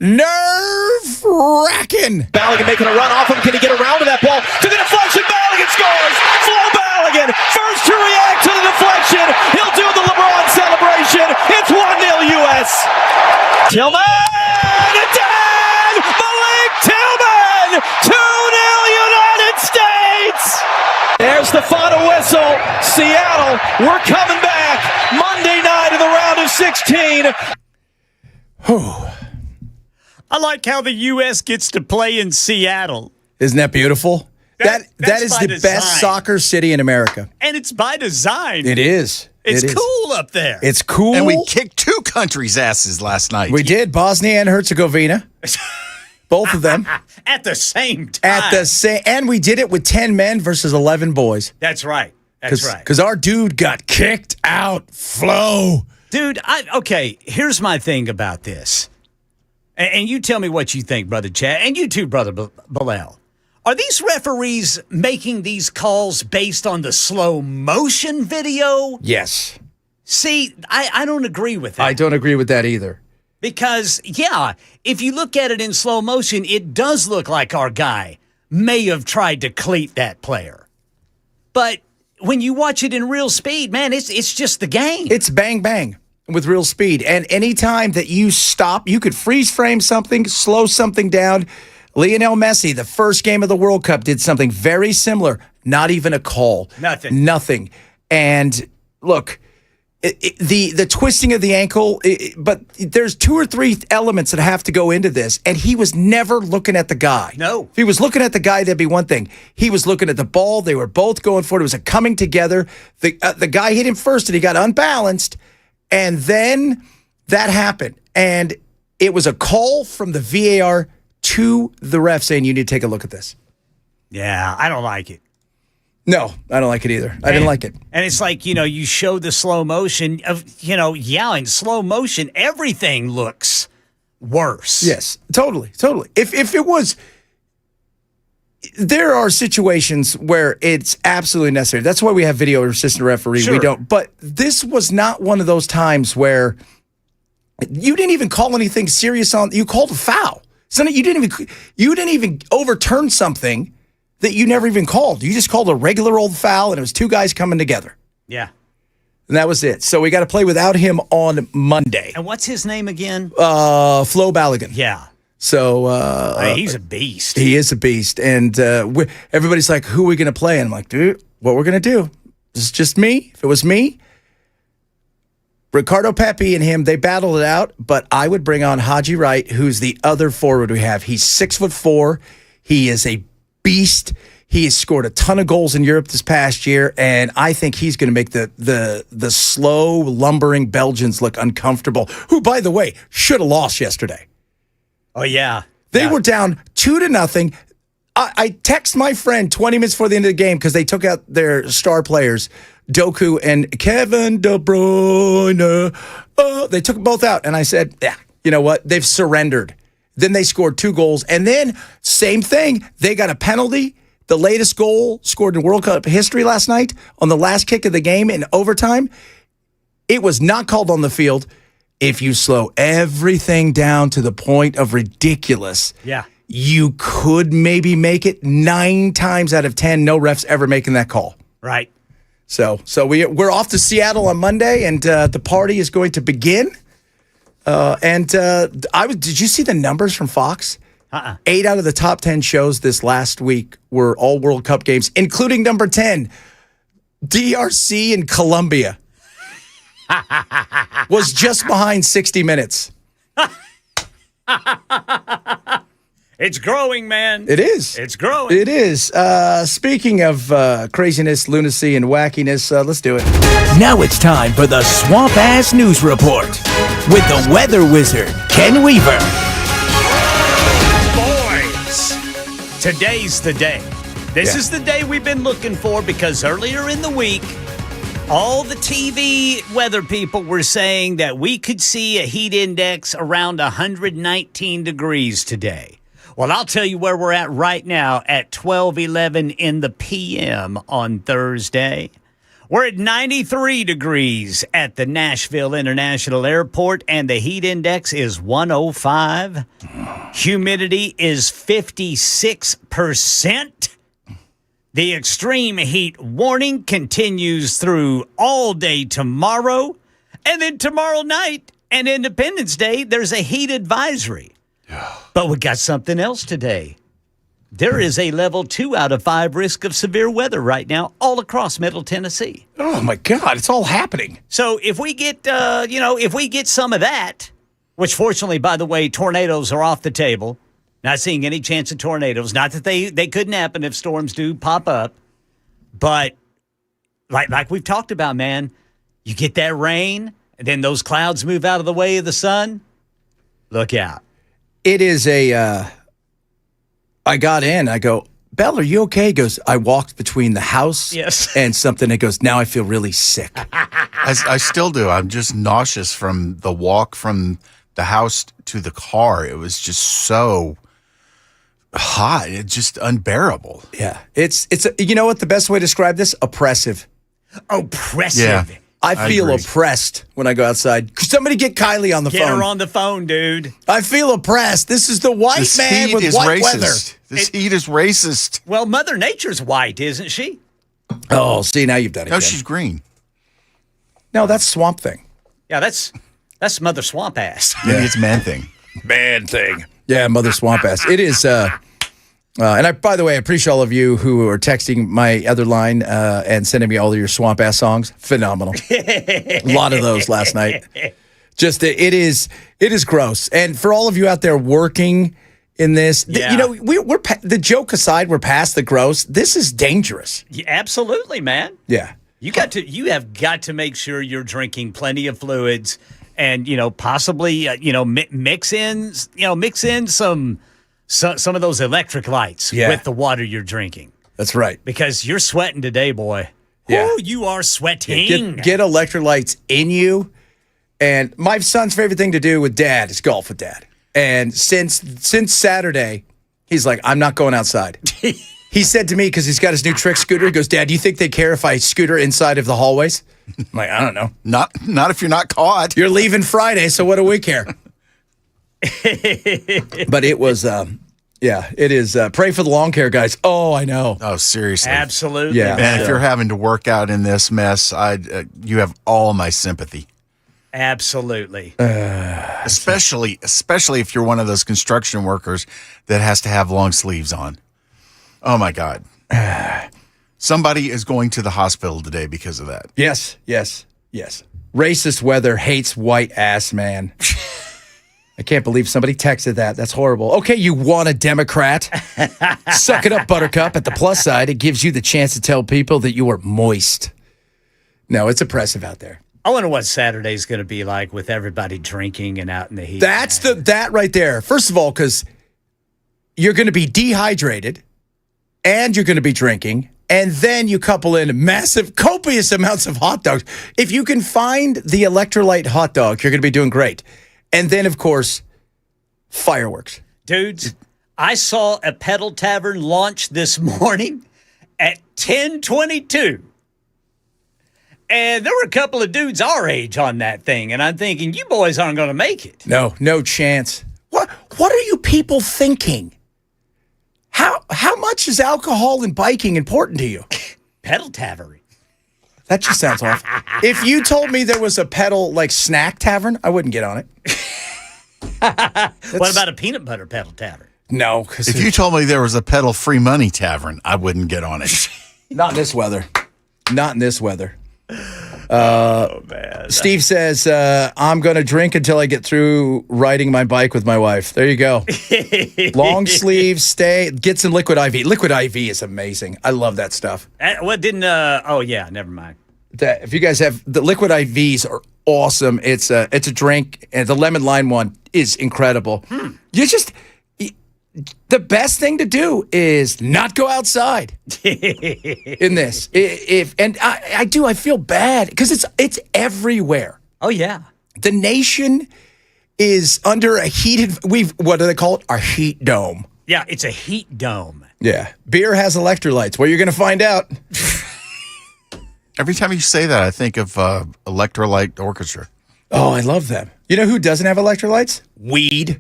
Nerve-wracking. Balogun making a run off him. Can he get around to that ball? To the deflection. Balogun scores. Flo Balogun, first to react to the deflection. He'll do the LeBron celebration. It's 1-0 U.S. Tillman again. Malik Tillman. 2-0 United States. There's the final whistle. Seattle, we're coming back. Monday night of the round of 16. I like how the U.S. gets to play in Seattle. Isn't that beautiful? That is the best soccer city in America. And it's by design. It is. It's cool up there. It's cool. And we kicked two countries' asses last night. We did. Bosnia and Herzegovina. Both of them. At the same time. And we did it with 10 men versus 11 boys. That's right. That's right. Because our dude got kicked out. Flo. Dude, okay, here's my thing about this. And you tell me what you think, Brother Chad, and you too, Brother Bilal. Are these referees making these calls based on the slow motion video? Yes. See, I don't agree with that. I don't agree with that either. Because, yeah, if you look at it in slow motion, it does look like our guy may have tried to cleat that player. But when you watch it in real speed, man, it's just the game. It's bang, bang with real speed. And anytime that you stop, you could freeze frame something, slow something down. Lionel Messi, the first game of the World Cup, did something very similar. Not even a call. Nothing. And look, the twisting of the ankle, but there's 2 or 3 elements that have to go into this. And he was never looking at the guy. No. If he was looking at the guy, that'd be one thing. He was looking at the ball. They were both going for it. It was a coming together. The guy hit him first and he got unbalanced. And then that happened. And it was a call from the VAR to the ref saying, you need to take a look at this. Yeah, I don't like it. No, I don't like it either. I didn't like it. And it's like, you show the slow motion of, in slow motion, everything looks worse. Yes, totally. If it was, there are situations where it's absolutely necessary. That's why we have video assistant referee. Sure. We don't. But this was not one of those times where you didn't even call anything serious on. You called a foul. So you didn't even overturn something that you never even called. You just called a regular old foul, and it was 2 guys coming together. Yeah. And that was it. So we got to play without him on Monday. And what's his name again? Flo Balogun. Yeah. So he's a beast. He is a beast. And everybody's like, who are we going to play? And I'm like, dude, what we're going to do. This is just me. If it was me, Ricardo Pepi and him, they battled it out. But I would bring on Haji Wright, who's the other forward we have. He's 6'4". He is a beast. He has scored a ton of goals in Europe this past year, and I think he's going to make the slow, lumbering Belgians look uncomfortable, who, by the way, should have lost yesterday. Oh, yeah. They were down 2-0. I text my friend 20 minutes before the end of the game because they took out their star players, Doku and Kevin De Bruyne. They took them both out, and I said, yeah, you know what? They've surrendered. Then they scored 2 goals. And then, same thing, they got a penalty. The latest goal scored in World Cup history last night on the last kick of the game in overtime. It was not called on the field. If you slow everything down to the point of ridiculous, you could maybe make it 9 times out of 10. No refs ever making that call. Right. So we're off to Seattle on Monday, and the party is going to begin. Did you see the numbers from Fox? 8 out of the top 10 shows this last week were all World Cup games, including number 10, DRC and Colombia. Was just behind 60 Minutes. It's growing, man. It is. It's growing. It is. Speaking of craziness, lunacy, and wackiness, let's do it. Now it's time for the Swamp Ass News Report with the weather wizard, Ken Weaver. Boys, today's the day. This is the day we've been looking for because earlier in the week, all the TV weather people were saying that we could see a heat index around 119 degrees today. Well, I'll tell you where we're at right now at 12:11 in the p.m. on Thursday. We're at 93 degrees at the Nashville International Airport, and the heat index is 105. Humidity is 56%. The extreme heat warning continues through all day tomorrow. And then tomorrow night and Independence Day, there's a heat advisory. But we got something else today. There is a level 2 out of 5 risk of severe weather right now all across Middle Tennessee. Oh, my God. It's all happening. So if we get, if we get some of that, which fortunately, by the way, tornadoes are off the table. Not seeing any chance of tornadoes. Not that they couldn't happen if storms do pop up. But like we've talked about, man, you get that rain, and then those clouds move out of the way of the sun. Look out. It is I got in. I go, Belle, are you okay? He goes, I walked between the house and something. It goes, now I feel really sick. I still do. I'm just nauseous from the walk from the house to the car. It was just so hot. It's just unbearable. Yeah. It's you know what the best way to describe this? Oppressive. Oppressive. Yeah. I feel agree. oppressed when I go outside. Somebody get Kylie on the Get phone. her on the phone, dude. I feel oppressed. This is the white This man heat with is white racist. weather. This heat is racist. Well, Mother Nature's white, isn't she? Oh, see, now you've done it. No, again. she's green. No, that's Swamp Thing. Yeah, that's Mother Swamp Ass. Maybe it's man thing. Man thing. Yeah, Mother Swamp Ass. It is, and I, by the way, I appreciate all of you who are texting my other line and sending me all of your Swamp Ass songs. Phenomenal. A lot of those last night. Just, it is gross. And for all of you out there working in this, Yeah. you know, we're the joke aside, we're past the gross. This is dangerous. Yeah, absolutely, man. Yeah. You have got to make sure you're drinking plenty of fluids, and possibly mix in some of those electric lights with the water you're drinking, That's right. because you're sweating today, boy. Yeah. Ooh, you are sweating. Get electrolytes in you. And my son's favorite thing to do with dad is golf with dad. And since Saturday, he's like, I'm not going outside. He said to me, because he's got his new trick scooter, he goes, Dad, do you think they care if I scooter inside of the hallways? I'm like, I don't know. Not if you're not caught. You're leaving Friday, so what do we care? But it was, it is. Pray for the lawn care guys. Oh, I know. Oh, seriously. Absolutely. Yeah. Man, if you're having to work out in this mess, you have all my sympathy. Absolutely. Especially if you're one of those construction workers that has to have long sleeves on. Oh my God. Somebody is going to the hospital today because of that. Yes. Racist weather hates white ass man. I can't believe somebody texted that. That's horrible. Okay, you want a Democrat? Suck it up, Buttercup. At the plus side, it gives you the chance to tell people that you are moist. No, it's oppressive out there. I wonder what Saturday's going to be like with everybody drinking and out in the heat. That's that right there. First of all, because you're going to be dehydrated and you're going to be drinking, and then you couple in massive, copious amounts of hot dogs. If you can find the electrolyte hot dog, you're going to be doing great. And then, of course, fireworks. Dudes, I saw a pedal tavern launch this morning at 10:22. And there were a couple of dudes our age on that thing, and I'm thinking, you boys aren't going to make it. No chance. What are you people thinking? How much is alcohol and biking important to you? Pedal tavern. That just sounds awful. If you told me there was a pedal like snack tavern, I wouldn't get on it. What about a peanut butter pedal tavern? No, because If you told me there was a pedal free money tavern, I wouldn't get on it. not in this weather. Not in this weather. Oh, man. Steve says, I'm going to drink until I get through riding my bike with my wife. There you go. Long sleeves, get some Liquid IV. Liquid IV is amazing. I love that stuff. Never mind. If you guys have the Liquid IVs are awesome. It's a drink, and the lemon lime one is incredible. The best thing to do is not go outside in this. I feel bad because it's everywhere. Oh, yeah. The nation is under a what do they call it? A heat dome. Yeah, it's a heat dome. Yeah. Beer has electrolytes. Well, you're going to find out. Every time you say that, I think of Electrolyte Orchestra. Oh, I love them. You know who doesn't have electrolytes? Weed.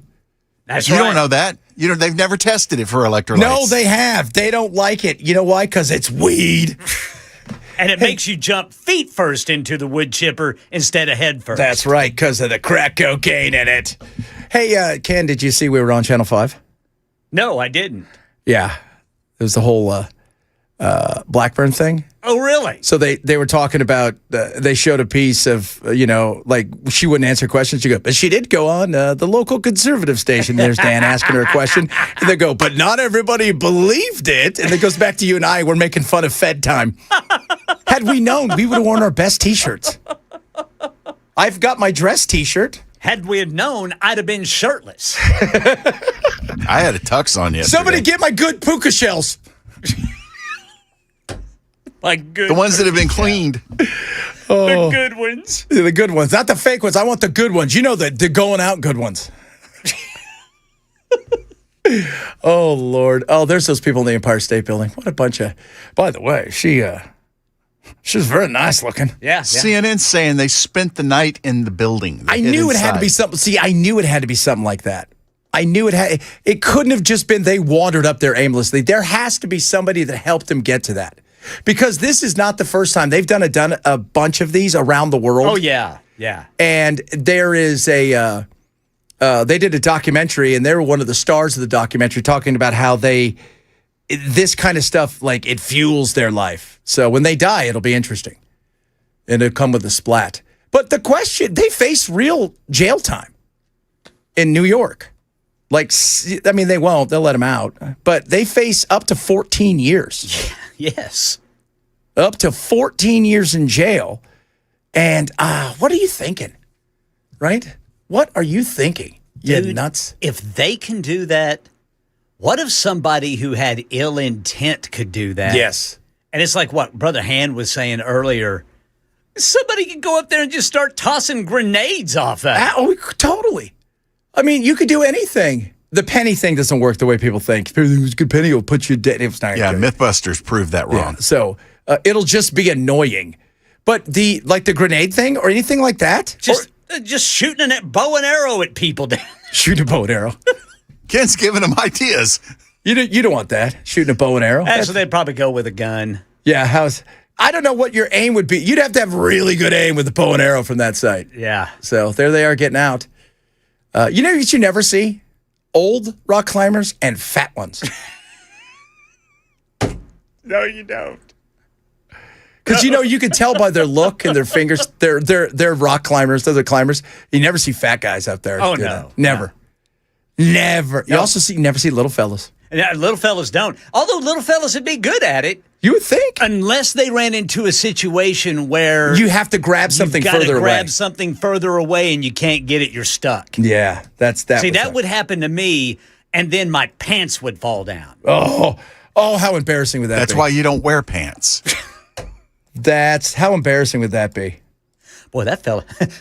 That's You right. don't know that. They've never tested it for electrolytes. No, they have. They don't like it. You know why? Because it's weed. And it makes you jump feet first into the wood chipper instead of head first. That's right, because of the crack cocaine in it. Hey, Ken, did you see we were on Channel 5? No, I didn't. Yeah. It was the whole Blackburn thing. Oh, really? So they were talking about, they showed a piece of, like she wouldn't answer questions. You go, but she did go on the local conservative station. There's Dan asking her a question. And they go, but not everybody believed it. And it goes back to you and I. We're making fun of Fed time. Had we known, we would have worn our best T-shirts. I've got my dress T-shirt. Had we had known, I'd have been shirtless. I had a tux on yesterday. Somebody get my good puka shells. Like good, the ones that have been cleaned. the good ones. The good ones, not the fake ones. I want the good ones. You know, the going out good ones. Oh, Lord. Oh, there's those people in the Empire State Building. What a bunch of... By the way, she was very nice looking. Yeah. CNN's saying they spent the night in the building. I knew it had to be something. See, I knew it had to be something like that. I knew it couldn't have just been they wandered up there aimlessly. There has to be somebody that helped them get to that. Because this is not the first time. They've done a bunch of these around the world. Oh, yeah. Yeah. And there is they did a documentary, and they were one of the stars of the documentary talking about how this kind of stuff, like, it fuels their life. So when they die, it'll be interesting. And it'll come with a splat. But the question, they face real jail time in New York. Like, I mean, they won't. They'll let them out. But they face up to 14 years. Yes. Up to 14 years in jail. And what are you thinking? Right? What are you thinking? You Dude, nuts. If they can do that, what if somebody who had ill intent could do that? Yes. And it's like what Brother Hand was saying earlier. Somebody could go up there and just start tossing grenades off that. Oh, totally. I mean, you could do anything. The penny thing doesn't work the way people think. Who's good penny will put you dead. It was not Yeah, good. Mythbusters proved that wrong. Yeah. So it'll just be annoying. But the grenade thing or anything like that, Just shooting a bow and arrow at people. shoot a bow and arrow. Ken's giving them ideas. You don't want that, shooting a bow and arrow. Actually, they'd probably go with a gun. Yeah, I don't know what your aim would be. You'd have to have really good aim with the bow and arrow from that site. Yeah. So there they are getting out. You know what you never see? Old rock climbers and fat ones. No, you don't. Because you can tell by their look and their fingers. They're rock climbers. They're the climbers. You never see fat guys out there. Oh, do no. that. Never. Never. You also never see little fellas. And little fellas don't. Although little fellas would be good at it, You would think. unless they ran into a situation where You have to grab something you've got further to grab away. something further away and you can't get it. You're stuck. Yeah, that's that. See, was that it. would happen to me, and then my pants would fall down. Oh, how embarrassing would that That's be? why you don't wear pants. That's how embarrassing would that be? Boy, that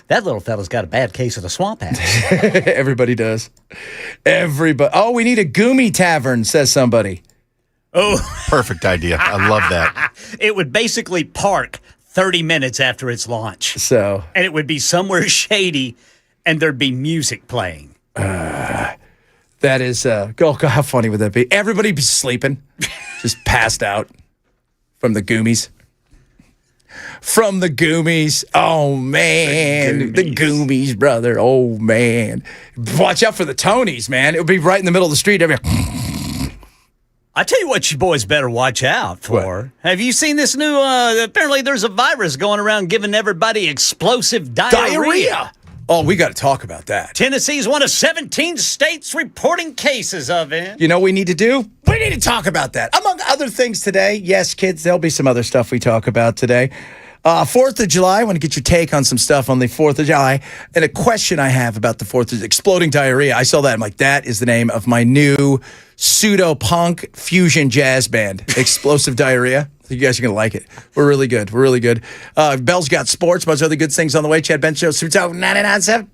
little fella's got a bad case of the swamp ass. Everybody does. Everybody. Oh, we need a Goomy Tavern, says somebody. Oh, Perfect idea. I love that. it would basically park 30 minutes after its launch, So and it would be somewhere shady, and there'd be music playing. that is. God, how funny would that be? Everybody be sleeping, just passed out from the Goomies. From the Goomies. Oh, man. The Goomies, brother. Oh, man. Watch out for the Tonys, man. It would be right in the middle of the street. I tell you what, you boys better watch out for. What? Have you seen this new? Apparently, there's a virus going around giving everybody explosive diarrhea. Oh, we got to talk about that. Tennessee's one of 17 states reporting cases of it. You know what we need to do? We need to talk about that. Among other things today. Yes, kids, there'll be some other stuff we talk about today. 4th of July, I want to get your take on some stuff on the 4th of July. And a question I have about the 4th is exploding diarrhea. I saw that. I'm like, that is the name of my new pseudo-punk fusion jazz band, Explosive Diarrhea. You guys are going to like it. We're really good. We're really good. Bell's got sports, bunch of other good things on the way. Chad Ben Show, Super Talk 99.7.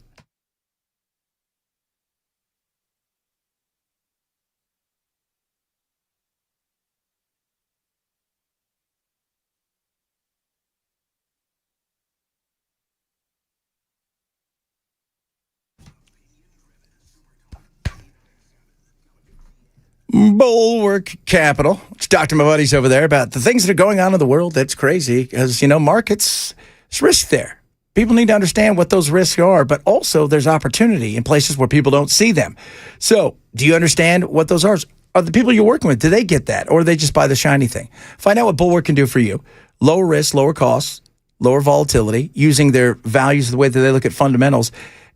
Bulwark Capital. Just talked to my buddies over there about the things that are going on in the world. That's crazy because, markets, there's risk there. People need to understand what those risks are, but also there's opportunity in places where people don't see them. So do you understand what those are? Are the people you're working with, do they get that? Or they just buy the shiny thing? Find out what Bulwark can do for you. Lower risk, lower costs, lower volatility, using their values, the way that they look at fundamentals,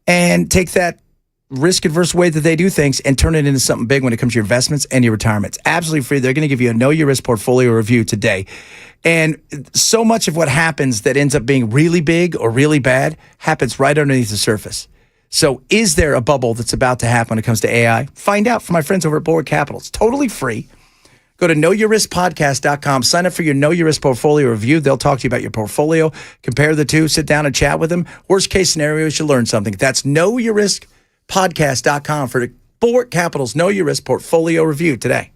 and take that risk-averse way that they do things and turn it into something big when it comes to your investments and your retirements. Absolutely free. They're going to give you a Know Your Risk portfolio review today. And so much of what happens that ends up being really big or really bad happens right underneath the surface. So is there a bubble that's about to happen when it comes to AI? Find out from my friends over at Bulwark Capital. It's totally free. Go to knowyourriskpodcast.com. Sign up for your Know Your Risk portfolio review. They'll talk to you about your portfolio, compare the two, sit down and chat with them. Worst case scenario is you learn something. That's knowyourriskpodcast.com for Bulwark Capital's Know Your Risk portfolio review today.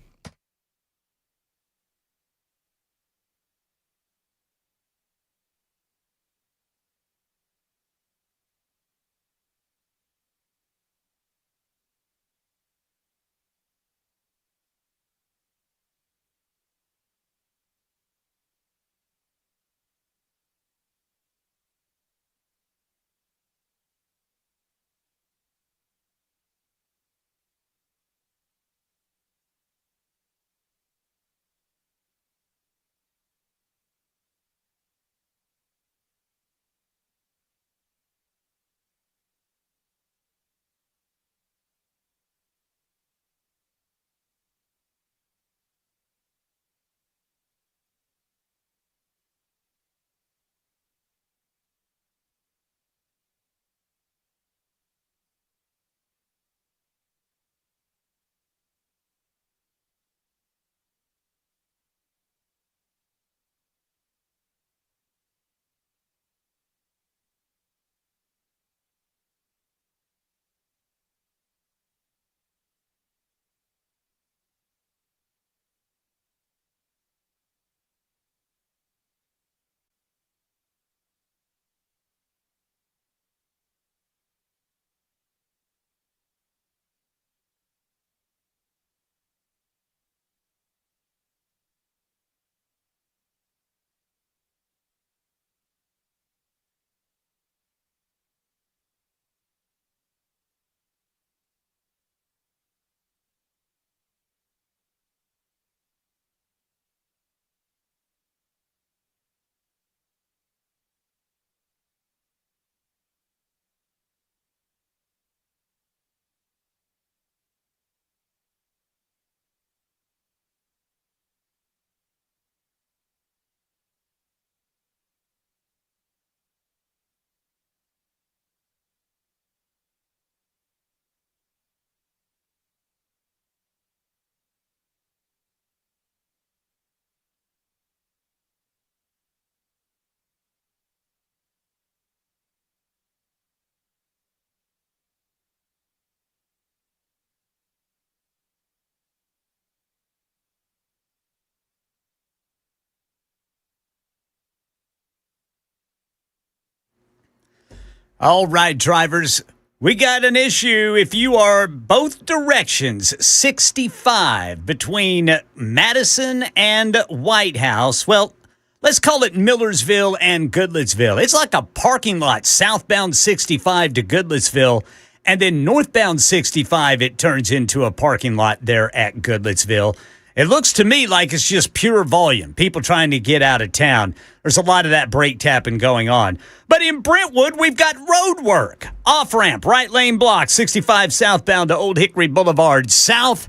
All right, drivers, we got an issue. If you are both directions, 65 between Madison and White House, well, let's call it Millersville and Goodlettsville. It's like a parking lot, southbound 65 to Goodlettsville, and then northbound 65, it turns into a parking lot there at Goodlettsville. It looks to me like it's just pure volume, people trying to get out of town. There's a lot of that brake tapping going on. But in Brentwood, we've got road work. Off-ramp, right lane block, 65 southbound to Old Hickory Boulevard South.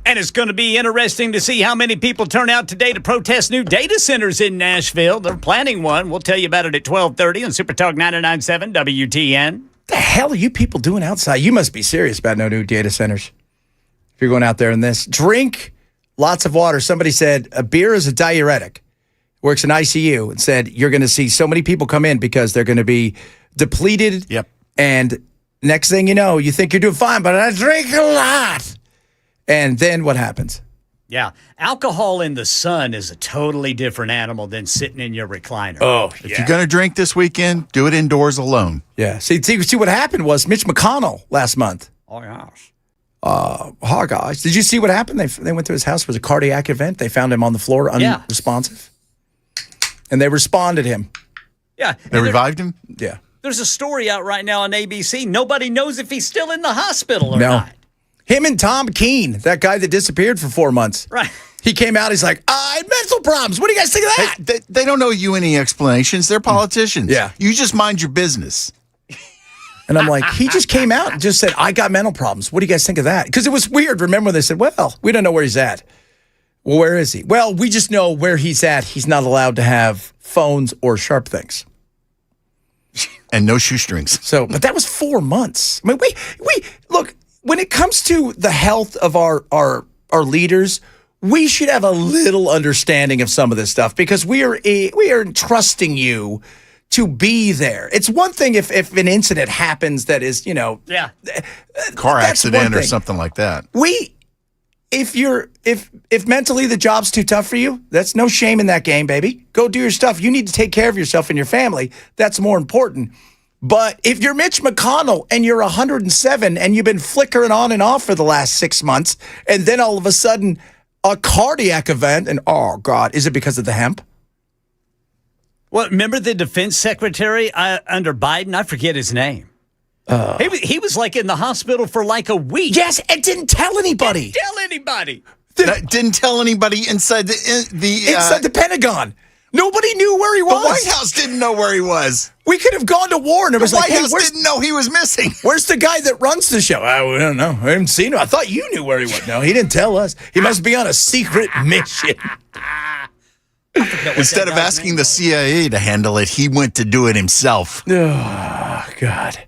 And it's going to be interesting to see how many people turn out today to protest new data centers in Nashville. They're planning one. We'll tell you about it at 12:30 on Super Talk 99.7 WTN. The hell are you people doing outside? You must be serious about no new data centers. If you're going out there in this, drink lots of water. Somebody said a beer is a diuretic. Works in ICU and said you're going to see so many people come in because they're going to be depleted. Yep. And next thing you know, you think you're doing fine, but I drink a lot. And then what happens? Yeah. Alcohol in the sun is a totally different animal than sitting in your recliner. Oh, If you're going to drink this weekend, do it indoors alone. Yeah. See what happened was Mitch McConnell last month. Oh, yes. Hawkeyes. Did you see what happened? They went to his house. It was a cardiac event. They found him on the floor, unresponsive. And they responded him. Yeah. They revived him? Yeah. There's a story out right now on ABC. Nobody knows if he's still in the hospital or not. Him and Tom Keene, that guy that disappeared for 4 months. Right. He came out. He's like, I had mental problems. What do you guys think of that? Hey, they don't owe you any explanations. They're politicians. Yeah. You just mind your business. And I'm like, he just came out and just said, I got mental problems. What do you guys think of that? Because it was weird. Remember, they said, well, we don't know where he's at. Well, where is he? Well, we just know where he's at. He's not allowed to have phones or sharp things. And no shoestrings. So, but that was 4 months. I mean, we look, when it comes to the health of our leaders, we should have a little understanding of some of this stuff because we are entrusting you to be there. It's one thing if an incident happens that is, Car that's one accident or thing. something like that. If mentally the job's too tough for you, that's no shame in that game, baby. Go do your stuff. You need to take care of yourself and your family. That's more important. But if you're Mitch McConnell and you're 107 and you've been flickering on and off for the last 6 months, and then all of a sudden a cardiac event, and oh God, is it because of the hemp? Well, remember the defense secretary under Biden? I forget his name. He was like in the hospital for like a week. Yes, and didn't tell anybody. Didn't tell anybody. Didn't tell anybody inside Inside the Pentagon. Nobody knew where he the was. White House didn't know where he was. We could have gone to war and it was The like, White hey, House didn't know he was missing. where's the guy that runs the show? I don't know. I haven't seen him. I thought you knew where he was. No, he didn't tell us. He must be on a secret mission. Instead of asking the CIA to handle it, he went to do it himself. Oh, God.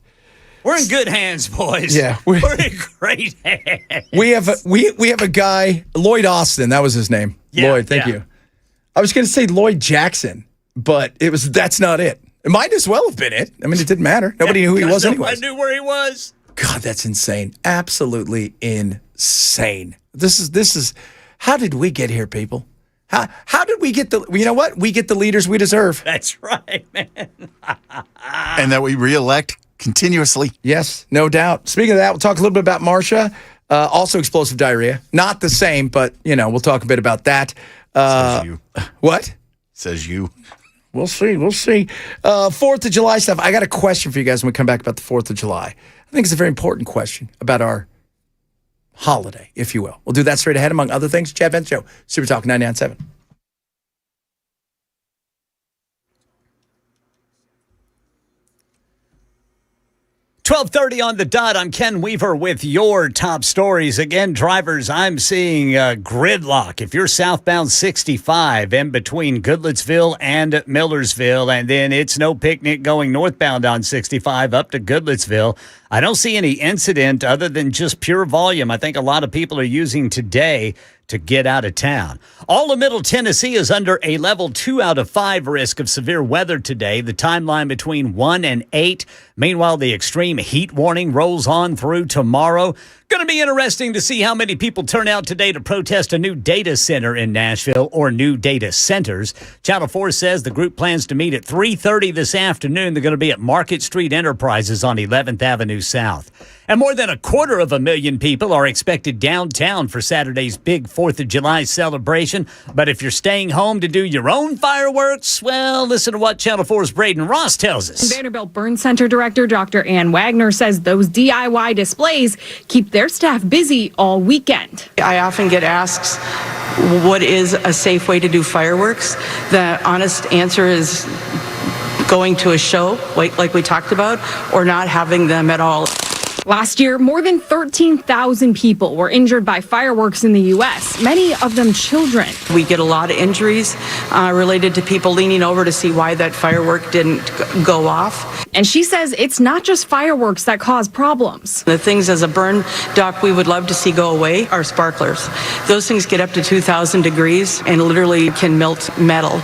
We're in good hands, boys. Yeah, we're in great hands. We have a guy, Lloyd Austin. That was his name. Yeah, Lloyd, thank you. I was going to say Lloyd Jackson, but that's not it. It might as well have been it. I mean, it didn't matter. Nobody knew who he was anyway. I knew where he was. God, that's insane. Absolutely insane. This is how did we get here, people? How did we get you know what? We get the leaders we deserve. That's right, man. And that we reelect continuously. Yes, no doubt. Speaking of that, we'll talk a little bit about Marsha. Also explosive diarrhea. Not the same, but, we'll talk a bit about that. Says you. What? Says you. We'll see. 4th of July stuff. I got a question for you guys when we come back about the 4th of July. I think it's a very important question about our holiday, if you will. We'll do that straight ahead, among other things. Chad Benz Show, Super Talk 99.7. 12:30 on the dot. I'm Ken Weaver with your top stories. Again, drivers, I'm seeing gridlock. If you're southbound 65 in between Goodlettsville and Millersville, and then it's no picnic going northbound on 65 up to Goodlettsville, I don't see any incident other than just pure volume. I think a lot of people are using today to get out of town. All of Middle Tennessee is under a level 2 out of 5 risk of severe weather today. The timeline between 1 and 8. Meanwhile, the extreme heat warning rolls on through tomorrow. Going to be interesting to see how many people turn out today to protest a new data center in Nashville, or new data centers. Channel 4 says the group plans to meet at 3:30 this afternoon. They're going to be at Market Street Enterprises on 11th Avenue South. And more than 250,000 people are expected downtown for Saturday's big 4th of July celebration. But if you're staying home to do your own fireworks, well, listen to what Channel 4's Braden Ross tells us. Vanderbilt Burn Center Director Dr. Ann Wagner says those DIY displays keep their staff busy all weekend. I often get asked, what is a safe way to do fireworks? The honest answer is going to a show, like we talked about, or not having them at all. Last year, more than 13,000 people were injured by fireworks in the U.S., many of them children. We get a lot of injuries related to people leaning over to see why that firework didn't go off. And she says it's not just fireworks that cause problems. The things as a burn doc we would love to see go away are sparklers. Those things get up to 2,000 degrees and literally can melt metal.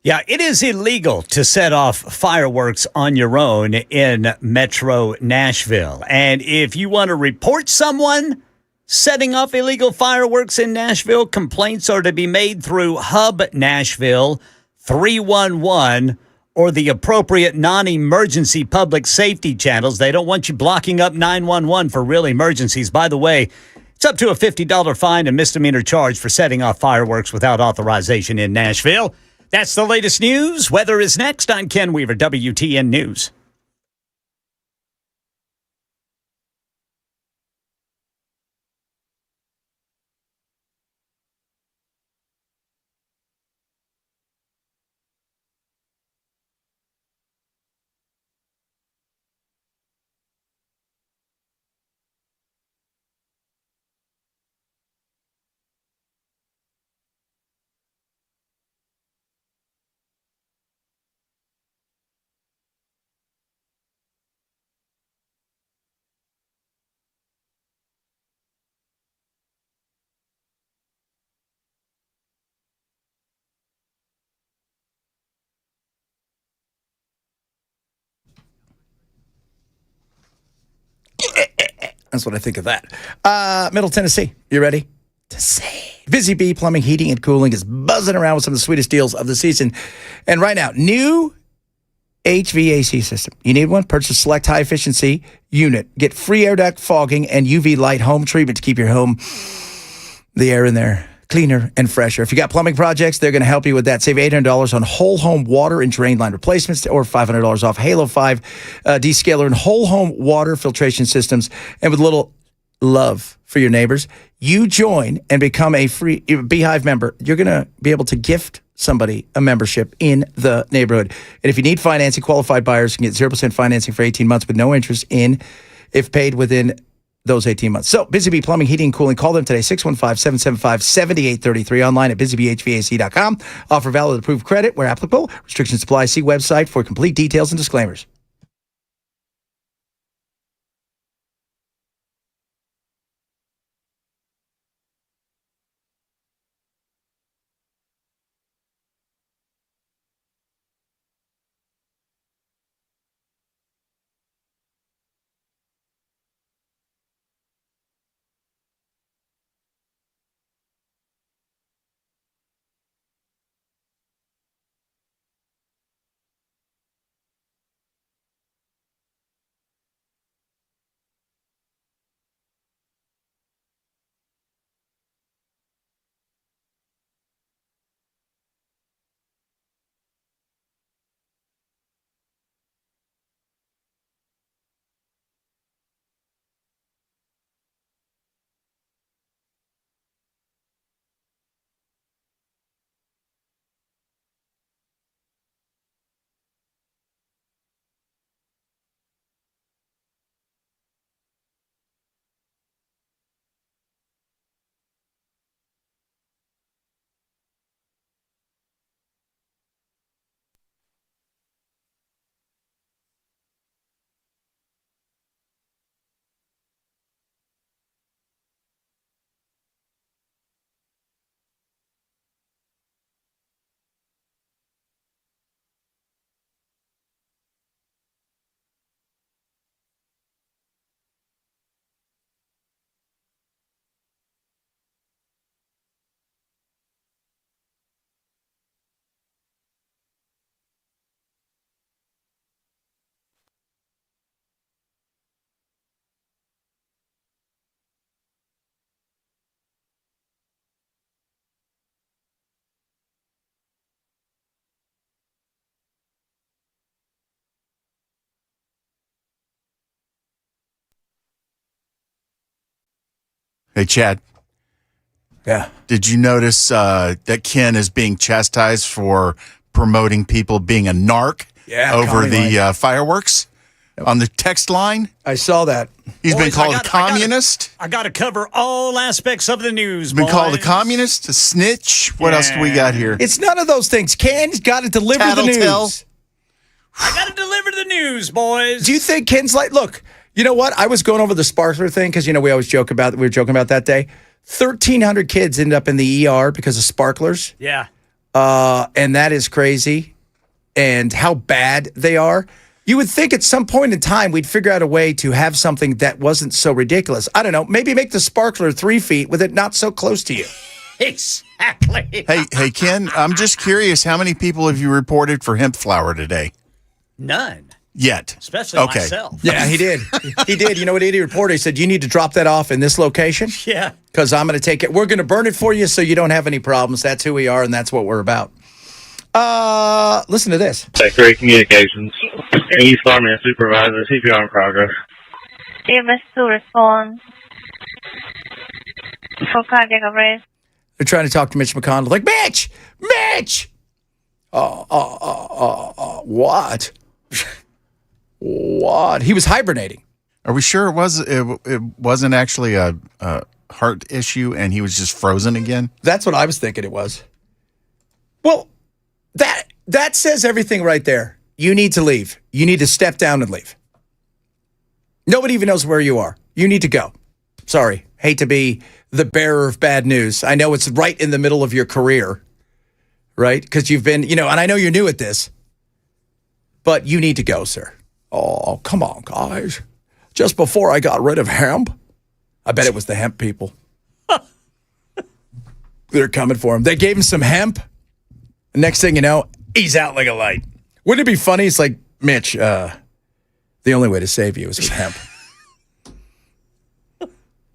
Yeah, it is illegal to set off fireworks on your own in Metro Nashville. And if you want to report someone setting off illegal fireworks in Nashville, complaints are to be made through Hub Nashville 311, or the appropriate non-emergency public safety channels. They don't want you blocking up 911 for real emergencies. By the way, it's up to a $50 fine and misdemeanor charge for setting off fireworks without authorization in Nashville. That's the latest news. Weather is next. I'm Ken Weaver, WTN News. That's what I think of that. Middle Tennessee, you ready? Busy Bee Plumbing, Heating, and Cooling is buzzing around with some of the sweetest deals of the season. And right now, new HVAC system. You need one? Purchase a select high-efficiency unit. Get free air duct fogging and UV light home treatment to keep your home, the air in there, cleaner and fresher. If you got plumbing projects, they're going to help you with that. Save $800 on whole home water and drain line replacements or $500 off Halo 5 descaler and whole home water filtration systems. And with a little love for your neighbors, you join and become a free Beehive member. You're going to be able to gift somebody a membership in the neighborhood. And if you need financing, qualified buyers can get 0% financing for 18 months with no interest if paid within those 18 months. So, Busy Bee Plumbing, Heating, and Cooling. Call them today, 615-775-7833, online at busybeehvac.com. Offer valid approved credit where applicable. Restrictions apply. See website for complete details and disclaimers. Hey, Chad. Yeah. Did you notice that Ken is being chastised for promoting people being a narc over the fireworks on the text line? I saw that. He's been called a communist. I got to cover all aspects of the news. He's been called a communist, a snitch. What else do we got here? It's none of those things. Ken's got to deliver the Tattletale. news. I got to deliver the news, boys. Do you think Ken's like, look, you know what? I was going over the sparkler thing because, we always joke about, we were joking about that day. 1,300 kids ended up in the ER because of sparklers. Yeah. And that is crazy. And how bad they are. You would think at some point in time we'd figure out a way to have something that wasn't so ridiculous. I don't know. Maybe make the sparkler 3 feet with it not so close to you. Exactly. Hey, Ken, I'm just curious, how many people have you reported for hemp flower today? None. Yet. Especially Okay. myself. Yeah, he did. He did. You know what he reported? He said, you need to drop that off in this location Yeah. because I'm going to take it. We're going to burn it for you so you don't have any problems. That's who we are, and that's what we're about. Listen to this. Secretary Communications. East Army Supervisor, CPR in progress. EMS to respond for cardiac arrest. They're trying to talk to Mitch McConnell. Like, Mitch! What? What? He was hibernating. Are we sure it wasn't actually a heart issue and he was just frozen again? That's what I was thinking it was. Well, that says everything right there. You need to leave. You need to step down and leave. Nobody even knows where you are. You need to go. Sorry. Hate to be the bearer of bad news. I know it's right in the middle of your career, right? Because you've been, and I know you're new at this, but you need to go, sir. Oh, come on, guys. Just before I got rid of hemp, I bet it was the hemp people. They're coming for him. They gave him some hemp. Next thing you know, he's out like a light. Wouldn't it be funny? It's like, Mitch, the only way to save you is with hemp.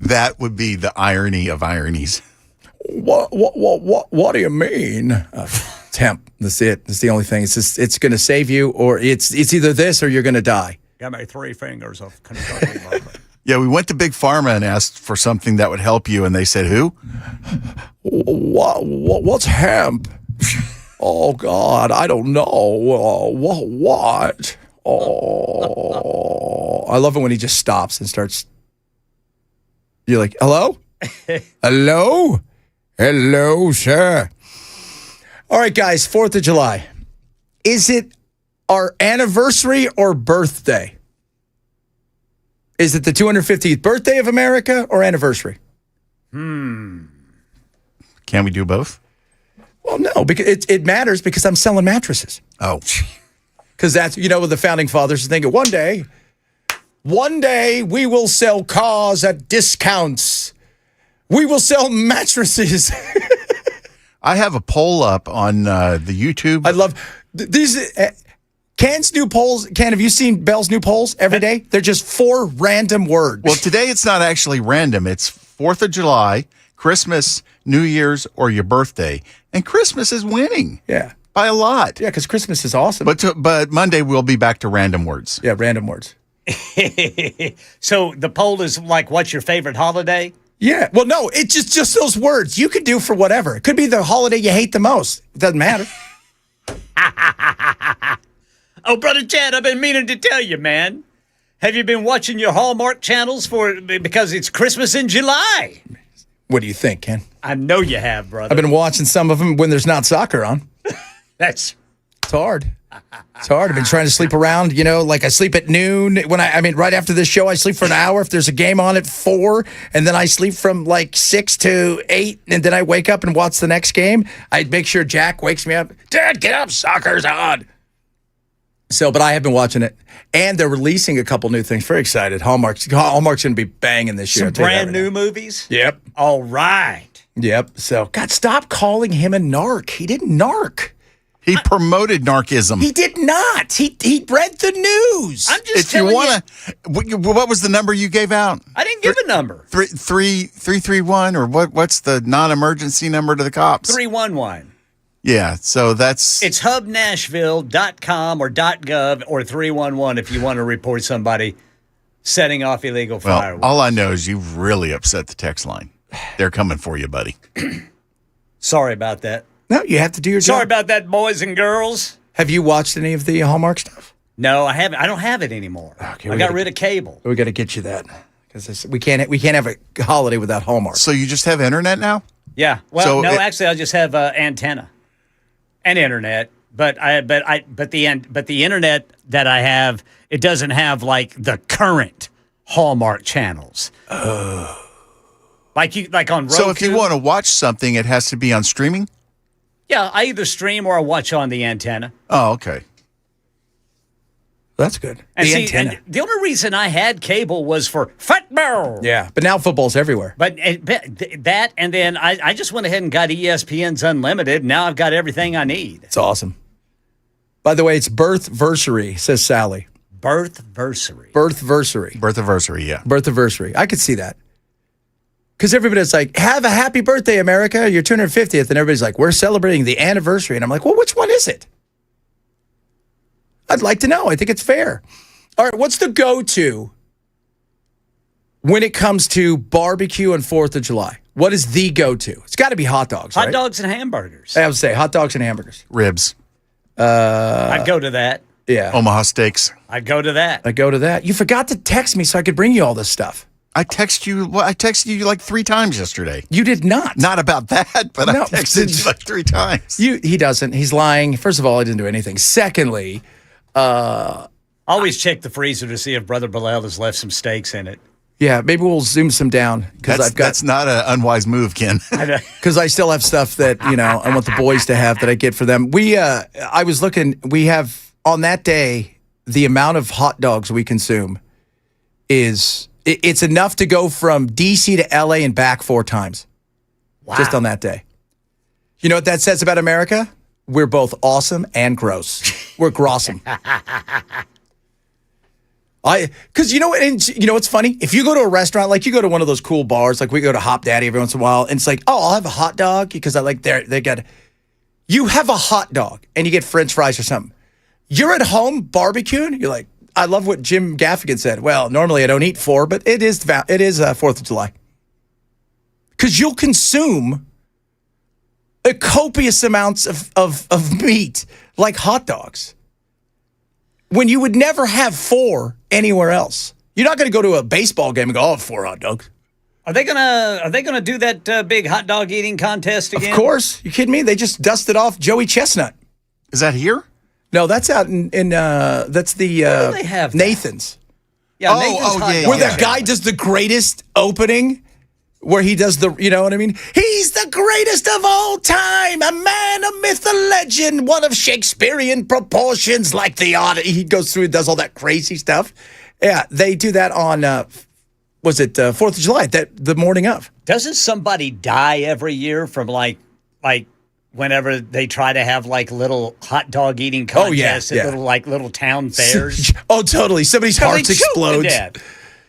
That would be the irony of ironies. What do you mean? It's hemp. That's it. That's the only thing. It's going to save you, or it's either this or you're going to die. Got my 3 fingers of Kentucky bourbon. Yeah, we went to Big Pharma and asked for something that would help you, and they said, who? What's hemp? Oh, God, I don't know. What? Oh, I love it when he just stops and starts. You're like, hello? Hello? Hello, sir. All right, guys, 4th of July. Is it our anniversary or birthday? Is it the 250th birthday of America or anniversary? Can we do both? Well, no, because it matters because I'm selling mattresses. Oh, Because that's, what the founding fathers are thinking. One day we will sell cars at discounts. We will sell mattresses. I have a poll up on the YouTube. I love these. Ken's new polls. Ken, have you seen Bell's new polls every day? They're just 4 random words. Well, today it's not actually random. It's 4th of July, Christmas, New Year's, or your birthday. And Christmas is winning. Yeah. By a lot. Yeah, because Christmas is awesome. But Monday we'll be back to random words. Yeah, random words. So the poll is like, what's your favorite holiday? Yeah. Well, no, it's just those words you could do for whatever. It could be the holiday you hate the most. It doesn't matter. Oh, Brother Chad, I've been meaning to tell you, man. Have you been watching your Hallmark channels because it's Christmas in July? What do you think, Ken? I know you have, brother. I've been watching some of them when there's not soccer on. It's hard. It's hard. I've been trying to sleep around, like I sleep at noon. Right after this show, I sleep for an hour. If there's a game on at 4, and then I sleep from like 6 to 8, and then I wake up and watch the next game. I'd make sure Jack wakes me up. Dad, get up, soccer's on. So, but I have been watching it, and they're releasing a couple new things. Very excited. Hallmark's going to be banging this year. some brand new movies? Yep. All right. Yep. So, God, stop calling him a narc. He didn't narc. He promoted narcissism. He did not. He read the news. I'm just If you telling want to, what was the number you gave out? I didn't give a number. 331 or what's the non-emergency number to the cops? 311. Yeah, so that's It's hubnashville.com or .gov or 311 if you want to report somebody setting off illegal well. fireworks. All I know is you've really upset the text line. They're coming for you, buddy. Sorry about that. No, you have to do your Sorry job. about that, boys and girls. Have you watched any of the Hallmark stuff? No, I haven't. I don't have it anymore. Okay, I we got gotta- rid of cable. We got to get you that because we can't have a holiday without Hallmark. So you just have internet now? Yeah. Well, So no, it- actually, I just have antenna and internet. But the internet that I have, it doesn't have like the current Hallmark channels. Like on Roku. So if you want to watch something, it has to be on streaming? Yeah, I either stream or I watch on the antenna. Oh, okay. That's good. And The see, antenna. and the only reason I had cable was for football. Yeah, but now football's everywhere. But that, and then I just went ahead and got ESPN's Unlimited. Now I've got everything I need. It's awesome. By the way, it's birthversary, says Sally. Birthversary. Birthversary. Birthiversary, yeah. Birthiversary. I could see that. Because everybody's like, have a happy birthday, America. You're 250th. And everybody's like, we're celebrating the anniversary. And I'm like, well, which one is it? I'd like to know. I think it's fair. All right, what's the go-to when it comes to barbecue and 4th of July? What is the go-to? It's got to be hot dogs, right? Hot dogs and hamburgers. I would say hot dogs and hamburgers. Ribs. I'd go to that. Yeah. Omaha steaks. I'd go to that. I go to that. You forgot to text me so I could bring you all this stuff. I texted you like 3 times yesterday. You did not. Not about that, but No. I texted you like 3 times. He doesn't. He's lying. First of all, I didn't do anything. Secondly, Always check the freezer to see if Brother Bilal has left some steaks in it. yeah, maybe we'll zoom some down because That's not an unwise move, Ken. because I still have stuff that I want the boys to have that I get for them. I was looking. We have on that day the amount of hot dogs we consume it's enough to go from DC to LA and back 4 times. Wow. Just on that day. You know what that says about America? We're both awesome and gross. We're grossum. Because what's funny? If you go to a restaurant, like you go to one of those cool bars, like we go to Hop Daddy every once in a while, and it's like, oh, I'll have a hot dog because I like you have a hot dog and you get French fries or something. You're at home barbecuing. You're like, I love what Jim Gaffigan said. Well, normally I don't eat 4, but it is 4th of July. Because you'll consume a copious amounts of meat like hot dogs when you would never have 4 anywhere else. You're not going to go to a baseball game and go, 4 hot dogs. Are they gonna do that big hot dog eating contest again? Of course. You kidding me? They just dusted off Joey Chestnut. Is that here? No, that's out in that's the Where do they have that? Nathan's. Yeah, Oh, Nathan's oh, hot yeah, dog. Where that guy does the greatest opening, where he does the, you know what I mean? He's the greatest of all time, a man, a myth, a legend, one of Shakespearean proportions, like the oddity. He goes through and does all that crazy stuff. Yeah, they do that on, 4th of July, the morning of. Doesn't somebody die every year from like whenever they try to have like little hot dog eating contests at little town fairs? Oh, totally. Somebody's heart They shoot to explodes. death.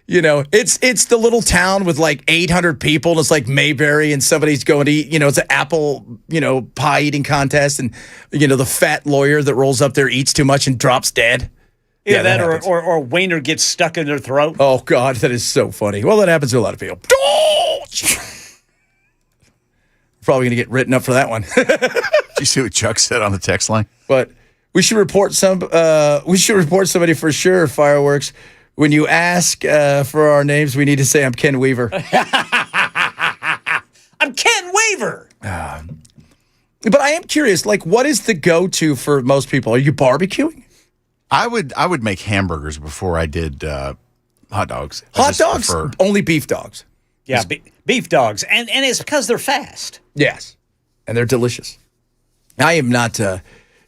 It's the little town with like 800 people, and it's like Mayberry, and somebody's going to eat, it's an apple, pie eating contest, and, the fat lawyer that rolls up there eats too much and drops dead. Either that happens. or wiener gets stuck in their throat. Oh, God, that is so funny. Well, that happens to a lot of people. Probably going to get written up for that one. Did you see what Chuck said on the text line? But we should report somebody for sure, Fireworks. When you ask for our names, we need to say I'm Ken Weaver. I'm Ken Weaver. But I am curious, like, what is the go-to for most people? Are you barbecuing? I would make hamburgers before I did hot dogs. Hot dogs? Only beef dogs. Yeah, beef dogs. And it's because they're fast. Yes. And they're delicious. I am not.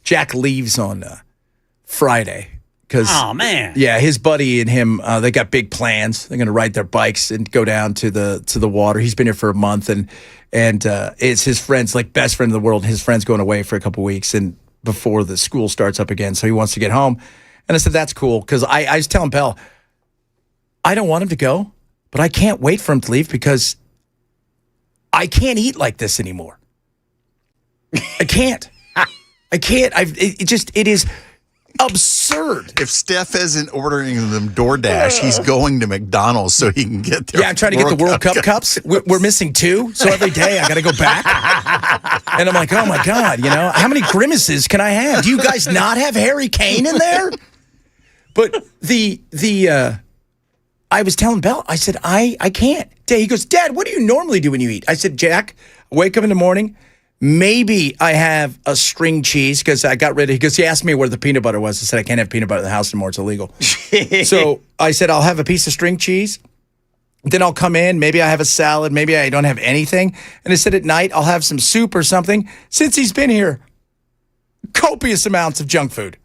Jack leaves on Friday. Oh, man. Yeah, his buddy and him, they got big plans. They're going to ride their bikes and go down to the water. He's been here for a month, and it's his friend's like best friend in the world. And his friend's going away for a couple weeks and before the school starts up again, so he wants to get home. And I said, that's cool, because I was telling Pell, I don't want him to go, but I can't wait for him to leave because I can't eat like this anymore. I can't. I can't. It is absurd. If Steph isn't ordering them DoorDash, he's going to McDonald's so he can get there. Yeah, I'm trying to get the World Cup cups. We're missing 2, so every day I got to go back. And I'm like, oh my God, how many grimaces can I have? Do you guys not have Harry Kane in there? But I was telling Belle, I said, I can't. He goes, Dad, what do you normally do when you eat? I said, Jack, I wake up in the morning. Maybe I have a string cheese because I got rid of it. Because he asked me where the peanut butter was. I said, I can't have peanut butter in the house anymore. It's illegal. So I said, I'll have a piece of string cheese. Then I'll come in. Maybe I have a salad. Maybe I don't have anything. And I said, at night, I'll have some soup or something. Since he's been here, copious amounts of junk food.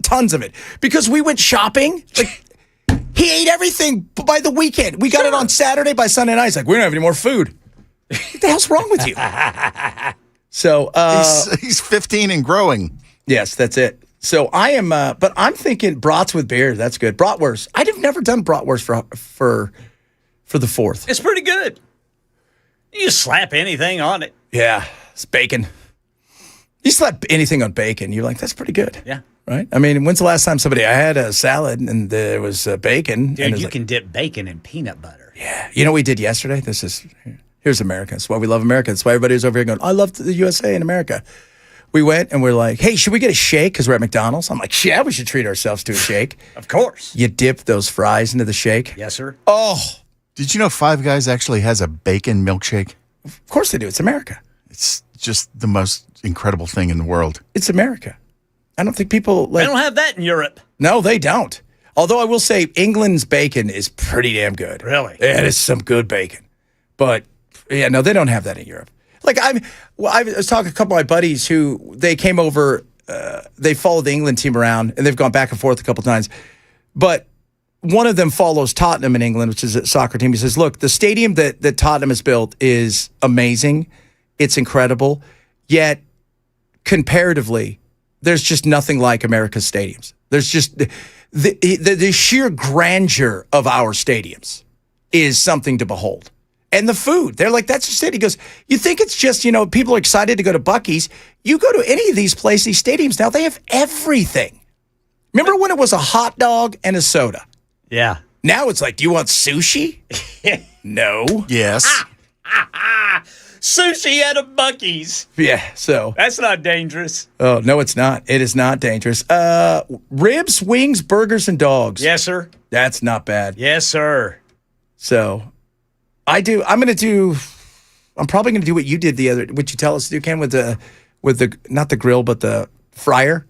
tons of it because we went shopping. Like he ate everything by the weekend. We got it on Saturday. By Sunday night, he's like, we don't have any more food. What the hell's wrong with you? So he's 15 and growing. Yes, that's it. So I am, but I'm thinking brats with beer. That's good. Bratwurst. I'd have never done bratwurst for the 4th. It's pretty good. You slap anything on it. Yeah, it's bacon. You slap anything on bacon, you're like, that's pretty good. Yeah. Right? I mean, when's the last time I had a salad and there was bacon? Dude, and you can dip bacon in peanut butter. Yeah. You know what we did yesterday? Here's America. That's why we love America. That's why everybody's over here going, I love the USA and America. We went and we're like, hey, should we get a shake? Because we're at McDonald's. I'm like, yeah, we should treat ourselves to a shake. Of course. You dip those fries into the shake. Yes, sir. Oh. Did you know Five Guys actually has a bacon milkshake? Of course they do. It's America. It's just the most incredible thing in the world. It's America. I don't think people They don't have that in Europe. No, they don't. Although I will say England's bacon is pretty damn good. Really? Yeah, it is some good bacon. But yeah, no, they don't have that in Europe. Like I was talking to a couple of my buddies who they came over, they followed the England team around and they've gone back and forth a couple of times. But one of them follows Tottenham in England, which is a soccer team. He says, look, the stadium that Tottenham has built is amazing. It's incredible. Yet, comparatively, there's just nothing like America's stadiums. There's just the sheer grandeur of our stadiums is something to behold. And the food, they're like, that's just it. He goes, you think it's just, people are excited to go to Buc-ee's. You go to any of these places, these stadiums now, they have everything. Remember when it was a hot dog and a soda? Yeah. Now it's like, do you want sushi? No. Yes. Sushi at a Buc-ee's. Yeah, so. That's not dangerous. Oh, no, it's not. It is not dangerous. Ribs, wings, burgers, and dogs. Yes, sir. That's not bad. Yes, sir. So, I'm probably going to do what you did what you tell us to do, Ken, with the, not the grill, but the fryer.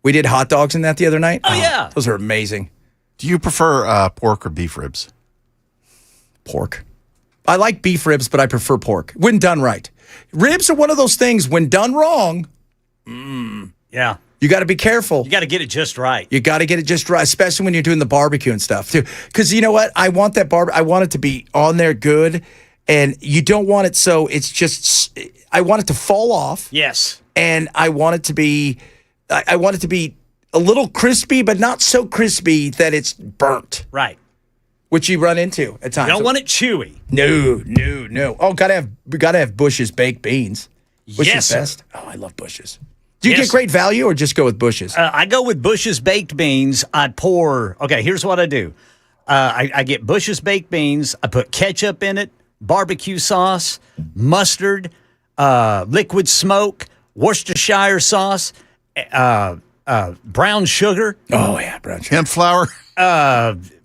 We did hot dogs in that the other night. Oh, yeah. Those are amazing. Do you prefer pork or beef ribs? Pork. I like beef ribs, but I prefer pork when done right. Ribs are one of those things, when done wrong, Yeah. you got to be careful. You got to get it just right. You got to get it just right, especially when you're doing the barbecue and stuff, too. Because you know what? I want that I want it to be on there good, and you don't want it so it's just, I want it to fall off. Yes. And I want it to be, I want it to be a little crispy, but not so crispy that it's burnt. Right. Which you run into at times. You don't want it chewy. No. Oh, we gotta have Bush's baked beans. Bush's Yes, sir. best. Oh, I love Bush's. Do you Yes, get great value or just go with Bush's? I go with Bush's baked beans. Okay, here's what I do. I get Bush's baked beans. I put ketchup in it, barbecue sauce, mustard, liquid smoke, Worcestershire sauce, brown sugar. Oh yeah, brown sugar. Hemp flour?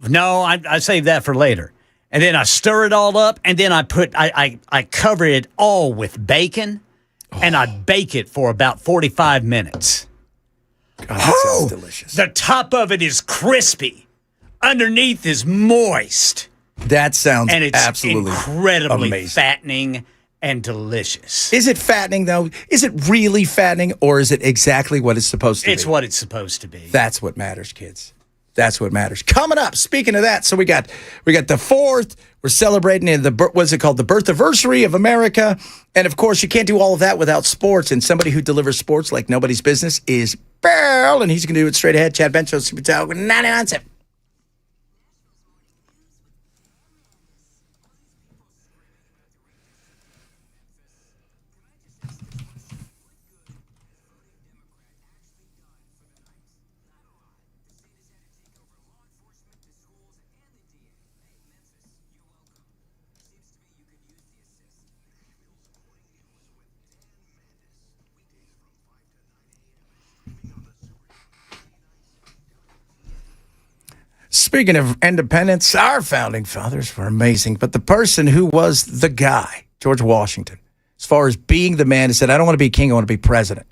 No, I save that for later. And then I stir it all up, and then I cover it all with bacon, and I bake it for about 45 minutes. God, that sounds delicious. The top of it is crispy. Underneath is moist. That sounds And it's absolutely incredibly amazing. fattening and delicious. Is it fattening though? Is it really fattening, or is it exactly what it's supposed to be? It's what it's supposed to be. That's what matters, kids. That's what matters. Coming up, speaking of that, so we got the 4th. We're celebrating what's it called? The birthiversary of America. And of course, you can't do all of that without sports. And somebody who delivers sports like nobody's business is Burl, and he's going to do it straight ahead. Chad Bencho, Super Talk, 99.7. Speaking of independence, our founding fathers were amazing, but the person who was the guy, George Washington, as far as being the man who said, I don't want to be king, I want to be president.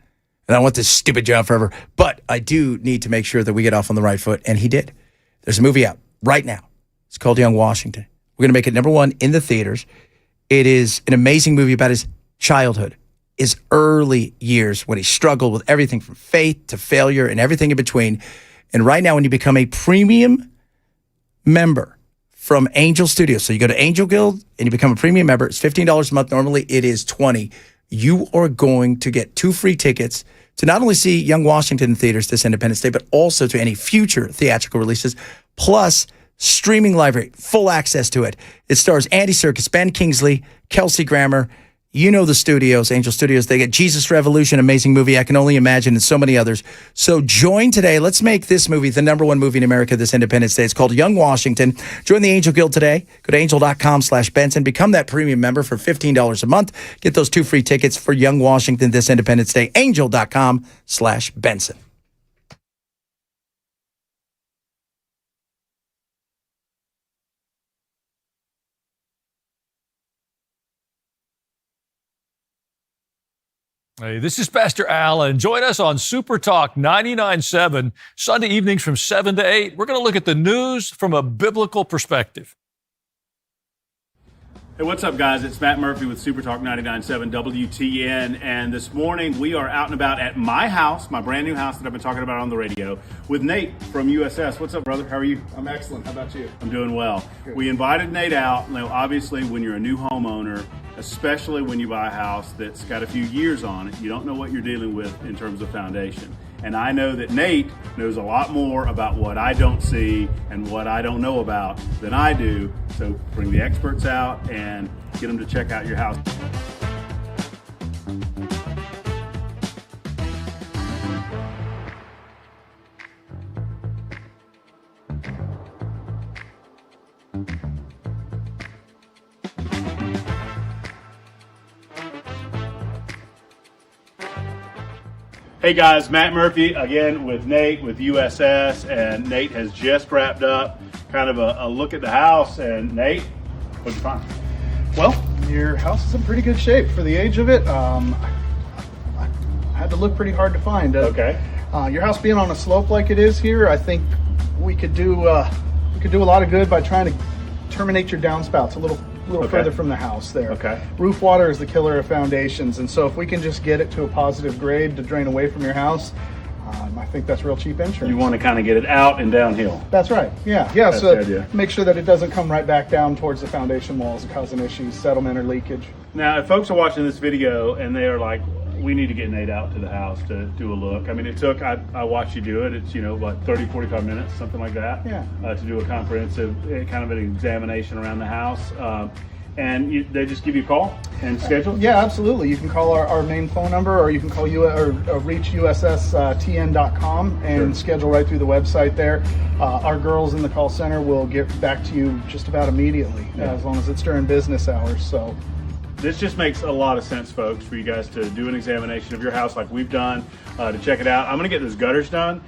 And I want this stupid job forever, but I do need to make sure that we get off on the right foot. And he did. There's a movie out right now. It's called Young Washington. We're going to make it #1 in the theaters. It is an amazing movie about his childhood his early years when he struggled with everything from faith to failure and everything in between. And right now, when you become a premium member from Angel Studios, so you go to Angel Guild and you become a premium member, it's $15 a month. Normally, it is $20. You are going to get 2 free tickets to not only see Young Washington in theaters this Independence Day, but also to any future theatrical releases, plus streaming library, full access to it. It stars Andy Serkis, Ben Kingsley, Kelsey Grammer. You know the studios, Angel Studios. They get Jesus Revolution, amazing movie, I Can Only Imagine, and so many others. So join today. Let's make this movie the #1 movie in America this Independence Day. It's called Young Washington. Join the Angel Guild today. Go to angel.com/Benson. Become that premium member for $15 a month. Get those 2 free tickets for Young Washington this Independence Day. Angel.com/Benson. Hey, this is Pastor Al, and join us on Super Talk 99.7, Sunday evenings from 7 to 8. We're going to look at the news from a biblical perspective. Hey, what's up, guys? It's Matt Murphy with Super Talk 99.7 WTN, and this morning we are out and about at my house, my brand new house that I've been talking about on the radio, with Nate from USS. What's up, brother? How are you? I'm excellent. How about you? I'm doing well. Good. We invited Nate out. Now, obviously, when you're a new homeowner, especially when you buy a house that's got a few years on it, you don't know what you're dealing with in terms of foundation. And I know that Nate knows a lot more about what I don't see and what I don't know about than I do. So bring the experts out and get them to check out your house. Hey guys, Matt Murphy again with Nate with USS, and Nate has just wrapped up kind of a look at the house. And Nate, what'd you find? Well, your house is in pretty good shape for the age of it. I had to look pretty hard to find. Okay. Your house being on a slope like it is here, I think we could do a lot of good by trying to terminate your downspouts a little Okay. further from the house there. Okay. Roof water is the killer of foundations, and so if we can just get it to a positive grade to drain away from your house, I think that's real cheap insurance. You want to kind of get it out and downhill. That's right. Yeah. That's So the idea. make sure that it doesn't come right back down towards the foundation walls and causing issues, settlement or leakage. Now, if folks are watching this video and they are like, we need to get Nate out to the house to do a look. I mean, it took, I watched you do it. It's, like 30, 45 minutes, something like that. Yeah. To do a comprehensive kind of an examination around the house. And they just give you a call and schedule? Yeah, absolutely. You can call our main phone number, or you can call or reach USSTN.com and schedule right through the website there. Our girls in the call center will get back to you just about immediately, as long as it's during business hours. So this just makes a lot of sense, folks, for you guys to do an examination of your house like we've done, to check it out. I'm going to get those gutters done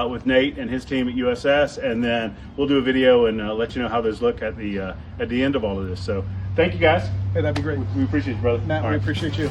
with Nate and his team at USS, and then we'll do a video and let you know how those look at the end of all of this. So thank you, guys. Hey, that'd be great. We appreciate you, brother. Matt, we appreciate you.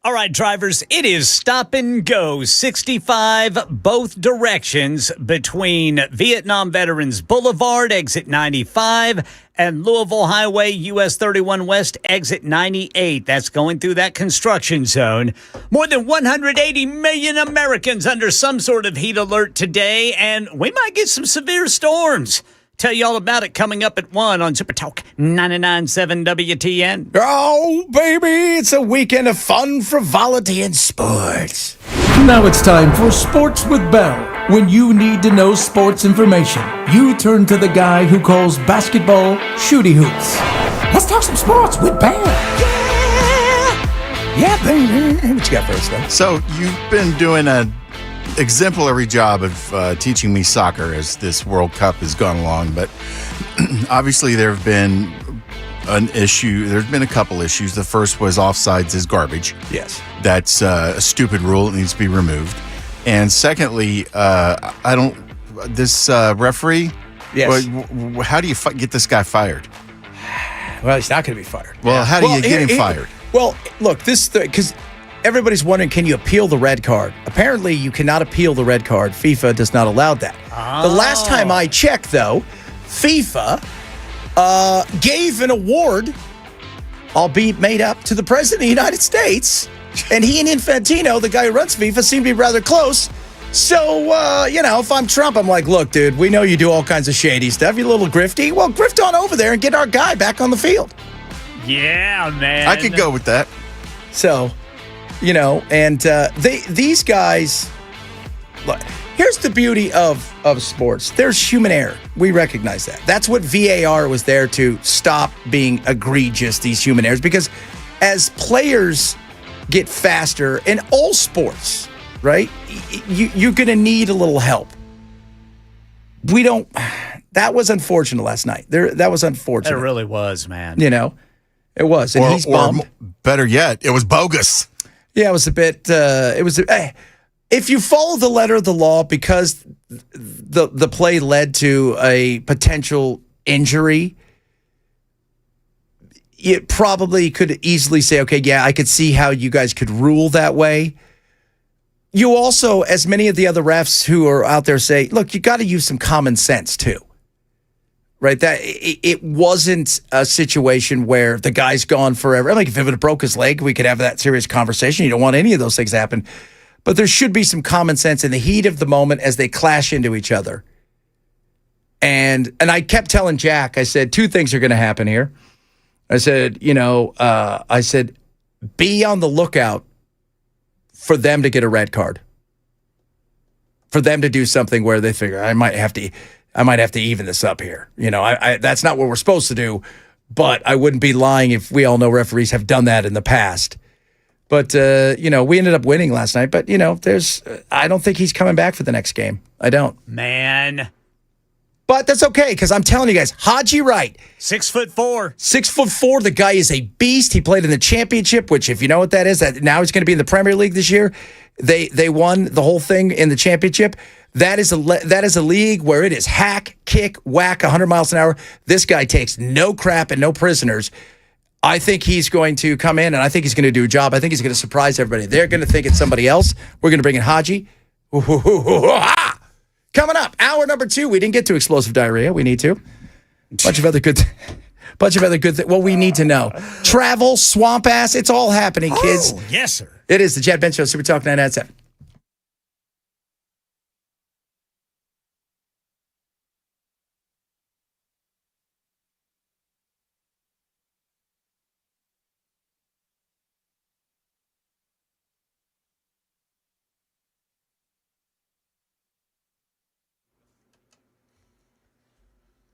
All right, drivers, it is stop and go 65 both directions between Vietnam Veterans Boulevard, exit 95, and Louisville Highway, US 31 West, exit 98. That's going through that construction zone. More than 180 million Americans under some sort of heat alert today, and we might get some severe storms. Tell you all about it coming up at 1 on Super Talk 99.7 WTN. Oh, baby, it's a weekend of fun, frivolity, and sports. Now it's time for Sports with Bell. When you need to know sports information, you turn to the guy who calls basketball shooty hoops. Let's talk some sports with Bell. Yeah, baby. What you got for us, though? So you've been doing an exemplary job of teaching me soccer as this World Cup has gone along, but obviously there have been an issue. There's been a couple issues. The first was offsides is garbage. Yes. That's a stupid rule. It needs to be removed. And secondly, this referee, Yes. how do you get this guy fired? Well, he's not going to be fired. Well, how do you get him fired? Well, look, because everybody's wondering, can you appeal the red card? Apparently, you cannot appeal the red card. FIFA does not allow that. The last time I checked, though, FIFA gave an award, albeit made up, to the President of the United States. And he and Infantino, the guy who runs FIFA, seem to be rather close. So, if I'm Trump, I'm like, look, dude, we know you do all kinds of shady stuff. You're a little grifty. Well, grift on over there and get our guy back on the field. Yeah, man. I could go with that. So, these guys, look, here's the beauty of sports. There's human error. We recognize that. That's what VAR was there to stop being egregious, these human errors, because as players get faster in all sports, right, you're going to need a little help. That was unfortunate last night. That was unfortunate. It really was, man. It was. And he's bummed. Or better yet, it was bogus. Yeah, it was a bit, if you follow the letter of the law, because the play led to a potential injury, you probably could easily say, okay, yeah, I could see how you guys could rule that way. You also, as many of the other refs who are out there say, look, you got to use some common sense too. Right? That it wasn't a situation where the guy's gone forever. Like if it would have broke his leg, we could have that serious conversation. You don't want any of those things to happen. But there should be some common sense in the heat of the moment as they clash into each other. And I kept telling Jack, I said, two things are going to happen here. I said, be on the lookout for them to get a red card. For them to do something where they figure, I might have to even this up here. That's not what we're supposed to do, but I wouldn't be lying if we all know referees have done that in the past. But, we ended up winning last night. But, I don't think he's coming back for the next game. I don't. Man. But that's okay, because I'm telling you guys, Haji Wright. 6'4". 6'4". The guy is a beast. He played in the championship, which, if you know what that is, that now he's going to be in the Premier League this year. They won the whole thing in the championship. That is a league where it is hack, kick, whack, 100 miles an hour. This guy takes no crap and no prisoners. I think he's going to come in, and I think he's going to do a job. I think he's going to surprise everybody. They're going to think it's somebody else. We're going to bring in Haji. Coming up, hour number 2. We didn't get to explosive diarrhea. We need to. Bunch of other good things. Well, we need to know. Travel, swamp ass, it's all happening, kids. Oh, yes, sir. It is the Chad Ben Show, Super Talk 997.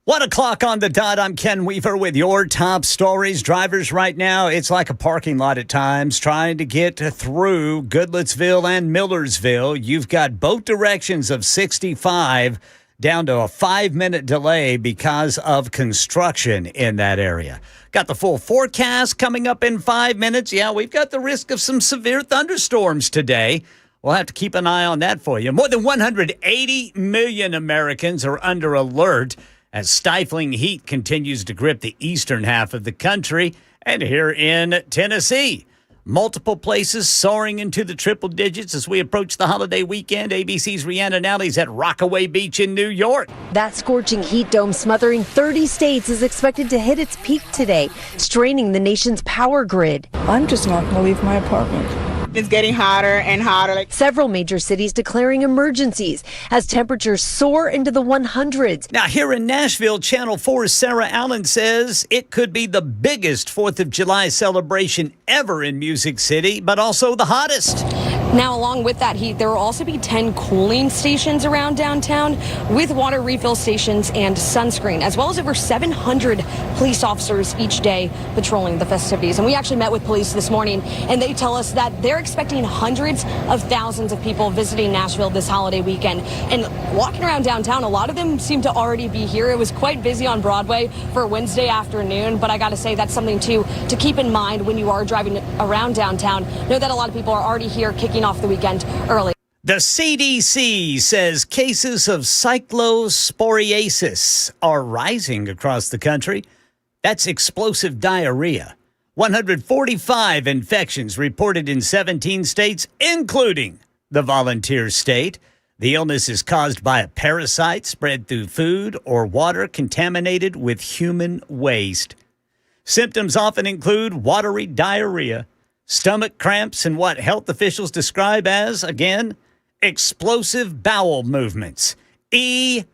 One o'clock on the dot. I'm Ken Weaver with your top stories. Drivers right now, it's like a parking lot at times trying to get through Goodlettsville and Millersville. You've got both directions of 65 down to a 5-minute delay because of construction in that area. Got the full forecast coming up in 5 minutes. Yeah, we've got the risk of some severe thunderstorms today. We'll have to keep an eye on that for you. More than 180 million Americans are under alert as stifling heat continues to grip the eastern half of the country and here in Tennessee. Multiple places soaring into the triple digits as we approach the holiday weekend. ABC's Rhiannon Alley's at Rockaway Beach in New York. That scorching heat dome smothering 30 states is expected to hit its peak today, straining the nation's power grid. I'm just not going to leave my apartment. It's getting hotter and hotter. Several major cities declaring emergencies as temperatures soar into the 100s. Now, here in Nashville, Channel 4's Sarah Allen says it could be the biggest 4th of July celebration ever in Music City, but also the hottest. Now, along with that heat, there will also be 10 cooling stations around downtown with water refill stations and sunscreen, as well as over 700 police officers each day patrolling the festivities. And we actually met with police this morning, and they tell us that they're expecting hundreds of thousands of people visiting Nashville this holiday weekend. And walking around downtown, a lot of them seem to already be here. It was quite busy on Broadway for Wednesday afternoon, but I got to say that's something to keep in mind when you are driving around downtown. Know that a lot of people are already here kicking off the weekend early. The CDC says cases of cyclosporiasis are rising across the country. That's explosive diarrhea. 145 infections reported in 17 states, including the volunteer state. The illness is caused by a parasite spread through food or water contaminated with human waste. Symptoms often include watery diarrhea, stomach cramps, and what health officials describe as, again, explosive bowel movements, EBM.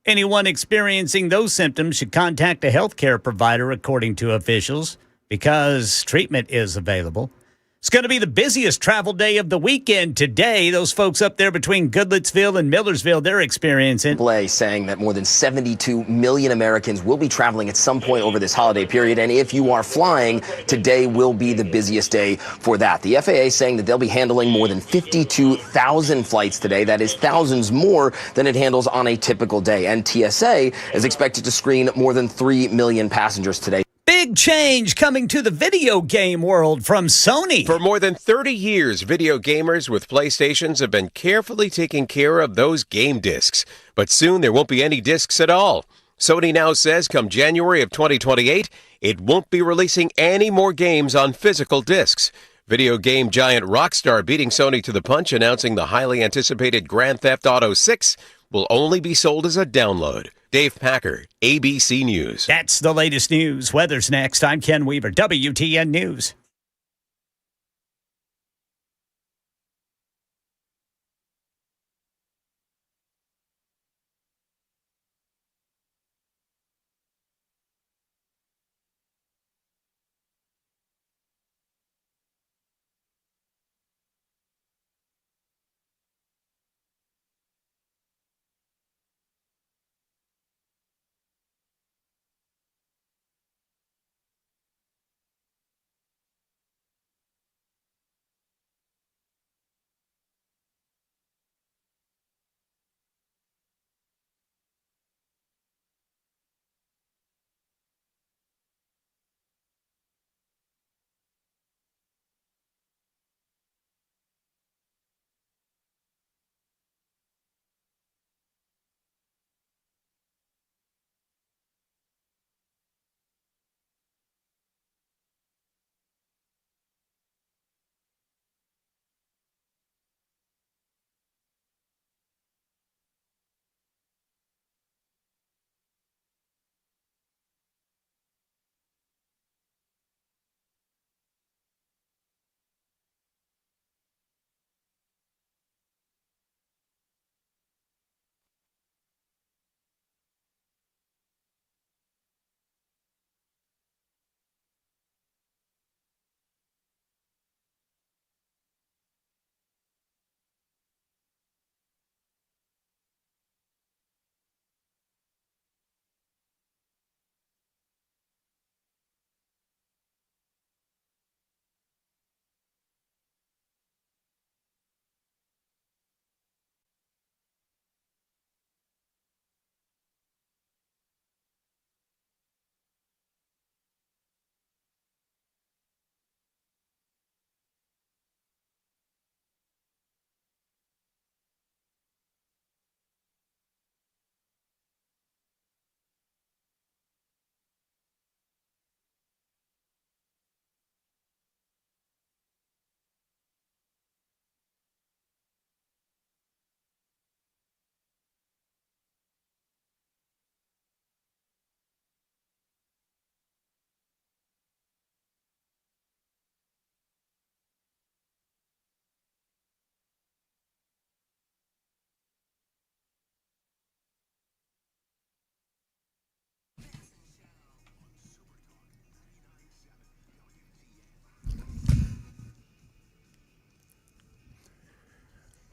Anyone experiencing those symptoms should contact a healthcare provider, according to officials, because treatment is available. It's going to be the busiest travel day of the weekend today. Those folks up there between Goodlettsville and Millersville, they're experiencing. Saying that more than 72 million Americans will be traveling at some point over this holiday period. And if you are flying, today will be the busiest day for that. The FAA saying that they'll be handling more than 52,000 flights today. That is thousands more than it handles on a typical day. And TSA is expected to screen more than 3 million passengers today. Big change coming to the video game world from Sony. For more than 30 years, video gamers with PlayStations have been carefully taking care of those game discs. But soon there won't be any discs at all. Sony now says come January of 2028, it won't be releasing any more games on physical discs. Video game giant Rockstar beating Sony to the punch, announcing the highly anticipated Grand Theft Auto 6 will only be sold as a download. Dave Packer, ABC News. That's the latest news. Weather's next. I'm Ken Weaver, WTN News.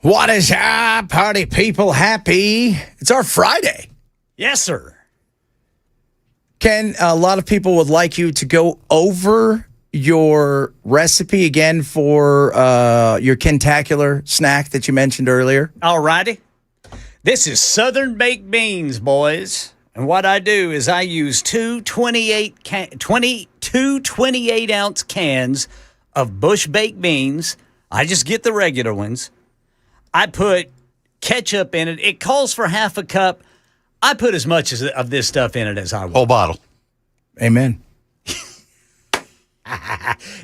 What is up, party people? Happy. It's our Friday. Yes, sir. Ken, a lot of people would like you to go over your recipe again for your Kentacular snack that you mentioned earlier. All righty. This is Southern baked beans, boys. And what I do is I use two 28-ounce cans of Bush baked beans. I just get the regular ones. I put ketchup in it. It calls for half a cup. I put as much of this stuff in it as I want. Whole bottle. Amen.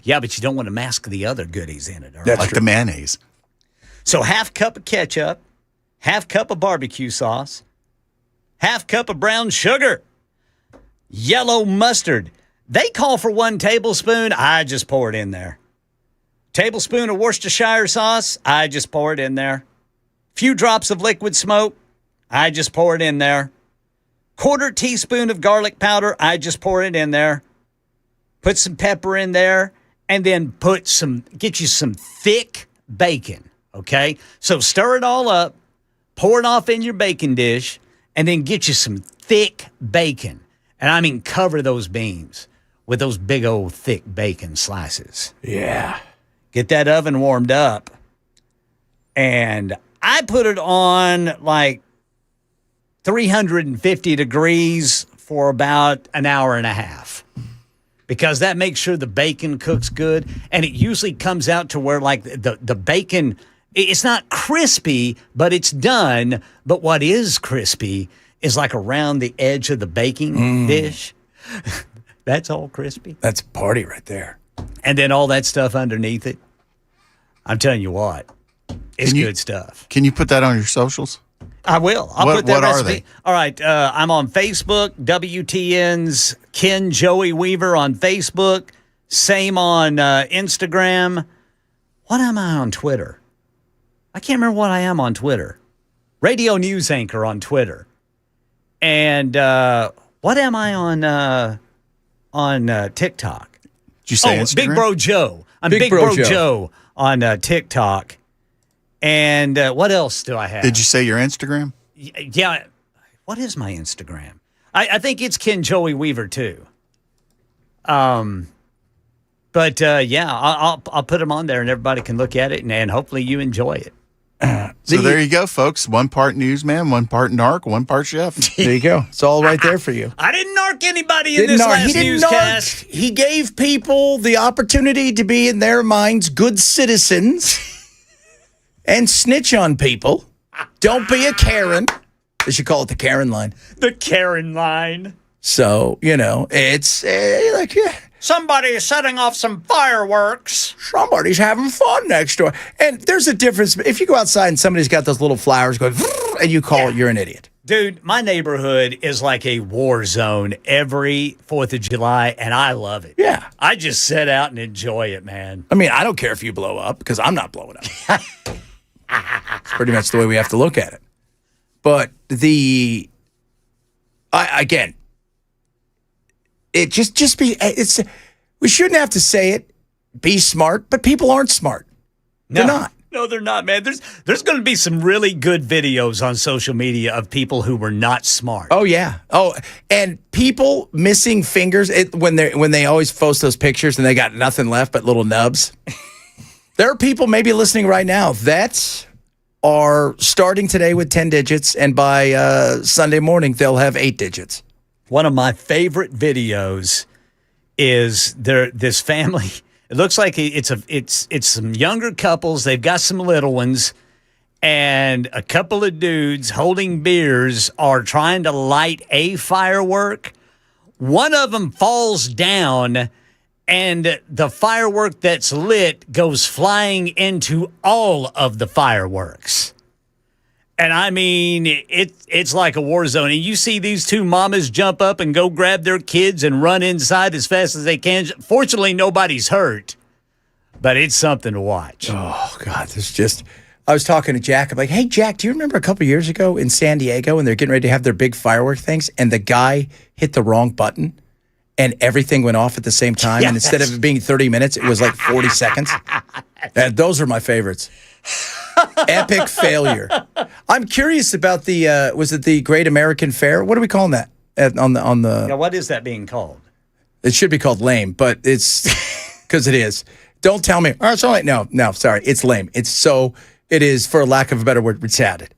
Yeah, but you don't want to mask the other goodies in it. That's like true. The mayonnaise. So half cup of ketchup, half cup of barbecue sauce, half cup of brown sugar, yellow mustard. They call for 1 tablespoon. I just pour it in there. Tablespoon of Worcestershire sauce. I just pour it in there. Few drops of liquid smoke. I just pour it in there. 1/4 teaspoon of garlic powder. I just pour it in there. Put some pepper in there, and then get you some thick bacon, okay? So stir it all up, pour it off in your bacon dish, and then get you some thick bacon. And I mean cover those beans with those big old thick bacon slices. Yeah. Get that oven warmed up, and I put it on like 350 degrees for about an hour and a half. Because that makes sure the bacon cooks good. And it usually comes out to where like the bacon, it's not crispy, but it's done. But what is crispy is like around the edge of the baking dish. That's all crispy. That's a party right there. And then all that stuff underneath it. I'm telling you what, it's good stuff. Can you put that on your socials? I will. I'll put that what recipe. Are they? All right. I'm on Facebook, WTN's Ken Joey Weaver on Facebook. Same on Instagram. What am I on Twitter? I can't remember what I am on Twitter. Radio News Anchor on Twitter. And what am I on TikTok? Did you say Instagram? Big Bro Joe. I'm Big Bro Joe on TikTok. And what else do I have? Did you say your Instagram? Yeah. What is my Instagram? I think it's Ken Joey Weaver too. But yeah, I'll put them on there and everybody can look at it and hopefully you enjoy it. So there you go, folks. 1 part newsman, 1 part narc, 1 part chef. There you go. It's all right there for you. I didn't narc anybody in this last newscast. He gave people the opportunity to be, in their minds, good citizens and snitch on people. Don't be a Karen. They should call it the Karen line. The Karen line. So, it's like, yeah. Somebody is setting off some fireworks. Somebody's having fun next door. And there's a difference. If you go outside and somebody's got those little flowers going, and you call it, you're an idiot. Dude, my neighborhood is like a war zone every 4th of July, and I love it. Yeah. I just sit out and enjoy it, man. I mean, I don't care if you blow up because I'm not blowing up. It's pretty much the way we have to look at it. But again, it just be, we shouldn't have to say it, be smart, but people aren't smart. They're not. No, they're not, man. There's going to be some really good videos on social media of people who were not smart. Oh yeah. Oh, and people missing fingers when they always post those pictures and they got nothing left but little nubs. There are people maybe listening right now that are starting today with 10 digits, and by Sunday morning they'll have 8 digits. One of my favorite videos is this family. It looks like it's some younger couples. They've got some little ones, and a couple of dudes holding beers are trying to light a firework. One of them falls down, and the firework that's lit goes flying into all of the fireworks. And I mean, it's like a war zone. And you see these two mamas jump up and go grab their kids and run inside as fast as they can. Fortunately, nobody's hurt, but it's something to watch. Oh, God, I was talking to Jack. I'm like, hey, Jack, do you remember a couple years ago in San Diego when they're getting ready to have their big firework things and the guy hit the wrong button and everything went off at the same time? Yes. And instead of it being 30 minutes, it was like 40 seconds. And those are my favorites. Epic failure. I'm curious about the was it the Great American Fair? What are we calling that on the? Now, what is that being called? It should be called lame, but it's because it is. Don't tell me. Oh, it's all right. No, sorry. It's lame. It is, for lack of a better word, retarded.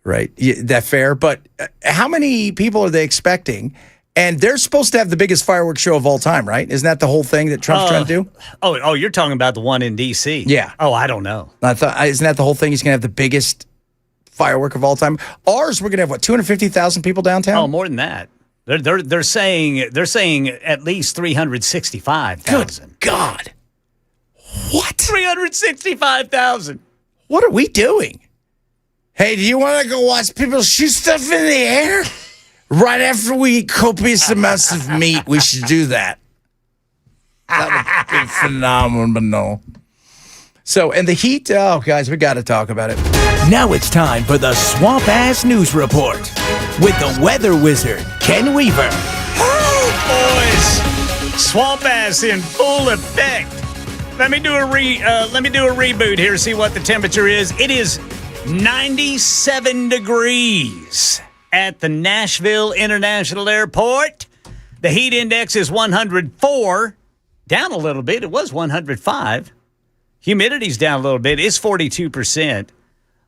Right? That fair. But how many people are they expecting? And they're supposed to have the biggest fireworks show of all time, right? Isn't that the whole thing that Trump's trying to do? Oh, you're talking about the one in D.C. Yeah. Oh, I don't know. Isn't that the whole thing? He's going to have the biggest firework of all time. Ours, we're going to have, what, 250,000 people downtown? Oh, more than that. They're saying at least 365,000. Good God. What? 365,000. What are we doing? Hey, do you want to go watch people shoot stuff in the air? Right after we eat copious amounts of meat, we should do that. That would be phenomenal. So, and the heat, oh, guys, we got to talk about it. Now it's time for the Swamp Ass News Report with the weather wizard, Ken Weaver. Oh, boys. Swamp Ass in full effect. Let me do a reboot here, see what the temperature is. It is 97 degrees at the Nashville International Airport. The heat index is 104, down a little bit. It was 105. Humidity's down a little bit. It's 42%.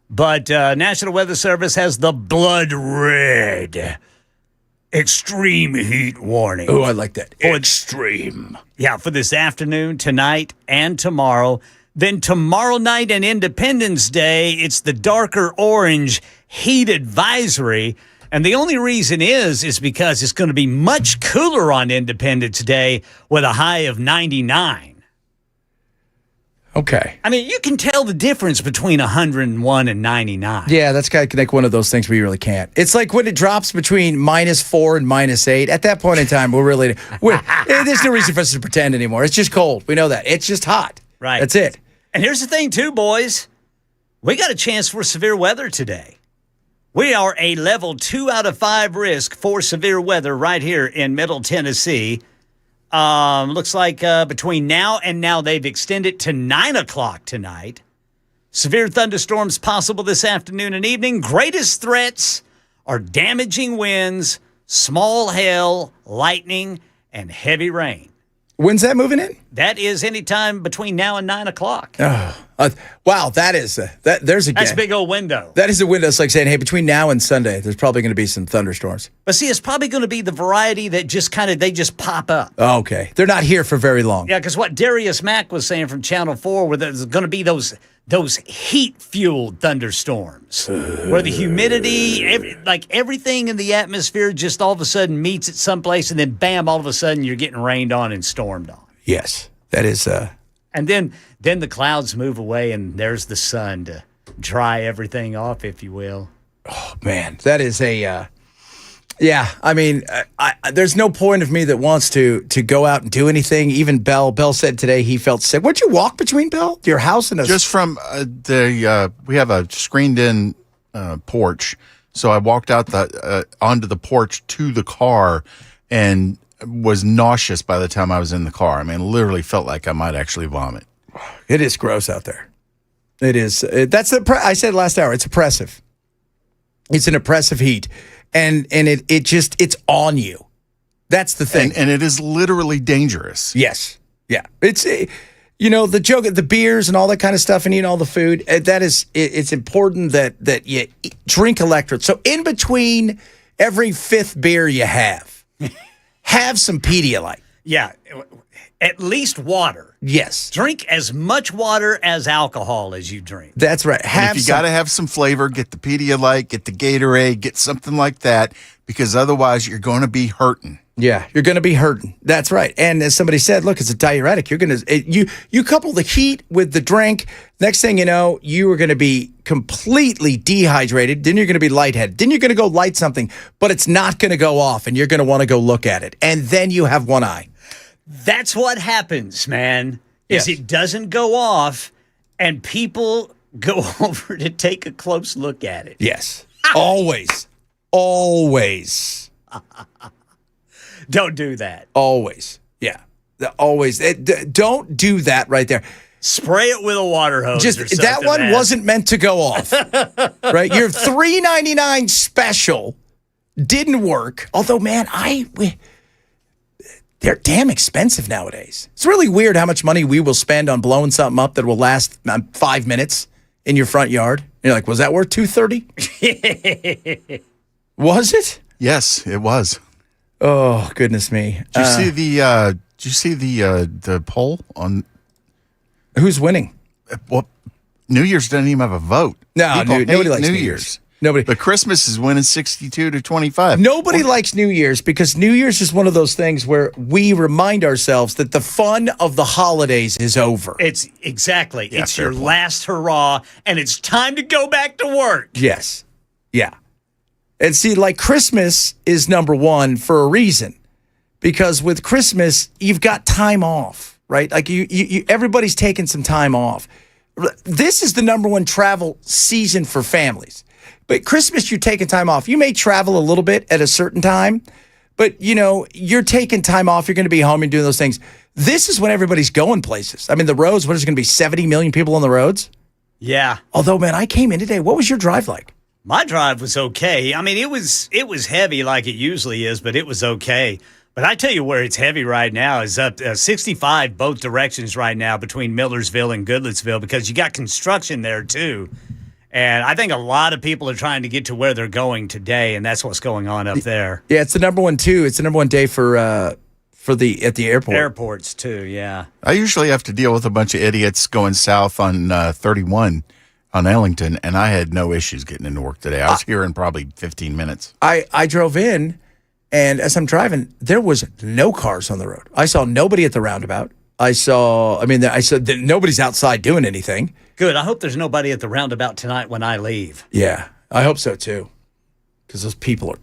But National Weather Service has the blood red extreme heat warning. Oh, I like that. Extreme. Yeah, for this afternoon, tonight, and tomorrow. Then tomorrow night and Independence Day, it's the darker orange heat advisory. And the only reason is because it's going to be much cooler on Independence Day with a high of 99. Okay. I mean, you can tell the difference between 101 and 99. Yeah, that's kind of like one of those things where you really can't. It's like when it drops between -4 and -8. At that point in time, there's no reason for us to pretend anymore. It's just cold. We know that. It's just hot. Right. That's it. And here's the thing, too, boys. We got a chance for severe weather today. We are a level 2 out of 5 risk for severe weather right here in Middle Tennessee. Looks like between now and now they've extended to 9 o'clock tonight. Severe thunderstorms possible this afternoon and evening. Greatest threats are damaging winds, small hail, lightning, and heavy rain. When's that moving in? That is anytime between now and 9 o'clock. Wow, there's a That's a big old window. That is a window. It's like saying, hey, between now and Sunday, there's probably going to be some thunderstorms. But see, it's probably going to be the variety that they just pop up. Oh, okay. They're not here for very long. Yeah, because what Darius Mack was saying from Channel 4, where there's going to be those heat-fueled thunderstorms, where the humidity, everything in the atmosphere just all of a sudden meets at some place, and then bam, all of a sudden you're getting rained on and stormed on. Yes, that is. And then the clouds move away, and there's the sun to dry everything off, if you will. Oh, man, that is a... yeah, I mean, there's no point of me that wants to go out and do anything. Even Bell said today he felt sick. Where'd you walk between, Bell? Your house and just from we have a screened-in porch, so I walked out onto the porch to the car and was nauseous by the time I was in the car. I mean, literally felt like I might actually vomit. It is gross out there. It is. I said last hour. It's oppressive. It's an oppressive heat. And it's on you. That's the thing. And it is literally dangerous. Yes. Yeah. It's, the joke, the beers and all that kind of stuff and eating all the food, it's important that you drink electrolytes. So in between every 5th beer you have some Pedialyte. Yeah. At least water. Yes. Drink as much water as alcohol as you drink. That's right. If you got to have some flavor, get the Pedialyte, get the Gatorade, get something like that, because otherwise you're going to be hurting. Yeah, you're going to be hurting. That's right. And as somebody said, look, it's a diuretic. You're going to you couple the heat with the drink. Next thing you know, you are going to be completely dehydrated. Then you're going to be lightheaded. Then you're going to go light something, but it's not going to go off, and you're going to want to go look at it. And then you have one eye. That's what happens, man. Is It doesn't go off, and people go over to take a close look at it. Yes. Always. Always. Don't do that. Always. Yeah. Always. Don't do that right there. Spray it with a water hose. Just or that something, one man. wasn't meant to go off. Right? Your $3.99 special didn't work. Although, man, they're damn expensive nowadays. It's really weird how much money we will spend on blowing something up that will last 5 minutes in your front yard. You're like, was that worth $230? Was it? Yes, it was. Oh, goodness me! Did you see the poll on who's winning? Well, New Year's doesn't even have a vote. No, People nobody hate likes New Year's. Nobody. But Christmas is winning 62-25. Nobody likes New Year's because New Year's is one of those things where we remind ourselves that the fun of the holidays is over. It's exactly. Yeah, it's fair your point. last hurrah, and it's time to go back to work. Yes. Yeah. And see, like Christmas is number one for a reason. Because with Christmas, you've got time off, right? Like you everybody's taking some time off. This is the number one travel season for families. But Christmas, you're taking time off. You may travel a little bit at a certain time, but you're taking time off. You're going to be home and doing those things. This is when everybody's going places. I mean, the roads, what is it going to be, 70 million people on the roads? Yeah. Although, man, I came in today. What was your drive like? My drive was okay. I mean, it was heavy like it usually is, but it was okay. But I tell you where it's heavy right now is up 65 both directions right now between Millersville and Goodlettsville because you got construction there too. And I think a lot of people are trying to get to where they're going today, and that's what's going on up there. Yeah, it's the number one too. It's the number one day for at the airport. Airports too, yeah. I usually have to deal with a bunch of idiots going south on 31 on Ellington, and I had no issues getting into work today. I was here in probably 15 minutes. I drove in, and as I'm driving, there was no cars on the road. I saw nobody at the roundabout. I said that nobody's outside doing anything. Good. I hope there's nobody at the roundabout tonight when I leave. Yeah, I hope so too. Because those people are...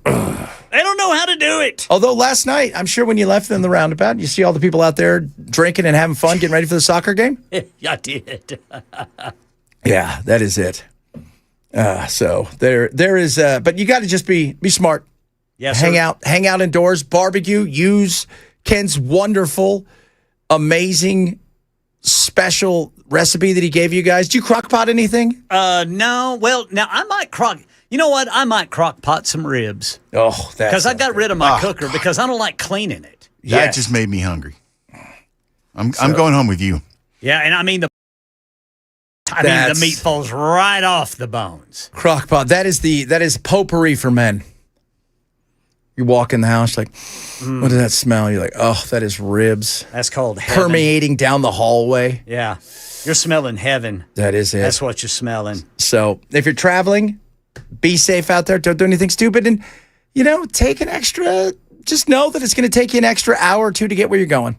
They don't know how to do it. Although last night, I'm sure when you left in the roundabout, you see all the people out there drinking and having fun, getting ready for the soccer game? Yeah, I did. Yeah, that is it. So there is, but you got to just be smart. Yes, hang sir. hang out indoors, barbecue, use Ken's wonderful, amazing, special recipe that he gave you guys. Do you crock pot anything? No. Well, now I might crock. You know what? I might crock pot some ribs. Oh, that's because I got rid of my cooker God. because I don't like cleaning it. That just made me hungry. I'm going home with you. Yeah, and I mean the meat falls right off the bones. Crock pot. That is potpourri for men. You walk in the house like, what does that smell? You're like, oh, that is ribs. That's called heaven. Permeating down the hallway. Yeah, you're smelling heaven. That is it. That's what you're smelling. So if you're traveling, be safe out there. Don't do anything stupid. And, take an extra, just know that it's going to take you an extra hour or two to get where you're going.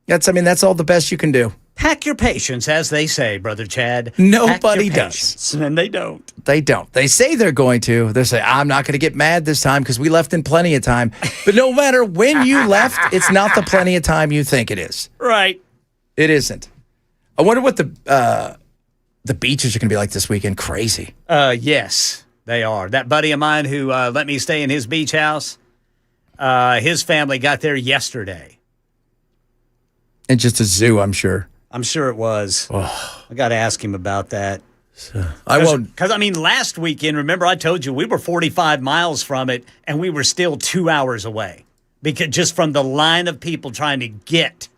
That's all the best you can do. Pack your patience, as they say, Brother Chad. Nobody Pack your does. patience, and they don't. They don't. They say they're going to. They say, I'm not going to get mad this time because we left in plenty of time. But no matter when you left, it's not the plenty of time you think it is. Right. It isn't. I wonder what the beaches are going to be like this weekend. Crazy. Yes, they are. That buddy of mine who let me stay in his beach house, his family got there yesterday. And just a zoo, I'm sure. I'm sure it was. Oh. I got to ask him about that. I won't. Because, last weekend, remember I told you we were 45 miles from it, and we were still 2 hours away. Because just from the line of people trying to get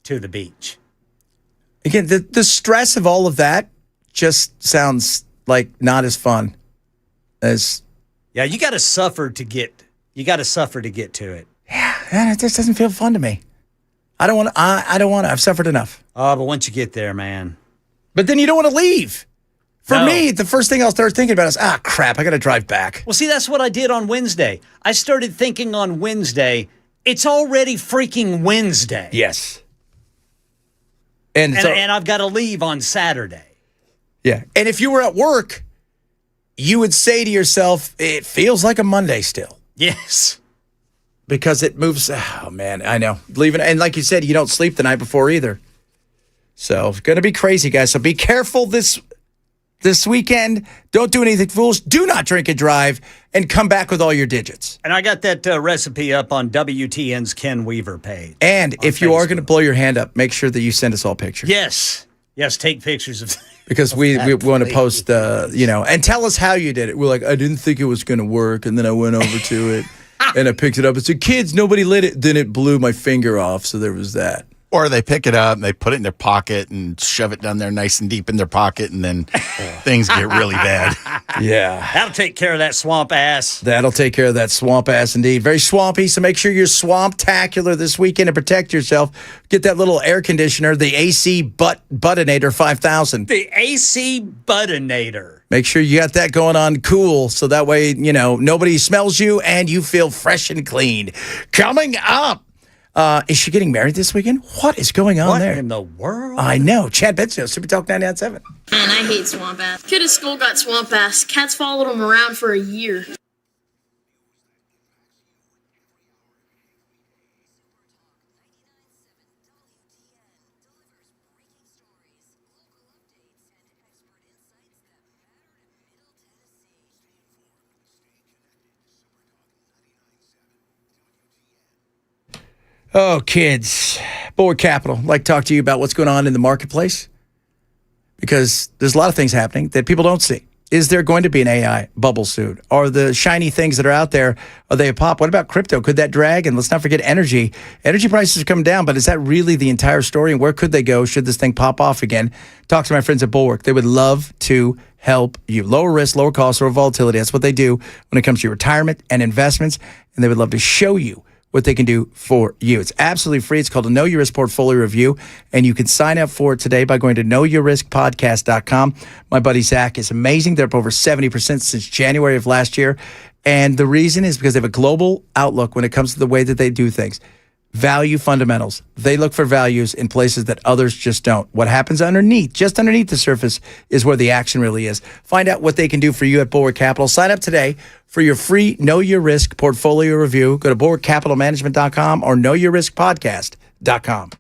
to the beach. Again, the stress of all of that just sounds like not as fun as... Yeah, you got to suffer to get to it. Yeah, it just doesn't feel fun to me. I don't want to. I've suffered enough. Oh, but once you get there, man. But then you don't want to leave. For No. me, the first thing I'll start thinking about is, crap, I got to drive back. Well, see, that's what I did on Wednesday. I started thinking on Wednesday, it's already freaking Wednesday. Yes. And I've got to leave on Saturday. Yeah. And if you were at work, you would say to yourself, it feels like a Monday still. Yes. Because it moves. Oh, man, I know. Leaving. And like you said, you don't sleep the night before either. So it's going to be crazy, guys. So be careful this weekend. Don't do anything foolish. Do not drink and drive, and come back with all your digits. And I got that recipe up on WTN's Ken Weaver page. And if you are going to blow your hand up, make sure that you send us all pictures. Yes. Yes, take pictures of because we want to post, and tell us how you did it. We're like, I didn't think it was going to work, and then I went over to it, and I picked it up. It said, kids, nobody lit it. Then it blew my finger off, so there was that. Or they pick it up and they put it in their pocket and shove it down there nice and deep in their pocket, and then things get really bad. Yeah. That'll take care of that swamp ass. That'll take care of that swamp ass indeed. Very swampy, so make sure you're swamptacular this weekend to protect yourself. Get that little air conditioner, the AC Buttinator 5000. The AC Buttinator. Make sure you got that going on cool, so that way, nobody smells you and you feel fresh and clean. Coming up. Is she getting married this weekend? What is going on there? What in the world? I know. Chad Bensfield, Super Talk 99.7. Man, I hate swamp ass. Kid at school got swamp ass. Cats followed him around for a year. Oh, kids. Board Capital. I'd like to talk to you about what's going on in the marketplace, because there's a lot of things happening that people don't see. Is there going to be an AI bubble soon? Are the shiny things that are out there, are they a pop? What about crypto? Could that drag? And let's not forget energy. Energy prices are coming down, but is that really the entire story? And where could they go should this thing pop off again? Talk to my friends at Bulwark. They would love to help you. Lower risk, lower cost, lower volatility. That's what they do when it comes to your retirement and investments. And they would love to show you what they can do for you. It's absolutely free. It's called a Know Your Risk Portfolio Review, and you can sign up for it today by going to knowyourriskpodcast.com. My buddy Zach is amazing. They're up over 70% since January of last year, and the reason is because they have a global outlook when it comes to the way that they do things. Value fundamentals. They look for values in places that others just don't. What happens underneath, just underneath the surface, is where the action really is. Find out what they can do for you at Bulwark Capital. Sign up today for your free Know Your Risk Portfolio Review. Go to BulwarkCapitalManagement.com or KnowYourRiskPodcast.com.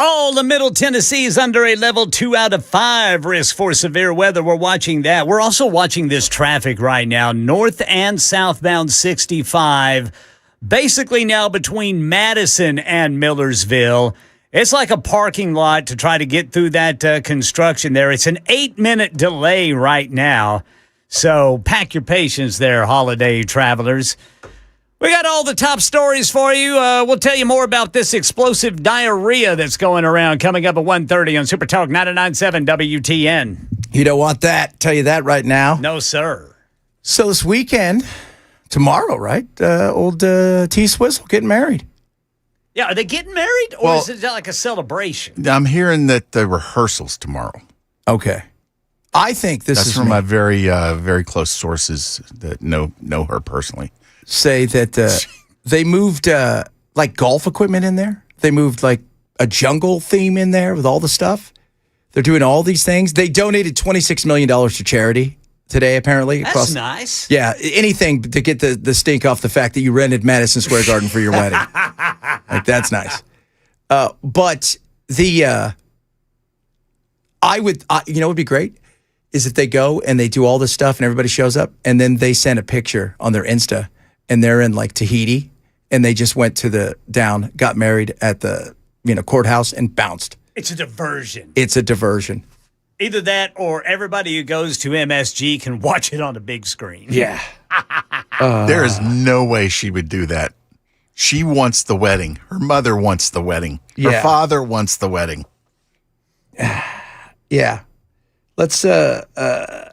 All of Middle Tennessee is under a level 2 out of 5 risk for severe weather. We're watching that. We're also watching this traffic right now, north and southbound 65, basically now between Madison and Millersville. It's like a parking lot to try to get through that construction there. It's an 8-minute delay right now. So pack your patience there, holiday travelers. We got all the top stories for you. We'll tell you more about this explosive diarrhea that's going around coming up at 1:30 on Super Talk 99.7 WTN. You don't want that. Tell you that right now. No, sir. So this weekend, tomorrow, right? Old T Swizzle getting married. Yeah, are they getting married, or is it like a celebration? I'm hearing that the rehearsal's tomorrow. Okay. I think this That's is from my very close sources that know her personally. Say that they moved like golf equipment in there. They moved like a jungle theme in there with all the stuff. They're doing all these things. They donated $26 million to charity today, apparently. That's nice. Yeah, anything to get the stink off the fact that you rented Madison Square Garden for your wedding. Like, that's nice. But the I would, you know what would be great? Is if they go and they do all this stuff and everybody shows up and then they send a picture on their Insta and they're in like Tahiti and they just went to got married at the, courthouse and bounced. It's a diversion. It's a diversion. Either that or everybody who goes to MSG can watch it on a big screen. Yeah. There is no way she would do that. She wants the wedding. Her mother wants the wedding. Her Yeah. father wants the wedding. Yeah. Let's, I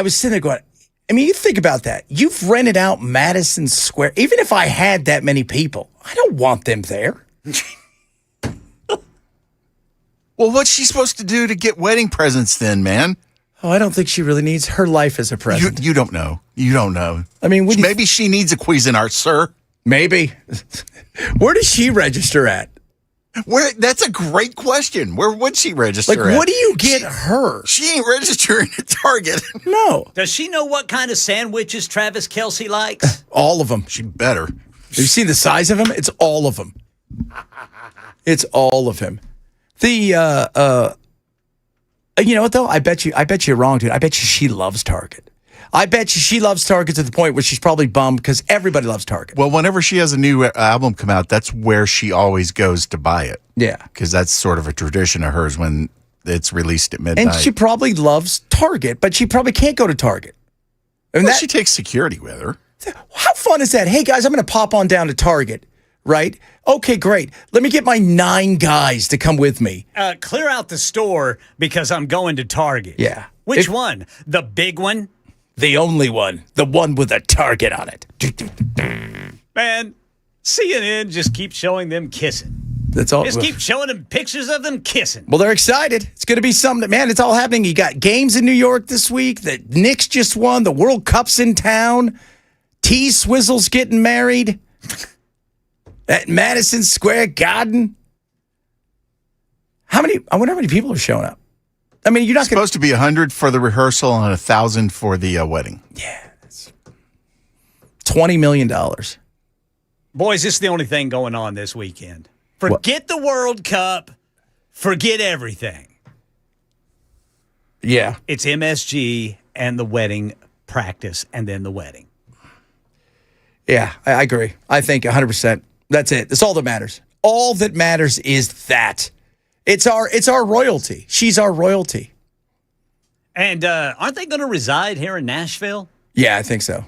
was sitting there going, you think about that. You've rented out Madison Square. Even if I had that many people, I don't want them there. Well, what's she supposed to do to get wedding presents then, man? Oh, I don't think she really needs her life as a present. You don't know. You don't know. I mean, maybe she needs a Cuisinart, sir. Maybe. Where does she register at? That's a great question. Where would she register at? Like, what do you get her? She ain't registering at Target. No. Does she know what kind of sandwiches Travis Kelce likes? All of them. She better. Have you seen the size of him? It's all of them. It's all of him. The you know what though? I bet you're wrong, dude. I bet you she loves Target. I bet you she loves Target to the point where she's probably bummed because everybody loves Target. Well, whenever she has a new album come out, that's where she always goes to buy it. Yeah. Because that's sort of a tradition of hers when it's released at midnight. And she probably loves Target, but she probably can't go to Target. And she takes security with her. How fun is that? Hey, guys, I'm going to pop on down to Target, right? Okay, great. Let me get my 9 guys to come with me. Clear out the store because I'm going to Target. Yeah. Which one? The big one? The only one. The one with a target on it. Man, CNN just keeps showing them kissing. That's all. Just keep showing them pictures of them kissing. Well, they're excited. It's going to be something. Man, it's all happening. You got games in New York this week. The Knicks just won. The World Cup's in town. T Swizzle's getting married at Madison Square Garden. I wonder how many people are showing up. I mean, you're not supposed to be 100 for the rehearsal and 1,000 for the wedding. Yeah. $20 million. Boys, this is the only thing going on this weekend. Forget the World Cup. Forget everything. Yeah. It's MSG and the wedding practice and then the wedding. Yeah, I agree. I think 100%. That's it. That's all that matters. All that matters is that. It's our royalty. She's our royalty. And aren't they going to reside here in Nashville? Yeah, I think so.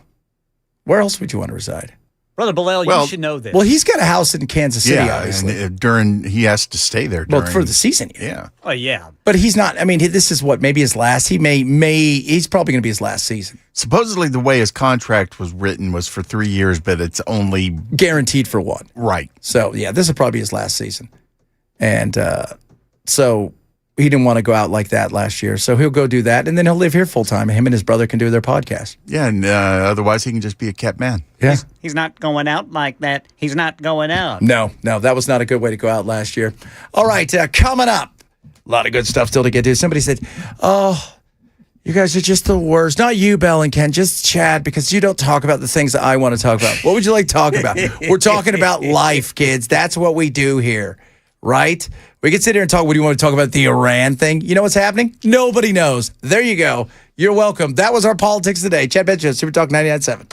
Where else would you want to reside? Brother Bilal, you should know this. Well, he's got a house in Kansas City, obviously. And he has to stay there during... Well, for the season. Yeah. Oh, yeah. But he's not, this is maybe his last. He's probably going to be his last season. Supposedly the way his contract was written was for 3 years, but it's only... guaranteed for 1. Right. So, yeah, this will probably be his last season. And so he didn't want to go out like that last year. So he'll go do that, and then he'll live here full time. Him and his brother can do their podcast. Yeah, and otherwise he can just be a kept man. Yeah. He's not going out like that. He's not going out. No, that was not a good way to go out last year. All right, coming up, a lot of good stuff still to get to. Somebody said, You guys are just the worst. Not you, Bell and Ken, just Chad, because you don't talk about the things that I want to talk about. What would you like to talk about? We're talking about life, kids. That's what we do here, right? We can sit here and talk. What do you want to talk about? The Iran thing? You know what's happening? Nobody knows. There you go. You're welcome. That was our politics today. Chad Bench, Super Talk 99.7.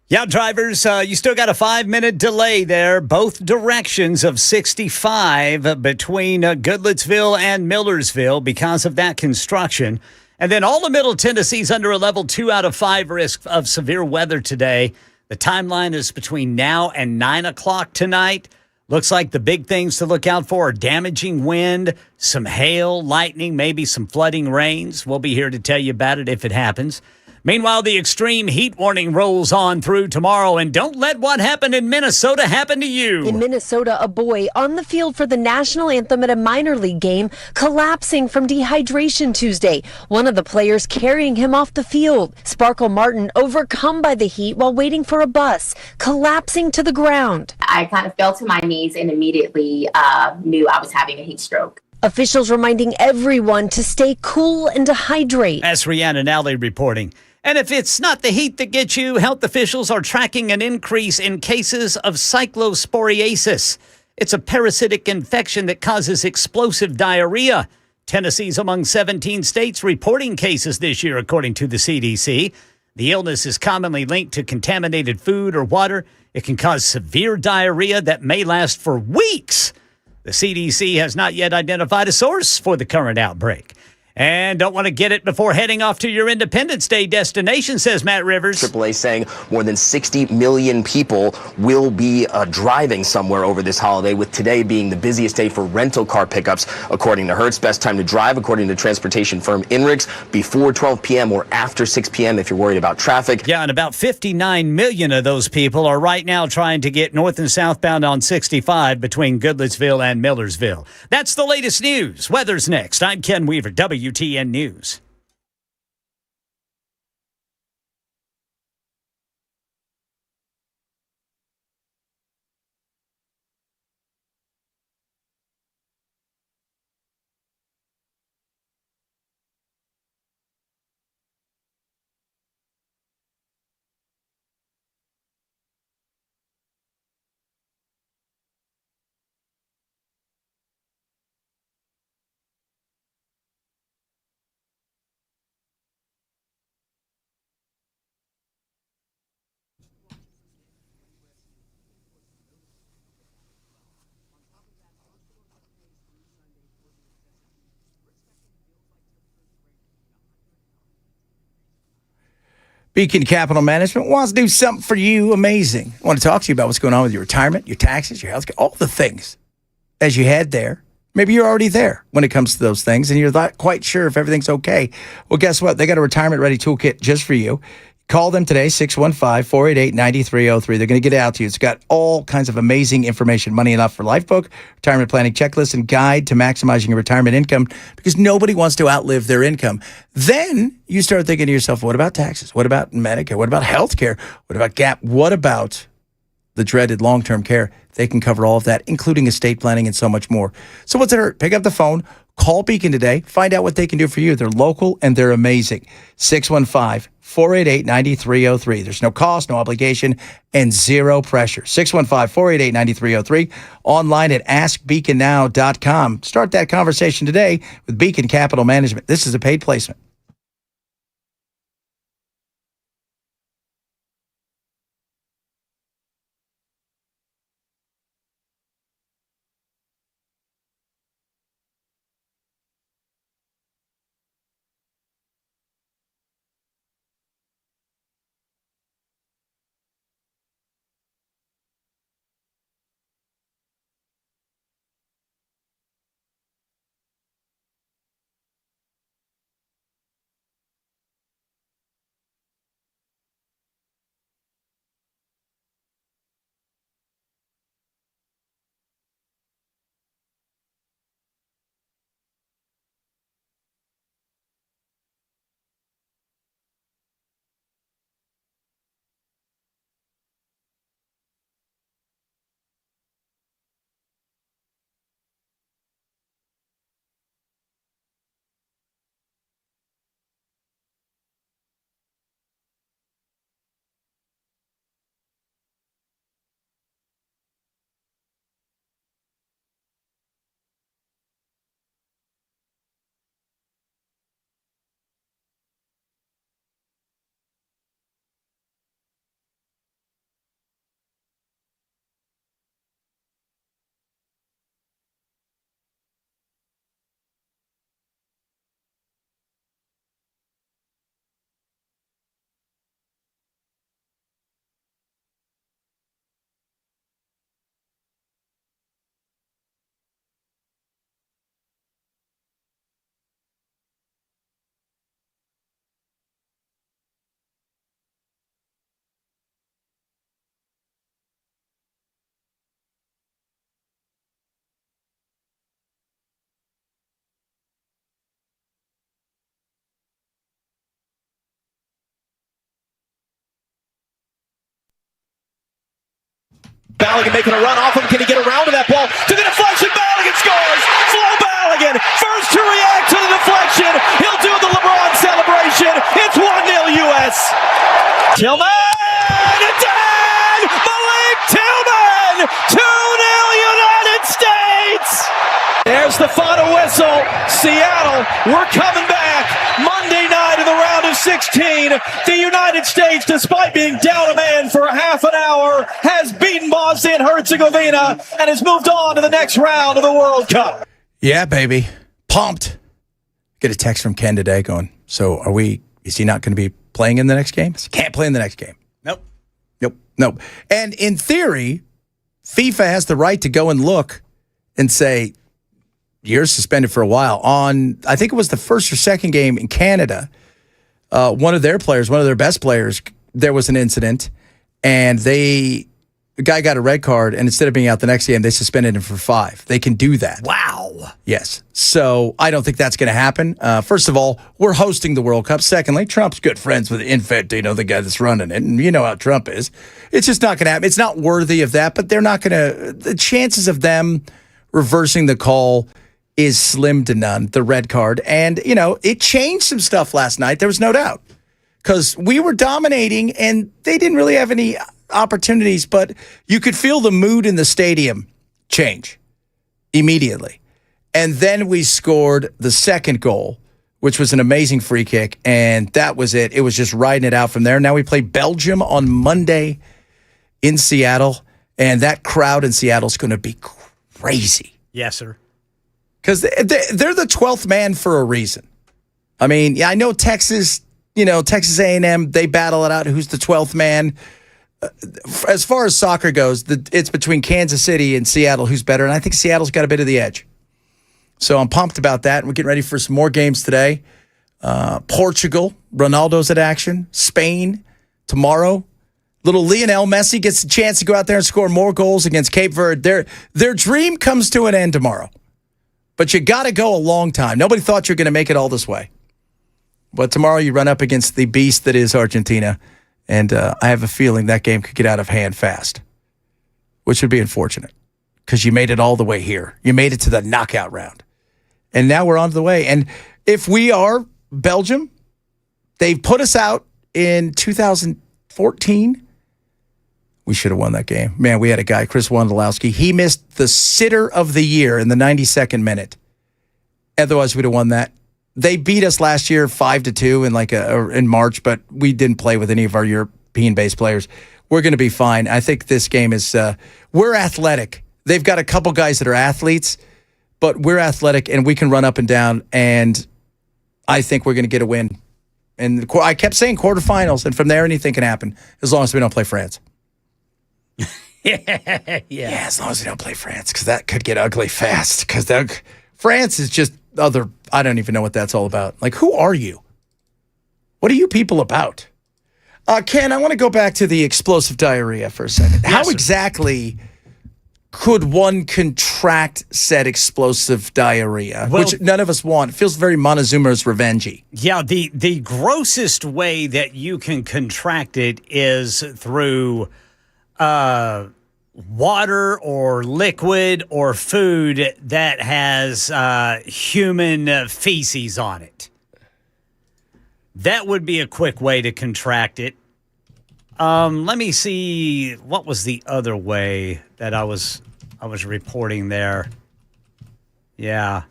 Yeah, drivers, you still got a 5-minute delay there, both directions of 65 between Goodlettsville and Millersville because of that construction. And then all of Middle Tennessee's under a level 2 out of 5 risk of severe weather today. The timeline is between now and 9 o'clock tonight. Looks like the big things to look out for are damaging wind, some hail, lightning, maybe some flooding rains. We'll be here to tell you about it if it happens. Meanwhile, the extreme heat warning rolls on through tomorrow, and don't let what happened in Minnesota happen to you. In Minnesota, a boy on the field for the national anthem at a minor league game collapsing from dehydration Tuesday. One of the players carrying him off the field. Sparkle Martin overcome by the heat while waiting for a bus, collapsing to the ground. I kind of fell to my knees and immediately knew I was having a heat stroke. Officials reminding everyone to stay cool and to hydrate. That's Rhiannon Alley reporting. And if it's not the heat that gets you, health officials are tracking an increase in cases of cyclosporiasis. It's a parasitic infection that causes explosive diarrhea. Tennessee's among 17 states reporting cases this year, according to the CDC. The illness is commonly linked to contaminated food or water. It can cause severe diarrhea that may last for weeks. The CDC has not yet identified a source for the current outbreak. And don't want to get it before heading off to your Independence Day destination, says Matt Rivers. AAA saying more than 60 million people will be driving somewhere over this holiday, with today being the busiest day for rental car pickups, according to Hertz. Best time to drive, according to transportation firm INRIX, before 12 p.m. or after 6 p.m. if you're worried about traffic. Yeah, and about 59 million of those people are right now trying to get north and southbound on 65 between Goodlettsville and Millersville. That's the latest news. Weather's next. I'm Ken Weaver, WTN News. Beacon Capital Management wants to do something for you amazing. I want to talk to you about what's going on with your retirement, your taxes, your health care, all the things as you head there. Maybe you're already there when it comes to those things and you're not quite sure if everything's okay. Well, guess what? They got a retirement ready toolkit just for you. Call them today, 615-488-9303. They're going to get it out to you. It's got all kinds of amazing information. Money Enough for Lifebook, retirement planning checklist, and guide to maximizing your retirement income, because nobody wants to outlive their income. Then you start thinking to yourself, what about taxes? What about Medicare? What about health care? What about GAP? What about the dreaded long-term care? They can cover all of that, including estate planning and so much more. So what's it hurt? Pick up the phone. Call Beacon today. Find out what they can do for you. They're local and they're amazing. 615-488-9303. There's no cost, no obligation, and zero pressure. 615-488-9303. Online at askbeaconnow.com. Start that conversation today with Beacon Capital Management. This is a paid placement. Balogun making a run off him. Can he get around to that ball? To the deflection, Balogun scores! Flo Balogun, first to react to the deflection. He'll do the LeBron celebration. It's 1-0 U.S. Tillman! Again! Malik Tillman! 2-0 United States! There's the final whistle. Seattle, we're coming back. Monday night in the round of 16. The United States, despite being down a man for a half an hour, has beaten Bosnia and Herzegovina and has moved on to the next round of the World Cup. Yeah, baby. Pumped. Get a text from Ken today going, so is he not going to be playing in the next game? He can't play in the next game. Nope. And in theory, FIFA has the right to go and look and say, you're suspended for a while. On, I think it was the first or second game in Canada, one of their best players, there was an incident, and the guy got a red card, and instead of being out the next game, they suspended him for 5. They can do that. Wow. Yes. So I don't think that's going to happen. First of all, we're hosting the World Cup. Secondly, Trump's good friends with Infantino, the guy that's running it, and you know how Trump is. It's just not going to happen. It's not worthy of that, but they're not going to. The chances of them reversing the call is slim to none, the red card. And, it changed some stuff last night. There was no doubt. Because we were dominating, and they didn't really have any opportunities, but you could feel the mood in the stadium change immediately. And then we scored the second goal, which was an amazing free kick, and that was it. It was just riding it out from there. Now we play Belgium on Monday in Seattle, and that crowd in Seattle is going to be crazy. Yes, sir. Because they're the 12th man for a reason. I mean, I know Texas A&M, they battle it out. Who's the 12th man? As far as soccer goes, it's between Kansas City and Seattle. Who's better? And I think Seattle's got a bit of the edge. So I'm pumped about that. We're getting ready for some more games today. Portugal, Ronaldo's at action. Spain, tomorrow. Little Lionel Messi gets a chance to go out there and score more goals against Cape Verde. Their dream comes to an end tomorrow. But you got to go a long time. Nobody thought you were going to make it all this way. But tomorrow you run up against the beast that is Argentina. And I have a feeling that game could get out of hand fast, which would be unfortunate because you made it all the way here. You made it to the knockout round. And now we're on the way. And if we are Belgium, they put us out in 2014. We should have won that game. Man, we had a guy, Chris Wondolowski. He missed the sitter of the year in the 92nd minute. Otherwise, we'd have won that. They beat us last year 5-2 in March, but we didn't play with any of our European-based players. We're going to be fine. I think this game is we're athletic. They've got a couple guys that are athletes, but we're athletic, and we can run up and down, and I think we're going to get a win. And I kept saying quarterfinals, and from there, anything can happen as long as we don't play France. Yeah, as long as we don't play France, because that could get ugly fast. Because France is just I don't even know what that's all about. Like, who are you? What are you people about? Ken, I want to go back to the explosive diarrhea for a second. Yes, How sir. exactly could one contract said explosive diarrhea, Well, which none of us want? It feels very Montezuma's revenge-y. Yeah, the grossest way that you can contract it is through water or liquid or food that has human feces on it. That would be a quick way to contract it. Let me see. What was the other way that I was reporting there? Yeah.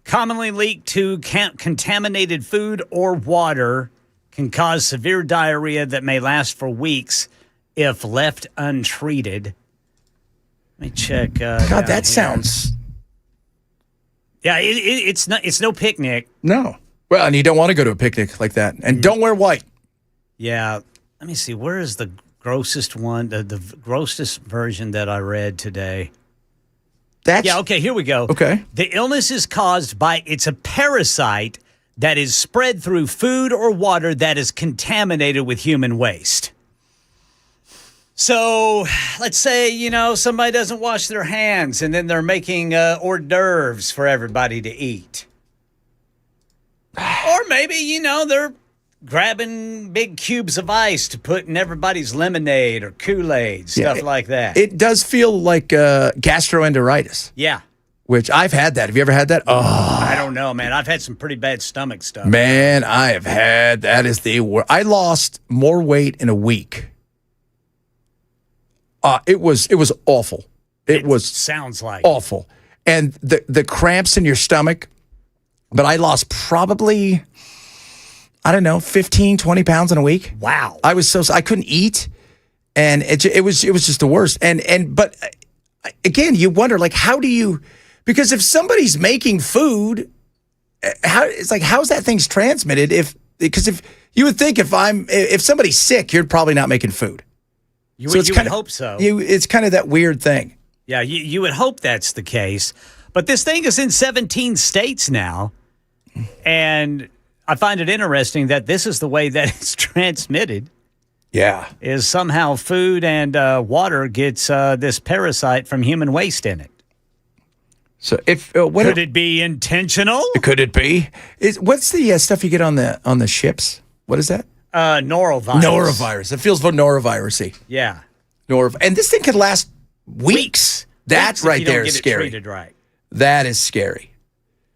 Commonly leaked to contaminated food or water can cause severe diarrhea that may last for weeks if left untreated. Let me check. God, that sounds... Yeah, it's no picnic. No. Well, and you don't want to go to a picnic like that. And don't wear white. Yeah. Let me see. Where is the grossest one? The grossest version that I read today. Yeah, okay, here we go. Okay. The illness is caused by, it's a parasite that is spread through food or water that is contaminated with human waste. So let's say, somebody doesn't wash their hands and then they're making hors d'oeuvres for everybody to eat. Or maybe, they're grabbing big cubes of ice to put in everybody's lemonade or Kool-Aid, stuff like that. It does feel like gastroenteritis. Yeah. Which I've had that. Have you ever had that? Oh, I don't know, man. I've had some pretty bad stomach stuff. man, I have had that. Is the worst. I lost more weight in a week. It was awful. It was sounds like awful, and the cramps in your stomach. But I lost probably, I don't know, 15, 20 pounds in a week. Wow. I was I couldn't eat, and it was just the worst. But again, you wonder, like, how do you? Because if somebody's making food, how's that thing's transmitted? Because if you would think if somebody's sick, you're probably not making food. You would hope so. It's kind of that weird thing. Yeah, you would hope that's the case. But this thing is in 17 states now, and I find it interesting that this is the way that it's transmitted. Yeah. Is somehow food and water gets this parasite from human waste in it. So could it be intentional? Could it be? What's the stuff you get on the ships? What is that? Norovirus. Norovirus. It feels norovirus-y. Yeah. And this thing could last weeks. That right there is scary. Treated right. That is scary.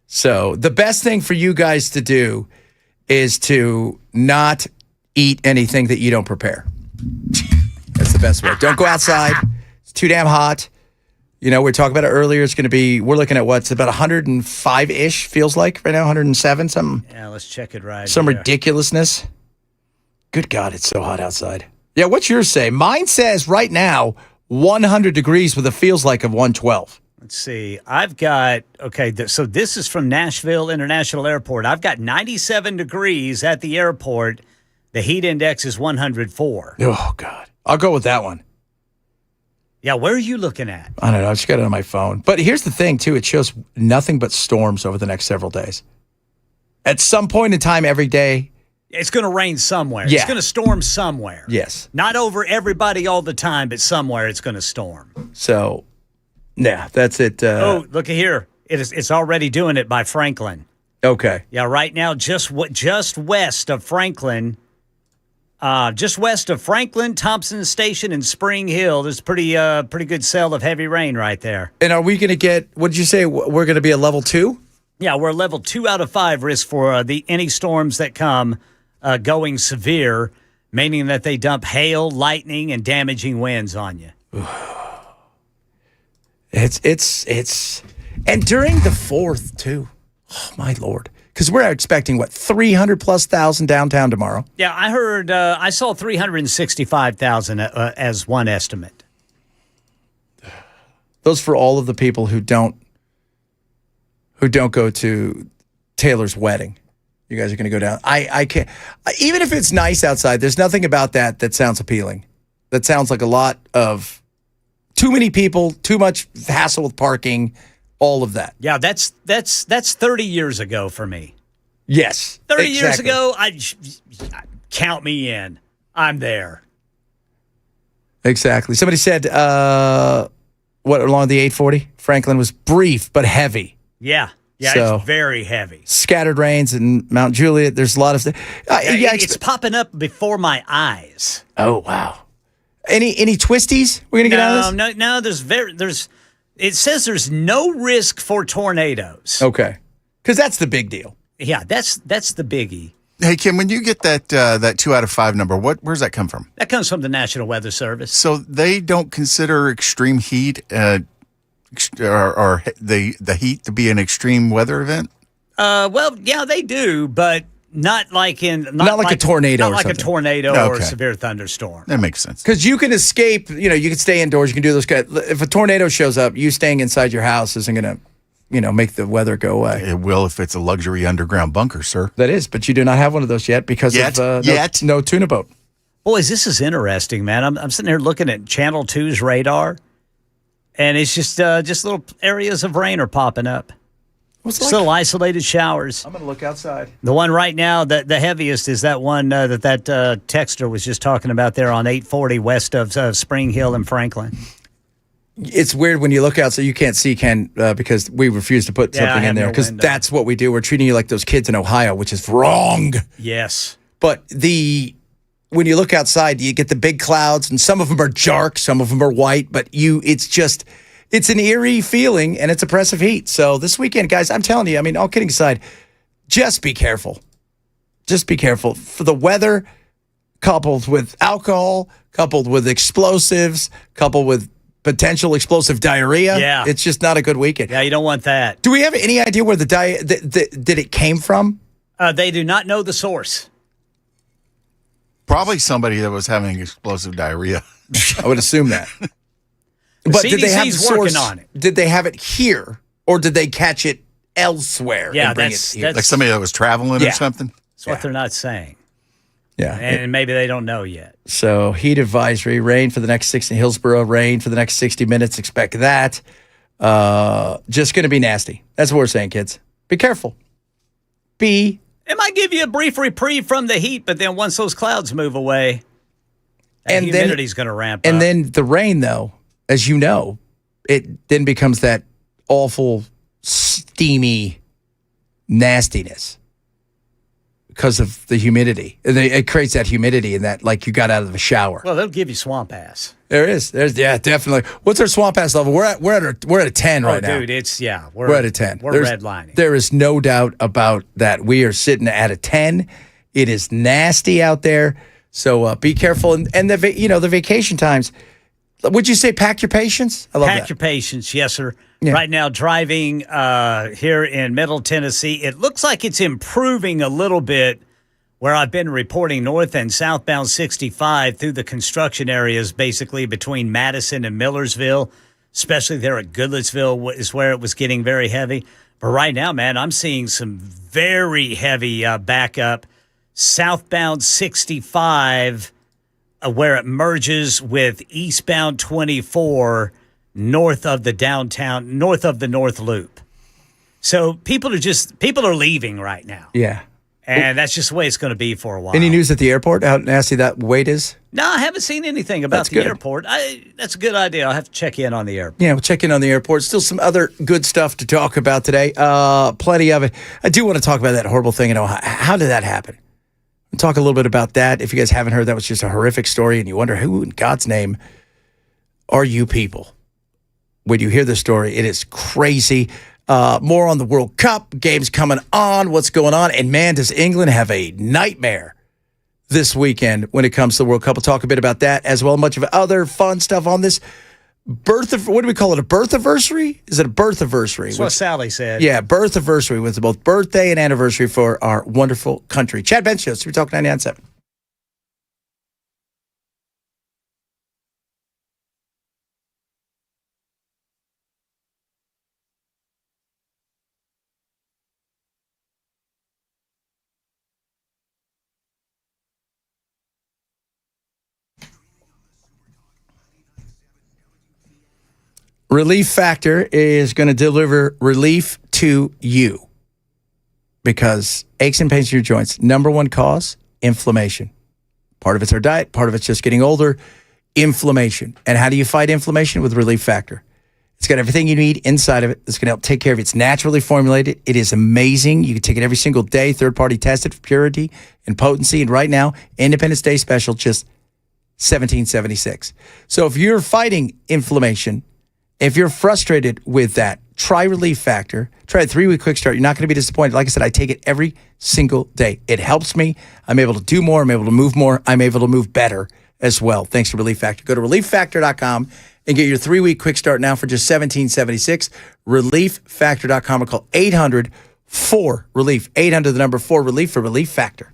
So the best thing for you guys to do is to not eat anything that you don't prepare. That's the best way. Don't go outside. It's too damn hot. You know, we were talking about it earlier. It's going to be, we're looking at what's about 105-ish, feels like right now, 107, something. Yeah, let's check it right. Some ridiculousness. Good God, it's so hot outside. Yeah, what's yours say? Mine says right now 100 degrees with a feels like of 112. Let's see. I've got, so this is from Nashville International Airport. I've got 97 degrees at the airport. The heat index is 104. Oh, God. I'll go with that one. Yeah, where are you looking at? I don't know. I just got it on my phone. But here's the thing, too. It shows nothing but storms over the next several days. At some point in time every day. It's going to rain somewhere. Yeah. It's going to storm somewhere. Yes. Not over everybody all the time, but somewhere it's going to storm. So, yeah, that's it. Look at here. It's already doing it by Franklin. Okay. Yeah, right now, just west of Franklin, Thompson Station, and Spring Hill, there's pretty good cell of heavy rain right there. And are we going to get, what did you say, we're going to be a level 2? Yeah, we're a level 2 out of 5 risk for any storms that come going severe, meaning that they dump hail, lightning, and damaging winds on you. It's and during the 4th too. Oh my Lord. Because we're expecting 300,000+ downtown tomorrow. Yeah, I heard I saw 365,000 as one estimate. Those for all of the people who don't go to Taylor's wedding. You guys are going to go down. I can't. Even if it's nice outside, there's nothing about that sounds appealing. That sounds like a lot of too many people, too much hassle with parking, all of that. Yeah, that's 30 years ago for me. Yes. 30 years ago, count me in. I'm there. Exactly. Somebody said, along the 840? Franklin was brief but heavy. Yeah. Yeah, So, it's very heavy. Scattered rains in Mount Juliet. There's a lot of stuff. It's popping up before my eyes. Oh, wow. Any twisties we're going to get out of this? No, it says there's no risk for tornadoes. Okay. Because that's the big deal. Yeah, that's the biggie. Hey, Kim, when you get that 2 out of 5 number, where's that come from? That comes from the National Weather Service. So they don't consider extreme heat or the heat to be an extreme weather event? Well, yeah, they do, but not like a tornado or Not like something. a tornado or a Okay. severe thunderstorm. That makes sense. Because you can escape, you can stay indoors, you can do those kind. If a tornado shows up, you staying inside your house isn't going to, make the weather go away. It will if it's a luxury underground bunker, sir. That is, but you do not have one of those yet because of no tuna boat. Boys, this is interesting, man. I'm sitting here looking at Channel 2's radar, and it's just little areas of rain are popping up. Still isolated showers. I'm going to look outside. The one right now, the heaviest is that one that texter was just talking about there on 840 west of Spring Hill and Franklin. It's weird when you look out so you can't see, Ken, because we refuse to put something in there because that's what we do. We're treating you like those kids in Ohio, which is wrong. Yes. But when you look outside, you get the big clouds, and some of them are dark, some of them are white, but it's an eerie feeling, and it's oppressive heat. So this weekend, guys, I'm telling you, I mean, all kidding aside, just be careful. Just be careful. For the weather, coupled with alcohol, coupled with explosives, coupled with potential explosive diarrhea. Yeah. It's just not a good weekend. Yeah, you don't want that. Do we have any idea where the did it came from? They do not know the source. Probably somebody that was having explosive diarrhea. I would assume that. But did they have the CDC's source? working on it. Did they have it here, or did they catch it elsewhere? Yeah, and bring that's- it here? Like somebody that was traveling Yeah. or something? That's what they're not saying. Yeah. And maybe they don't know yet. So heat advisory, rain for the next 60 Hillsborough, rain for the next 60 minutes. Expect that. Just going to be nasty. That's what we're saying, kids. Be careful. It might give you a brief reprieve from the heat, but then once those clouds move away, that humidity's going to ramp up. And then the rain, though, as you know, it then becomes that awful, steamy nastiness because of the humidity. It creates that humidity and that like you got out of a shower. Well, they'll give you swamp ass. There's definitely. What's our swamp ass level? We're at a 10 right now. Dude, We're at a 10. We're redlining. There is no doubt about that. We are sitting at a 10. It is nasty out there. So be careful. And the vacation times. Would you say pack your patience? I love that. Pack your patience, yes, sir. Yeah. Right now, driving here in Middle Tennessee, it looks like it's improving a little bit where I've been reporting north and southbound 65 through the construction areas, basically between Madison and Millersville, especially there at Goodlettsville is where it was getting very heavy. But right now, man, I'm seeing some very heavy backup southbound 65 where it merges with eastbound 24 north of the North Loop. So people are leaving right now. Yeah. And that's just the way it's going to be for a while. Any news at the airport? How nasty that wait is? No, I haven't seen anything about the airport. That's a good idea. I'll have to check in on the airport. Yeah, we'll check in on the airport. Still some other good stuff to talk about today. Plenty of it. I do want to talk about that horrible thing in Ohio. How did that happen? We'll talk a little bit about that. If you guys haven't heard, that was just a horrific story, and you wonder who in God's name are you people? When you hear the story, it is crazy. More on the World Cup, games coming on, what's going on. And man, does England have a nightmare this weekend when it comes to the World Cup. We'll talk a bit about that as well. Much of other fun stuff on this what do we call it? A birth anniversary? Is it a birth anniversary? That's what Sally said. Yeah, birth anniversary with both birthday and anniversary for our wonderful country. Chad Bench Show, Super Talk 99.7. Relief Factor is going to deliver relief to you because aches and pains in your joints, number one cause, inflammation. Part of it's our diet. Part of it's just getting older, inflammation. And how do you fight inflammation? With Relief Factor. It's got everything you need inside of it. It's going to help take care of it. It's naturally formulated. It is amazing. You can take it every single day, third-party tested for purity and potency. And right now, Independence Day special, just $17.76. So if you're fighting inflammation, if you're frustrated with that, try Relief Factor. Try a 3-week quick start. You're not going to be disappointed. Like I said, I take it every single day. It helps me. I'm able to do more. I'm able to move more. I'm able to move better as well, thanks to Relief Factor. Go to ReliefFactor.com and get your 3-week quick start now for just $17.76. ReliefFactor.com or call 800-4-RELIEF. 800, the number 4-RELIEF for Relief Factor.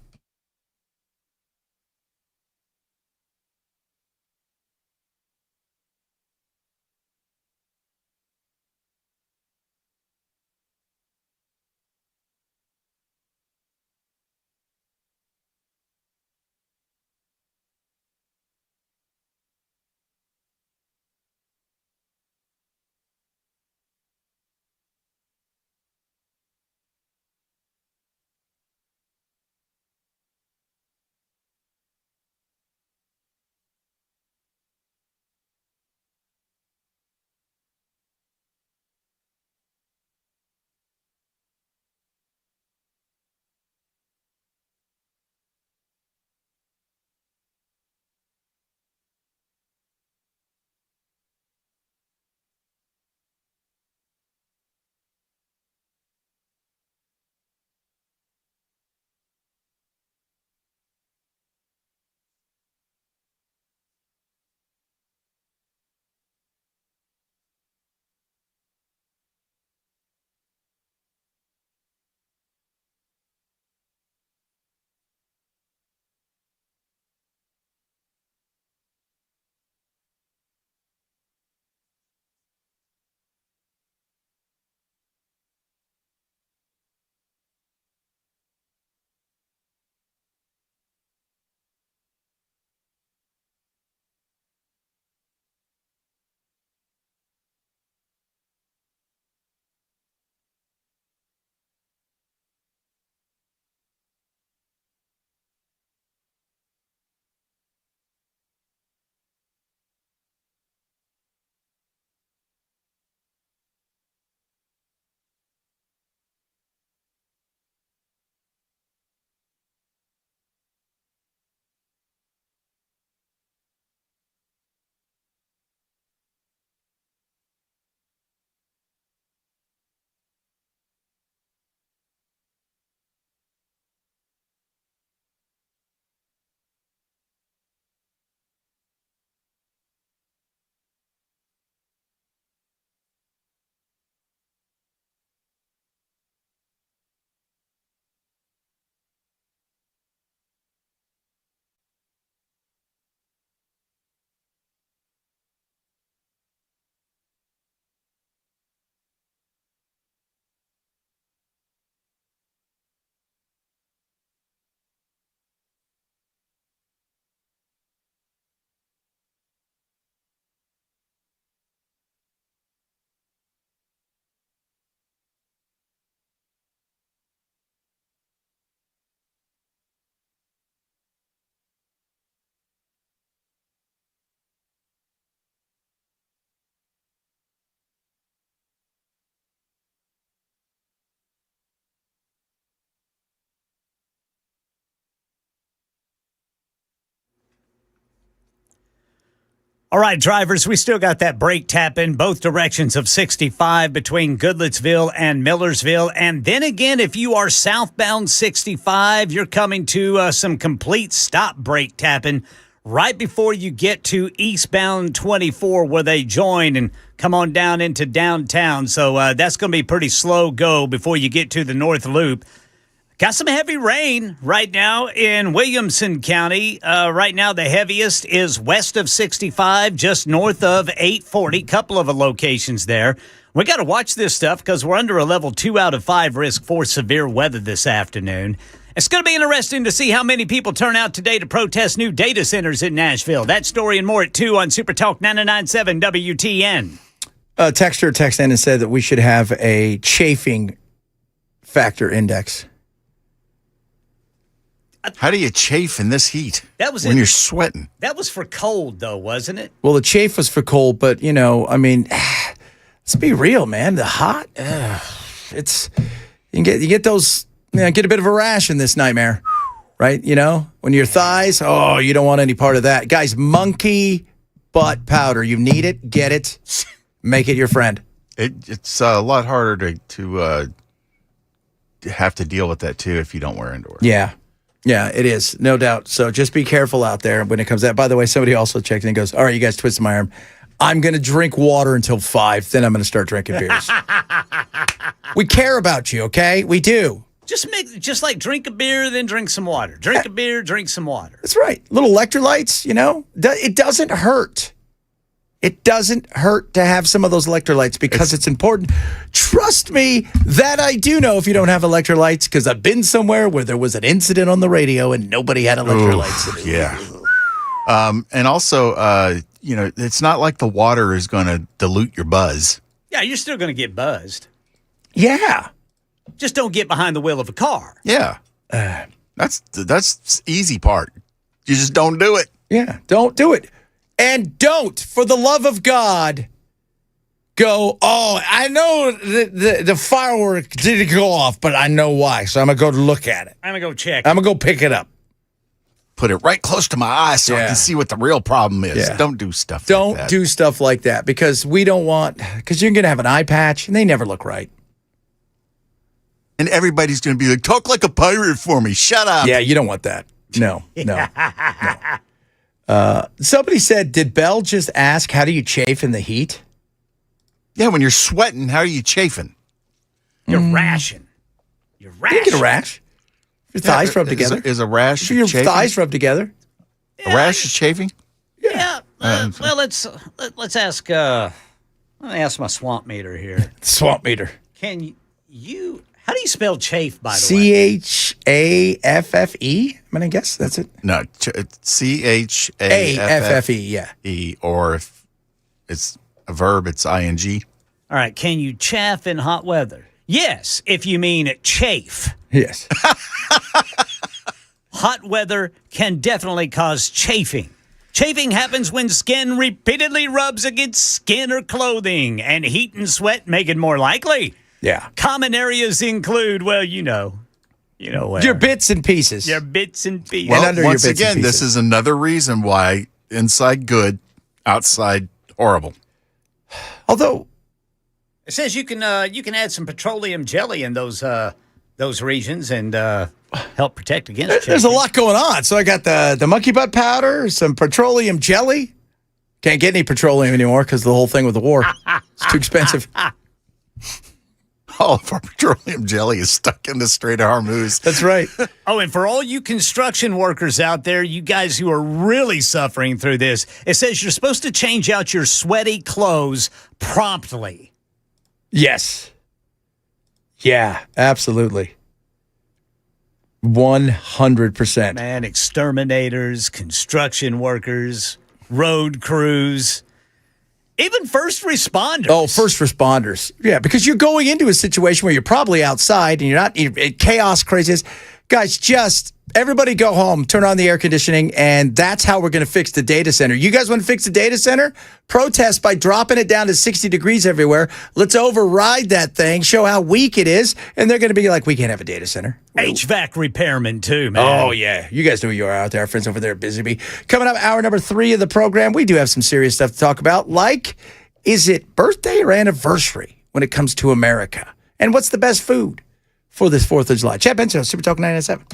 All right, drivers, we still got that brake tap in both directions of 65 between Goodlettsville and Millersville. And then again, if you are southbound 65, you're coming to some complete stop brake tapping right before you get to eastbound 24 where they join and come on down into downtown. So that's going to be pretty slow go before you get to the North Loop. Got some heavy rain right now in Williamson County. Right now, the heaviest is west of 65, just north of 840. Couple of locations there. We got to watch this stuff because we're under a level 2 out of 5 risk for severe weather this afternoon. It's going to be interesting to see how many people turn out today to protest new data centers in Nashville. That story and more at 2 on Super Talk 99.7 WTN. Texter texted in and said that we should have a chafing factor index. How do you chafe in this heat? That was when you're sweating. That was for cold, though, wasn't it? Well, the chafe was for cold, but, let's be real, man. The hot, it's you get those, get a bit of a rash in this nightmare, right? When your thighs, you don't want any part of that. Guys, monkey butt powder. You need it, get it, make it your friend. It's a lot harder to have to deal with that, too, if you don't wear underwear. Yeah. Yeah, it is, no doubt. So just be careful out there when it comes out. By the way, somebody also checked in and goes, all right, you guys twisted my arm. I'm going to drink water until 5, then I'm going to start drinking beers. We care about you, okay? We do. Just like drink a beer, then drink some water. Drink a beer, drink some water. That's right. Little electrolytes, it doesn't hurt. It doesn't hurt to have some of those electrolytes because it's important. Trust me, that I do know if you don't have electrolytes because I've been somewhere where there was an incident on the radio and nobody had electrolytes. Ooh, yeah. And also, it's not like the water is going to dilute your buzz. Yeah, you're still going to get buzzed. Yeah. Just don't get behind the wheel of a car. Yeah. That's the easy part. You just don't do it. Yeah, don't do it. And don't, for the love of God, go, I know the firework didn't go off, but I know why. So I'm going to go look at it. I'm going to go check. I'm going to go pick it up. Put it right close to my eyes so I can see what the real problem is. Yeah. Don't do stuff like that. Don't do stuff like that because we don't want, because you're going to have an eye patch and they never look right. And everybody's going to be like, talk like a pirate for me. Shut up. Yeah, you don't want that. No. Somebody said, did Bell just ask, how do you chafe in the heat? Yeah, when you're sweating, how are you chafing? You're rashing. You get a rash. Your thighs rub together. Is a rash your chafing? Thighs rub together. A rash is chafing? Yeah. Well, let's ask. Let me ask my swamp meter here. Swamp meter. Can you? How do you spell chafe? By the way, CHAFFE. I'm gonna guess that's it. No, CHAFFE. Yeah. Or if it's a verb, it's ing. All right. Can you chaff in hot weather? Yes, if you mean chafe. Yes. Hot weather can definitely cause chafing. Chafing happens when skin repeatedly rubs against skin or clothing, and heat and sweat make it more likely. Yeah. Common areas include, well, you know where. Your bits and pieces. Your bits and pieces. Well, and once again, this is another reason why inside good, outside horrible. Although it says you can add some petroleum jelly in those regions and help protect against chafing. There's a lot going on. So I got the monkey butt powder, some petroleum jelly. Can't get any petroleum anymore because the whole thing with the war. It's too expensive. All of our petroleum jelly is stuck in the Strait of Hormuz. That's right. Oh, and for all you construction workers out there, you guys who are really suffering through this, it says you're supposed to change out your sweaty clothes promptly. Yes. Yeah, absolutely. 100%. Man, exterminators, construction workers, road crews, even first responders. Oh, first responders. Yeah, because you're going into a situation where you're probably outside and you're not chaos craziness. Guys, just everybody go home, turn on the air conditioning, and that's how we're going to fix the data center. You guys want to fix the data center? Protest by dropping it down to 60 degrees everywhere. Let's override that thing, show how weak it is, and they're going to be like, we can't have a data center. HVAC repairman, too, man. Oh, yeah. You guys know who you are out there, our friends over there at Busy Bee. Coming up, hour number 3 of the program, we do have some serious stuff to talk about, like, is it birthday or anniversary when it comes to America? And what's the best food for this 4th of July? Chad Benson, Super Talk 997.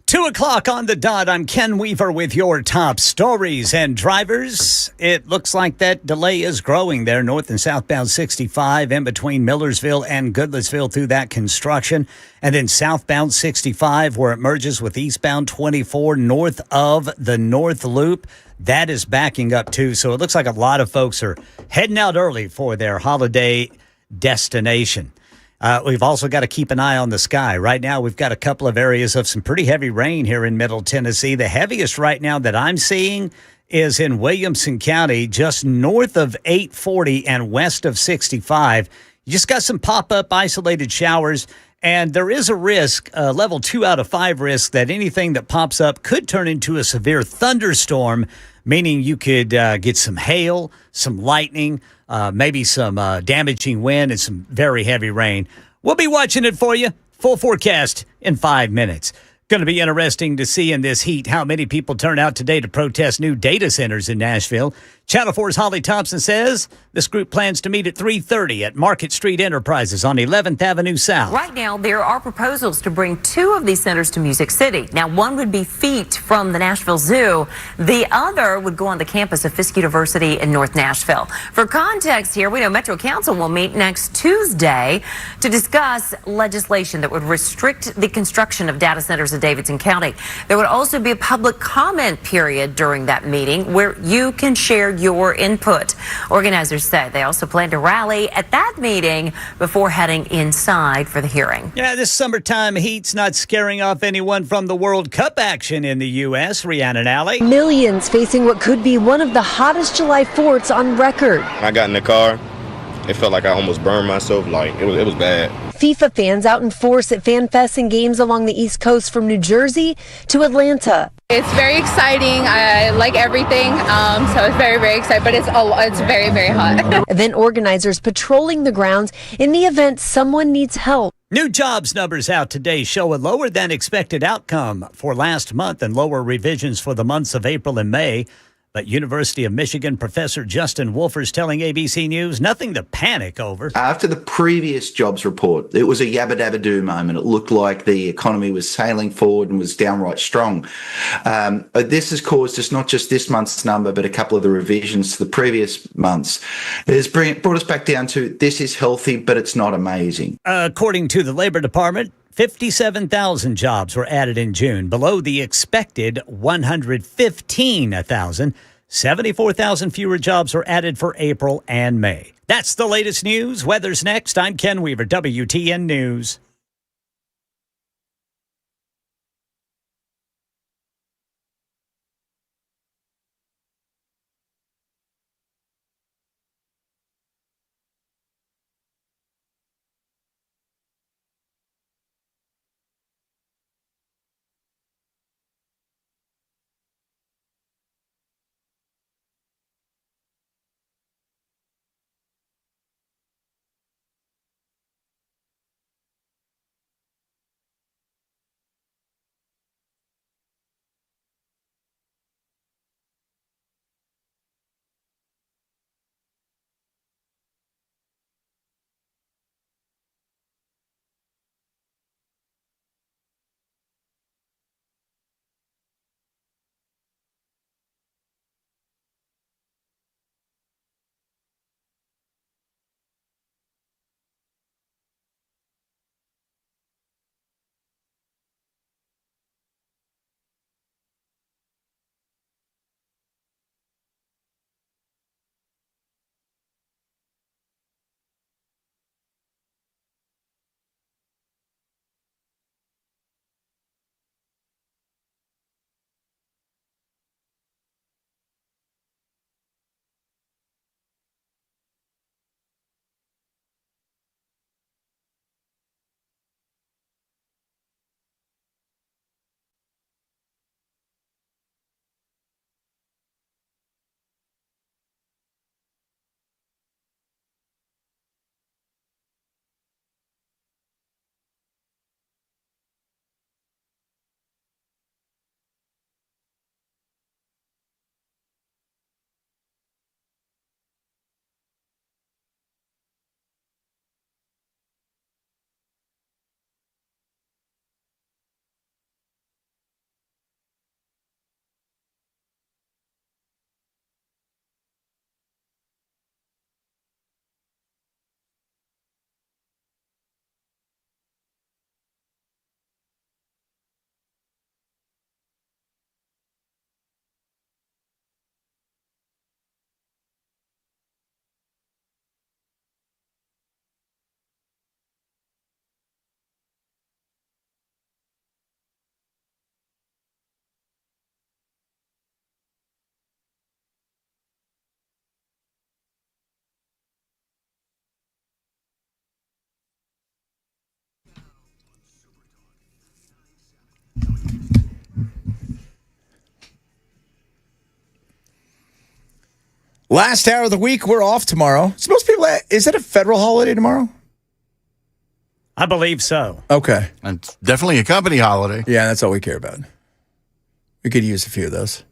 2 o'clock on the dot. I'm Ken Weaver with your top stories. And drivers, it looks like that delay is growing there, north and southbound 65 in between Millersville and Goodlettsville through that construction. And then southbound 65 where it merges with eastbound 24 north of the North Loop. That is backing up too. So it looks like a lot of folks are heading out early for their holiday destination. We've also got to keep an eye on the sky. Right now, we've got a couple of areas of some pretty heavy rain here in Middle Tennessee. The heaviest right now that I'm seeing is in Williamson County, just north of 840 and west of 65. You just got some pop-up isolated showers, and there is a risk, a level 2 out of 5 risk, that anything that pops up could turn into a severe thunderstorm, meaning you could get some hail, some lightning, maybe some damaging wind and some very heavy rain. We'll be watching it for you. Full forecast in 5 minutes. Going to be interesting to see in this heat how many people turn out today to protest new data centers in Nashville. Channel 4's Holly Thompson says this group plans to meet at 3:30 at Market Street Enterprises on 11th Avenue South. Right now, there are proposals to bring 2 of these centers to Music City. Now, one would be feet from the Nashville Zoo. The other would go on the campus of Fisk University in North Nashville. For context here, we know Metro Council will meet next Tuesday to discuss legislation that would restrict the construction of data centers in Davidson County. There would also be a public comment period during that meeting where you can share your input. Organizers say they also plan to rally at that meeting before heading inside for the hearing. Yeah, this summertime heat's not scaring off anyone from the World Cup action in the U.S. Rhiannon Alley. Millions facing what could be one of the hottest July 4ths on record. I got in the car. It felt like I almost burned myself. Like it was bad. FIFA fans out in force at fan fests and games along the East Coast from New Jersey to Atlanta. It's very exciting. I like everything, so it's very, very exciting, but it's very, very hot. Event organizers patrolling the grounds in the event someone needs help. New jobs numbers out today show a lower than expected outcome for last month and lower revisions for the months of April and May. But University of Michigan professor Justin Wolfers telling ABC News nothing to panic over. After the previous jobs report, it was a yabba dabba do moment. It looked like the economy was sailing forward and was downright strong. This has caused us not just this month's number, but a couple of the revisions to the previous months. It has brought us back down to this is healthy, but it's not amazing. According to the Labor Department, 57,000 jobs were added in June, below the expected 115,000. 74,000 fewer jobs were added for April and May. That's the latest news. Weather's next. I'm Ken Weaver, WTN News. Last hour of the week, we're off tomorrow. So most people, is it a federal holiday tomorrow? I believe so. Okay. And it's definitely a company holiday. Yeah, that's all we care about. We could use a few of those.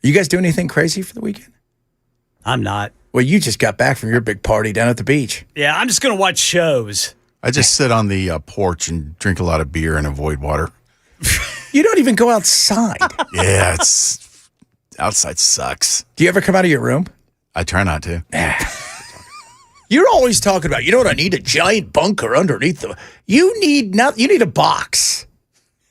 You guys doing anything crazy for the weekend? I'm not. Well, you just got back from your big party down at the beach. Yeah, I'm just going to watch shows. I just sit on the porch and drink a lot of beer and avoid water. You don't even go outside. Yeah, outside sucks. Do you ever come out of your room? I try not to. You're always talking about, you know what, I need a giant bunker underneath the... You need a box.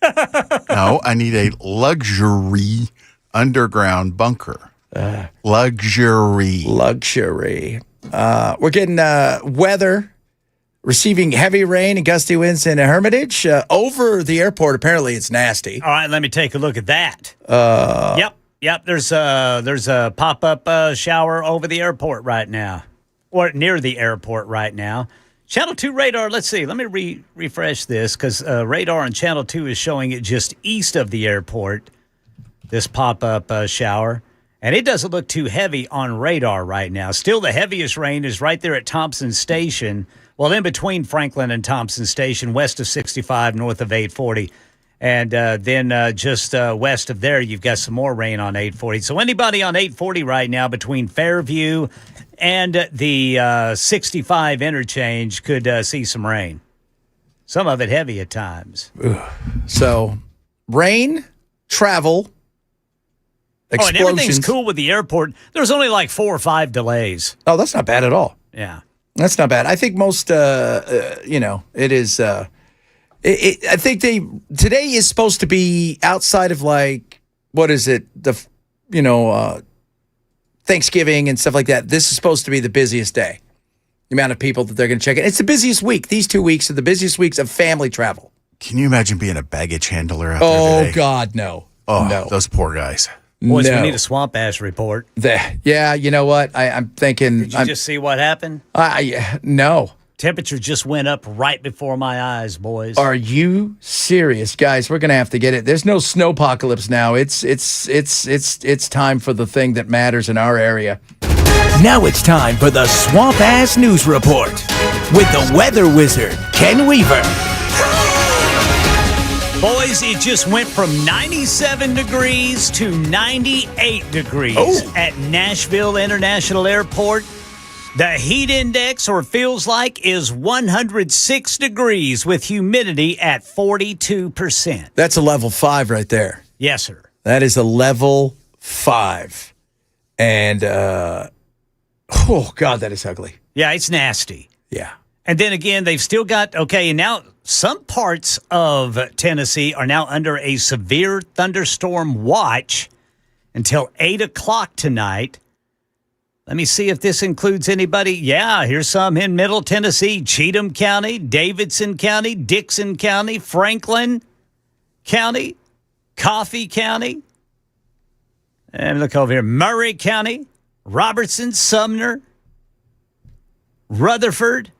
No, I need a luxury underground bunker. Luxury. We're getting weather, receiving heavy rain and gusty winds in Hermitage. Over the airport, apparently it's nasty. All right, let me take a look at that. Yep. There's a pop-up shower over the airport right now, or near the airport right now. Channel 2 radar, let's see. Let me refresh this because radar on Channel 2 is showing it just east of the airport, this pop-up shower. And it doesn't look too heavy on radar right now. Still, the heaviest rain is right there at Thompson Station. Well, in between Franklin and Thompson Station, west of 65, north of 840. And then just west of there, you've got some more rain on 840. So anybody on 840 right now between Fairview and the 65 interchange could see some rain. Some of it heavy at times. So, rain, travel, explosions. And everything's cool with the airport. There's only like 4 or 5 delays. Oh, that's not bad at all. Yeah. That's not bad. I think most, it is... I think today is supposed to be outside of like, what is it? Thanksgiving and stuff like that. This is supposed to be the busiest day. The amount of people that they're going to check in. It's the busiest week. These 2 weeks are the busiest weeks of family travel. Can you imagine being a baggage handler out there today? Oh, God, no. Oh, no. Those poor guys. Boys, we need a swamp ash report. Yeah, you know what? I'm thinking. Did you just see what happened? No. Temperature just went up right before my eyes, boys. Are you serious, guys? We're gonna have to get it. There's no snowpocalypse now. It's time for the thing that matters in our area. Now it's time for the Swamp Ass News Report with the weather wizard, Ken Weaver. Boys, it just went from 97 degrees to 98 degrees at Nashville International Airport. The heat index, or feels like, is 106 degrees with humidity at 42%. That's a level 5 right there. Yes, sir. That is a level 5. And, oh, God, that is ugly. Yeah, it's nasty. Yeah. And then again, they've still got, and now some parts of Tennessee are now under a severe thunderstorm watch until 8 o'clock tonight. Let me see if this includes anybody. Yeah, here's some in Middle Tennessee, Cheatham County, Davidson County, Dixon County, Franklin County, Coffee County. And look over here, Murray County, Robertson, Sumner, Rutherford,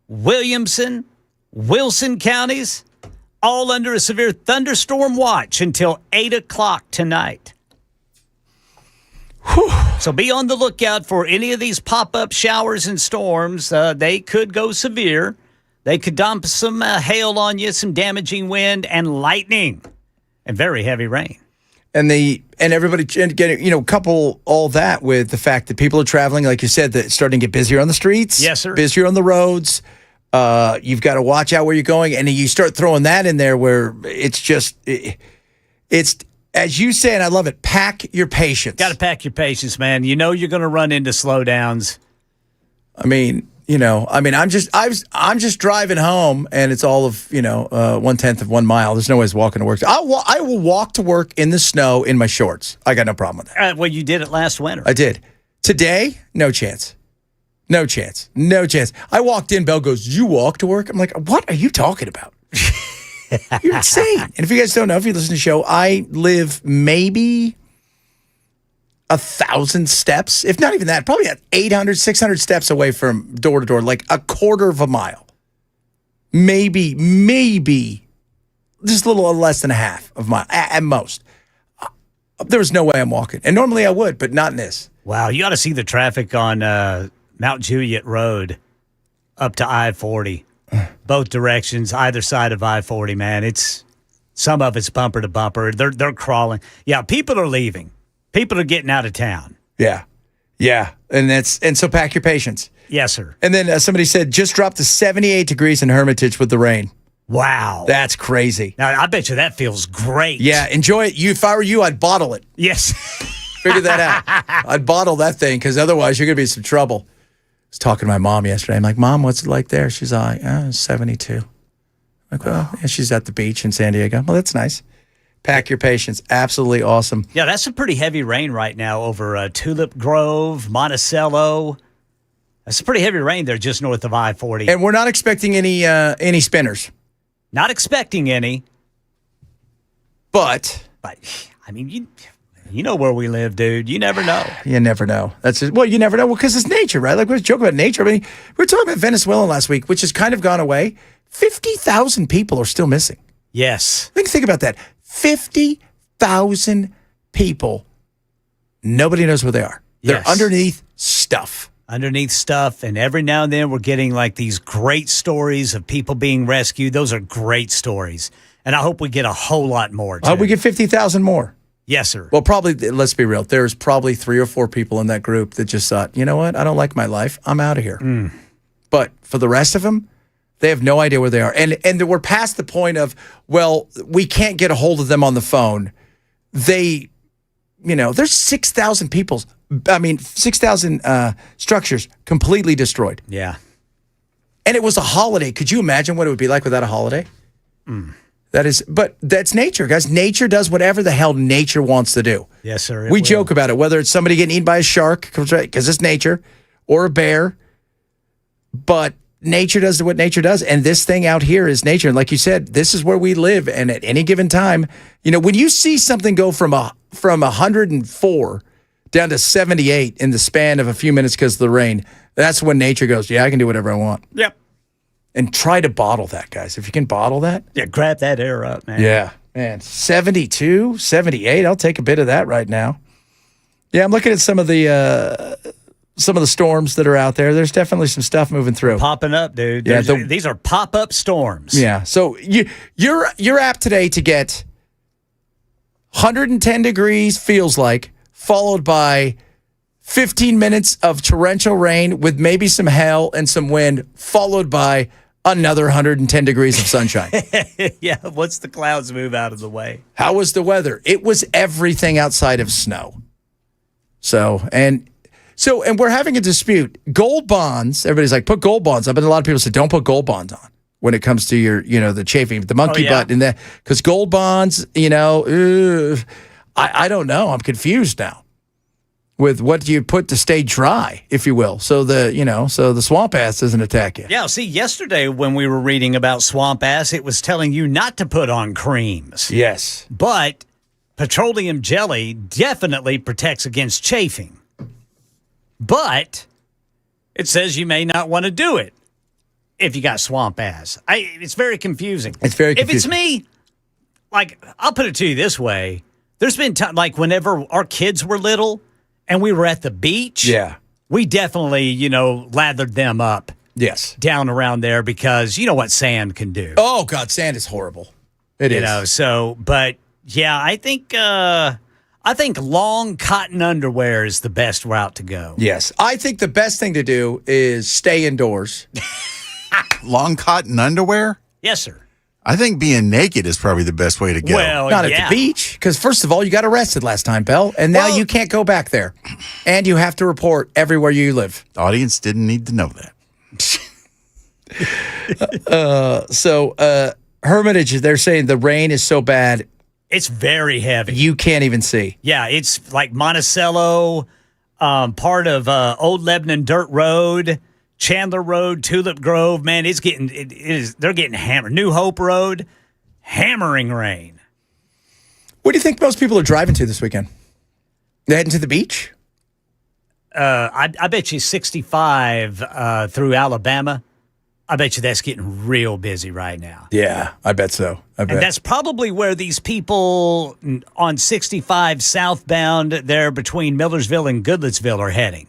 Williamson, Wilson counties, all under a severe thunderstorm watch until 8 o'clock tonight. So be on the lookout for any of these pop-up showers and storms. They could go severe. They could dump some hail on you, some damaging wind and lightning and very heavy rain. And everybody, couple all that with the fact that people are traveling, like you said, that it's starting to get busier on the streets. Yes, sir. Busier on the roads. You've got to watch out where you're going. And you start throwing that in there where it's as you say, and I love it, pack your patience. Got to pack your patience, man. You know you're going to run into slowdowns. I'm just driving home, and it's all of 1/10 of 1 mile. There's no way I was walking to work. I will walk to work in the snow in my shorts. I got no problem with that. Well, you did it last winter. I did. Today, no chance. No chance. No chance. I walked in. Belle goes, "You walk to work?" I'm like, "What are you talking about?" You're insane. And if you guys don't know, if you listen to the show, I live maybe 1,000 steps, if not even that, probably at 800, 600 steps away from door to door, like a quarter of a mile. Maybe just a little less than a half of a mile at most. There was no way I'm walking. And normally I would, but not in this. Wow, you ought to see the traffic on Mount Juliet Road up to I-40. Both directions, either side of I-40, man. Some of it's bumper to bumper. They're crawling. Yeah, people are leaving. People are getting out of town. Yeah. Yeah. And so pack your patience. Yes, sir. And then somebody said just dropped to 78 degrees in Hermitage with the rain. Wow. That's crazy. Now, I bet you that feels great. Yeah, enjoy it. If I were you, I'd bottle it. Yes. Figure that out. I'd bottle that thing because otherwise you're going to be in some trouble. I was talking to my mom yesterday. I'm like, Mom, what's it like there? She's like, 72. I'm like, well, yeah, she's at the beach in San Diego. Well, that's nice. Pack your patience. Absolutely awesome. Yeah, that's some pretty heavy rain right now over Tulip Grove, Monticello. That's a pretty heavy rain there just north of I-40. And we're not expecting any spinners. Not expecting any. But I mean, you know where we live, dude. You never know. You never know. That's it. Well, you never know. Well, because it's nature, right? Like, we're joking about nature. I mean, we were talking about Venezuela last week, which has kind of gone away. 50,000 people are still missing. Yes. Think about that. 50,000 people. Nobody knows where they are. They're underneath stuff. Underneath stuff. And every now and then we're getting like these great stories of people being rescued. Those are great stories. And I hope we get a whole lot more. I hope we get 50,000 more. Yes, sir. Well, probably, let's be real. There's probably 3 or 4 people in that group that just thought, you know what? I don't like my life. I'm out of here. But for the rest of them, they have no idea where they are. And we're past the point of, well, we can't get a hold of them on the phone. There's 6,000 people. 6,000 structures completely destroyed. Yeah. And it was a holiday. Could you imagine what it would be like without a holiday? But that's nature, guys. Nature does whatever the hell nature wants to do. Yes, sir. We joke about it, whether it's somebody getting eaten by a shark, because it's nature, or a bear. But nature does what nature does. And this thing out here is nature. And like you said, this is where we live. And at any given time, when you see something go from 104 down to 78 in the span of a few minutes because of the rain, that's when nature goes, yeah, I can do whatever I want. Yep. And try to bottle that, guys. If you can bottle that. Yeah, grab that air up, man. Yeah, man. 72, 78. I'll take a bit of that right now. Yeah, I'm looking at some of the storms that are out there. There's definitely some stuff moving through. Popping up, dude. Yeah, these are pop-up storms. Yeah. So you're apt today to get 110 degrees, feels like, followed by 15 minutes of torrential rain with maybe some hail and some wind, followed by another 110 degrees of sunshine. Yeah, once the clouds move out of the way. How was the weather? It was everything outside of snow. And we're having a dispute. Gold bonds, everybody's like, put gold bonds up. And a lot of people say, don't put gold bonds on when it comes to your, the chafing, the monkey butt. And because gold bonds, I don't know. I'm confused now with what do you put to stay dry, if you will. So the swamp ass doesn't attack you. Yeah, see, yesterday when we were reading about swamp ass, it was telling you not to put on creams. Yes. But petroleum jelly definitely protects against chafing. But it says you may not want to do it if you got swamp ass. It's very confusing. It's very confusing. If it's me, I'll put it to you this way. There's been time, whenever our kids were little and we were at the beach, we definitely, lathered them up. Yes. Down around there because you know what sand can do. Oh, God, sand is horrible. It is. But yeah, I think long cotton underwear is the best route to go. Yes. I think the best thing to do is stay indoors. Long cotton underwear? Yes, sir. I think being naked is probably the best way to go. Well, Not at the beach, because first of all, you got arrested last time, Bell, and now you can't go back there. And you have to report everywhere you live. The audience didn't need to know that. Hermitage, they're saying the rain is so bad. It's very heavy. You can't even see. Yeah, it's like Monticello, part of Old Lebanon Dirt Road, Chandler Road, Tulip Grove. Man, they're getting hammered. New Hope Road, hammering rain. What do you think most people are driving to this weekend? They heading to the beach? I bet you 65 through Alabama. I bet you that's getting real busy right now. Yeah, I bet so. I bet. And that's probably where these people on 65 southbound there between Millersville and Goodlettsville are heading.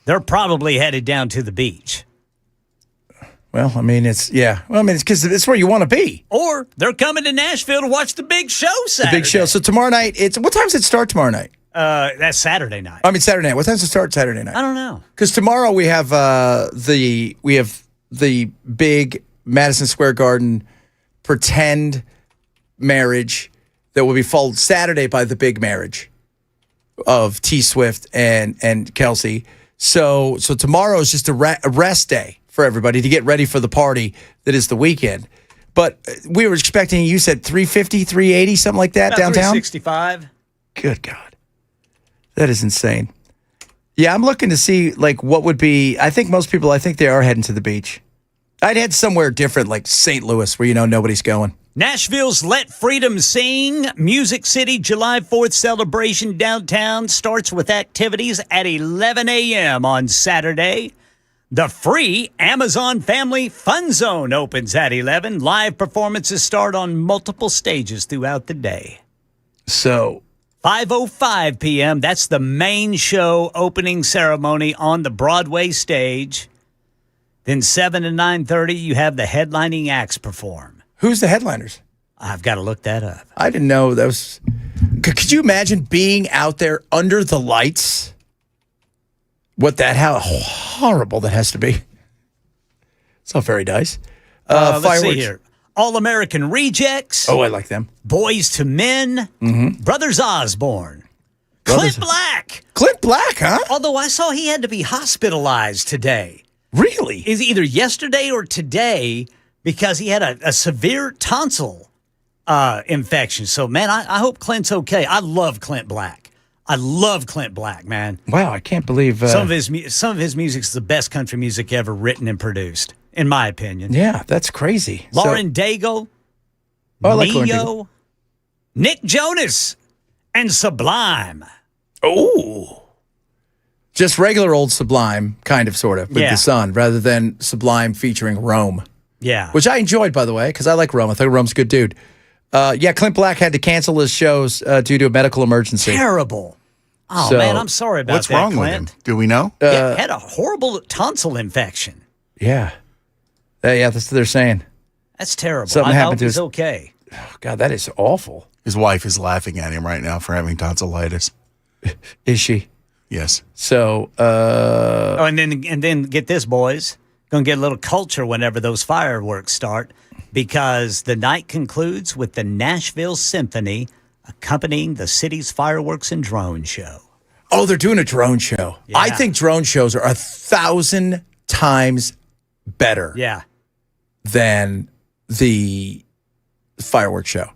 They're probably headed down to the beach. Well, I mean, it's because it's where you want to be. Or they're coming to Nashville to watch the big show Saturday. The big show. So tomorrow night, what time does it start tomorrow night? That's Saturday night. I mean, Saturday night. What time does it start Saturday night? I don't know. Because tomorrow we have the big Madison Square Garden pretend marriage that will be followed Saturday by the big marriage of T Swift and Kelsey. So tomorrow is just a rest day for everybody to get ready for the party that is the weekend. But we were expecting, you said 350, 380, something like that, About downtown? 365. Good God. That is insane. Yeah, I'm looking to see what would be, I think they are heading to the beach. I'd head somewhere different like St. Louis where nobody's going. Nashville's Let Freedom Sing Music City July 4th celebration downtown starts with activities at 11 a.m. on Saturday. The free Amazon Family Fun Zone opens at 11. Live performances start on multiple stages throughout the day. So 5:05 p.m., that's the main show opening ceremony on the Broadway stage. Then 7 to 9:30, you have the headlining acts perform. Who's the headliners? I've got to look that up. I didn't know that was. Could you imagine being out there under the lights? How horrible that has to be. It's not very nice. Let's see here. All-American Rejects. Oh, I like them. Boys to Men. Mm-hmm. Brothers Osborne. Clint Black. Clint Black, huh? Although I saw he had to be hospitalized today. Really? Is either yesterday or today because he had a severe tonsil infection. So, man, I hope Clint's okay. I love Clint Black. I love Clint Black, man. Wow, I can't believe some of his music is the best country music ever written and produced, in my opinion. Yeah, that's crazy. Lauren Daigle, I like Lauren Neo, Daigle. Nick Jonas, and Sublime. Oh. Just regular old Sublime, kind of, sort of, with the Sun, rather than Sublime featuring Rome. Yeah. Which I enjoyed, by the way, because I like Rome. I think Rome's a good dude. Clint Black had to cancel his shows due to a medical emergency. Terrible. Oh, So, man, I'm sorry about What's that, wrong Clint. with him? Do we know? Had a horrible tonsil infection. Yeah. That's what they're saying. That's terrible. Something I happened hope to he's his- okay. Oh, God, that is awful. His wife is laughing at him right now for having tonsillitis. Is she? Yes. So, and then get this, boys. Gonna get a little culture whenever those fireworks start, because the night concludes with the Nashville Symphony accompanying the city's fireworks and drone show. Oh, they're doing a drone show. Yeah. I think drone shows are 1,000 times better Yeah. than the fireworks show.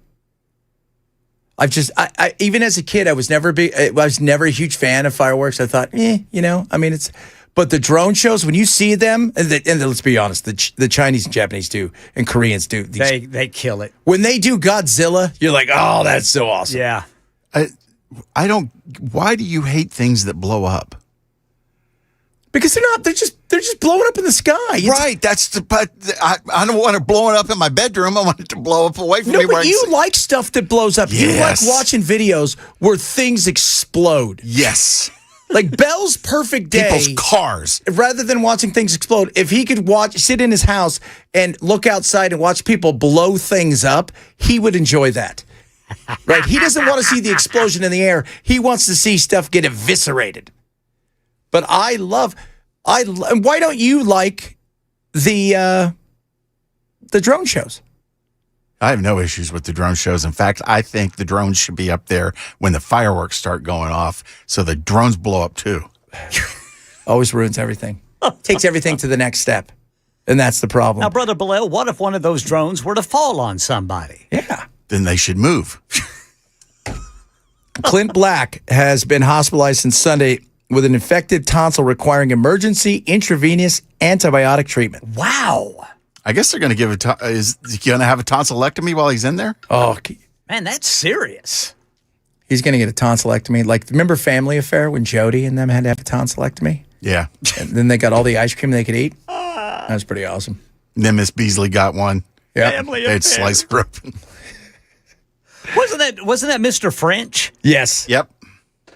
I even as a kid, I was never a huge fan of fireworks. I thought, but the drone shows, when you see them, and let's be honest, the Chinese and Japanese do, and Koreans do. They kill it. When they do Godzilla, you're like, oh, that's so awesome. Yeah. I don't. Why do you hate things that blow up? Because they're just blowing up in the sky. Right. But I don't want it blowing up in my bedroom. I want it to blow up away from me. No, but you like stuff that blows up. Yes. You like watching videos where things explode. Yes. Like Bell's perfect day. People's cars. Rather than watching things explode, if he could sit in his house and look outside and watch people blow things up, he would enjoy that. Right? He doesn't want to see the explosion in the air. He wants to see stuff get eviscerated. But why don't you like the drone shows? I have no issues with the drone shows. In fact, I think the drones should be up there when the fireworks start going off, so the drones blow up too. Always ruins everything. Takes everything to the next step. And that's the problem. Now, Brother Bilal, what if one of those drones were to fall on somebody? Yeah. Then they should move. Clint Black has been hospitalized since Sunday with an infected tonsil requiring emergency intravenous antibiotic treatment. Wow. I guess they're going to give is he going to have a tonsillectomy while he's in there? Oh, man, that's serious. He's going to get a tonsillectomy. Like, remember Family Affair when Jody and them had to have a tonsillectomy? Yeah. And then they got all the ice cream they could eat? That was pretty awesome. And then Miss Beasley got one. Yeah. Family They'd Affair. slice her open. Wasn't that Mr. French? Yes. Yep.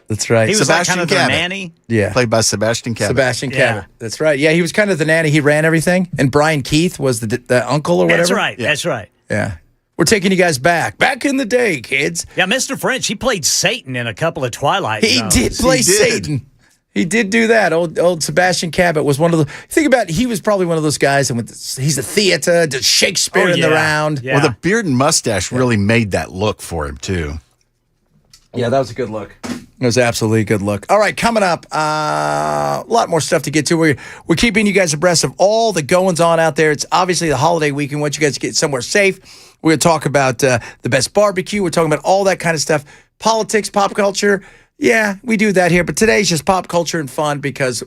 That's right. He was like kind of the nanny. Yeah. Played by Sebastian Cabot. Sebastian Yeah. Cabot. That's right. Yeah, he was kind of the nanny. He ran everything. And Brian Keith was the uncle or whatever. That's right. That's right. Yeah. We're taking you guys back. Back in the day, kids. Yeah, Mr. French, he played Satan in a couple of Twilight He Zones. did play Satan. He did do that. Old Sebastian Cabot was one of the. Think about it, he was probably one of those guys, and he's a theater, did Shakespeare in the round. Well, the beard and mustache really made that look for him, too. Yeah, that was a good look. It was absolutely a good look. All right, coming up, a lot more stuff to get to. We're keeping you guys abreast of all the goings on out there. It's obviously the holiday weekend. We want you guys to get somewhere safe. We're going to talk about the best barbecue. We're talking about all that kind of stuff. Politics, pop culture. Yeah, we do that here. But today's just pop culture and fun because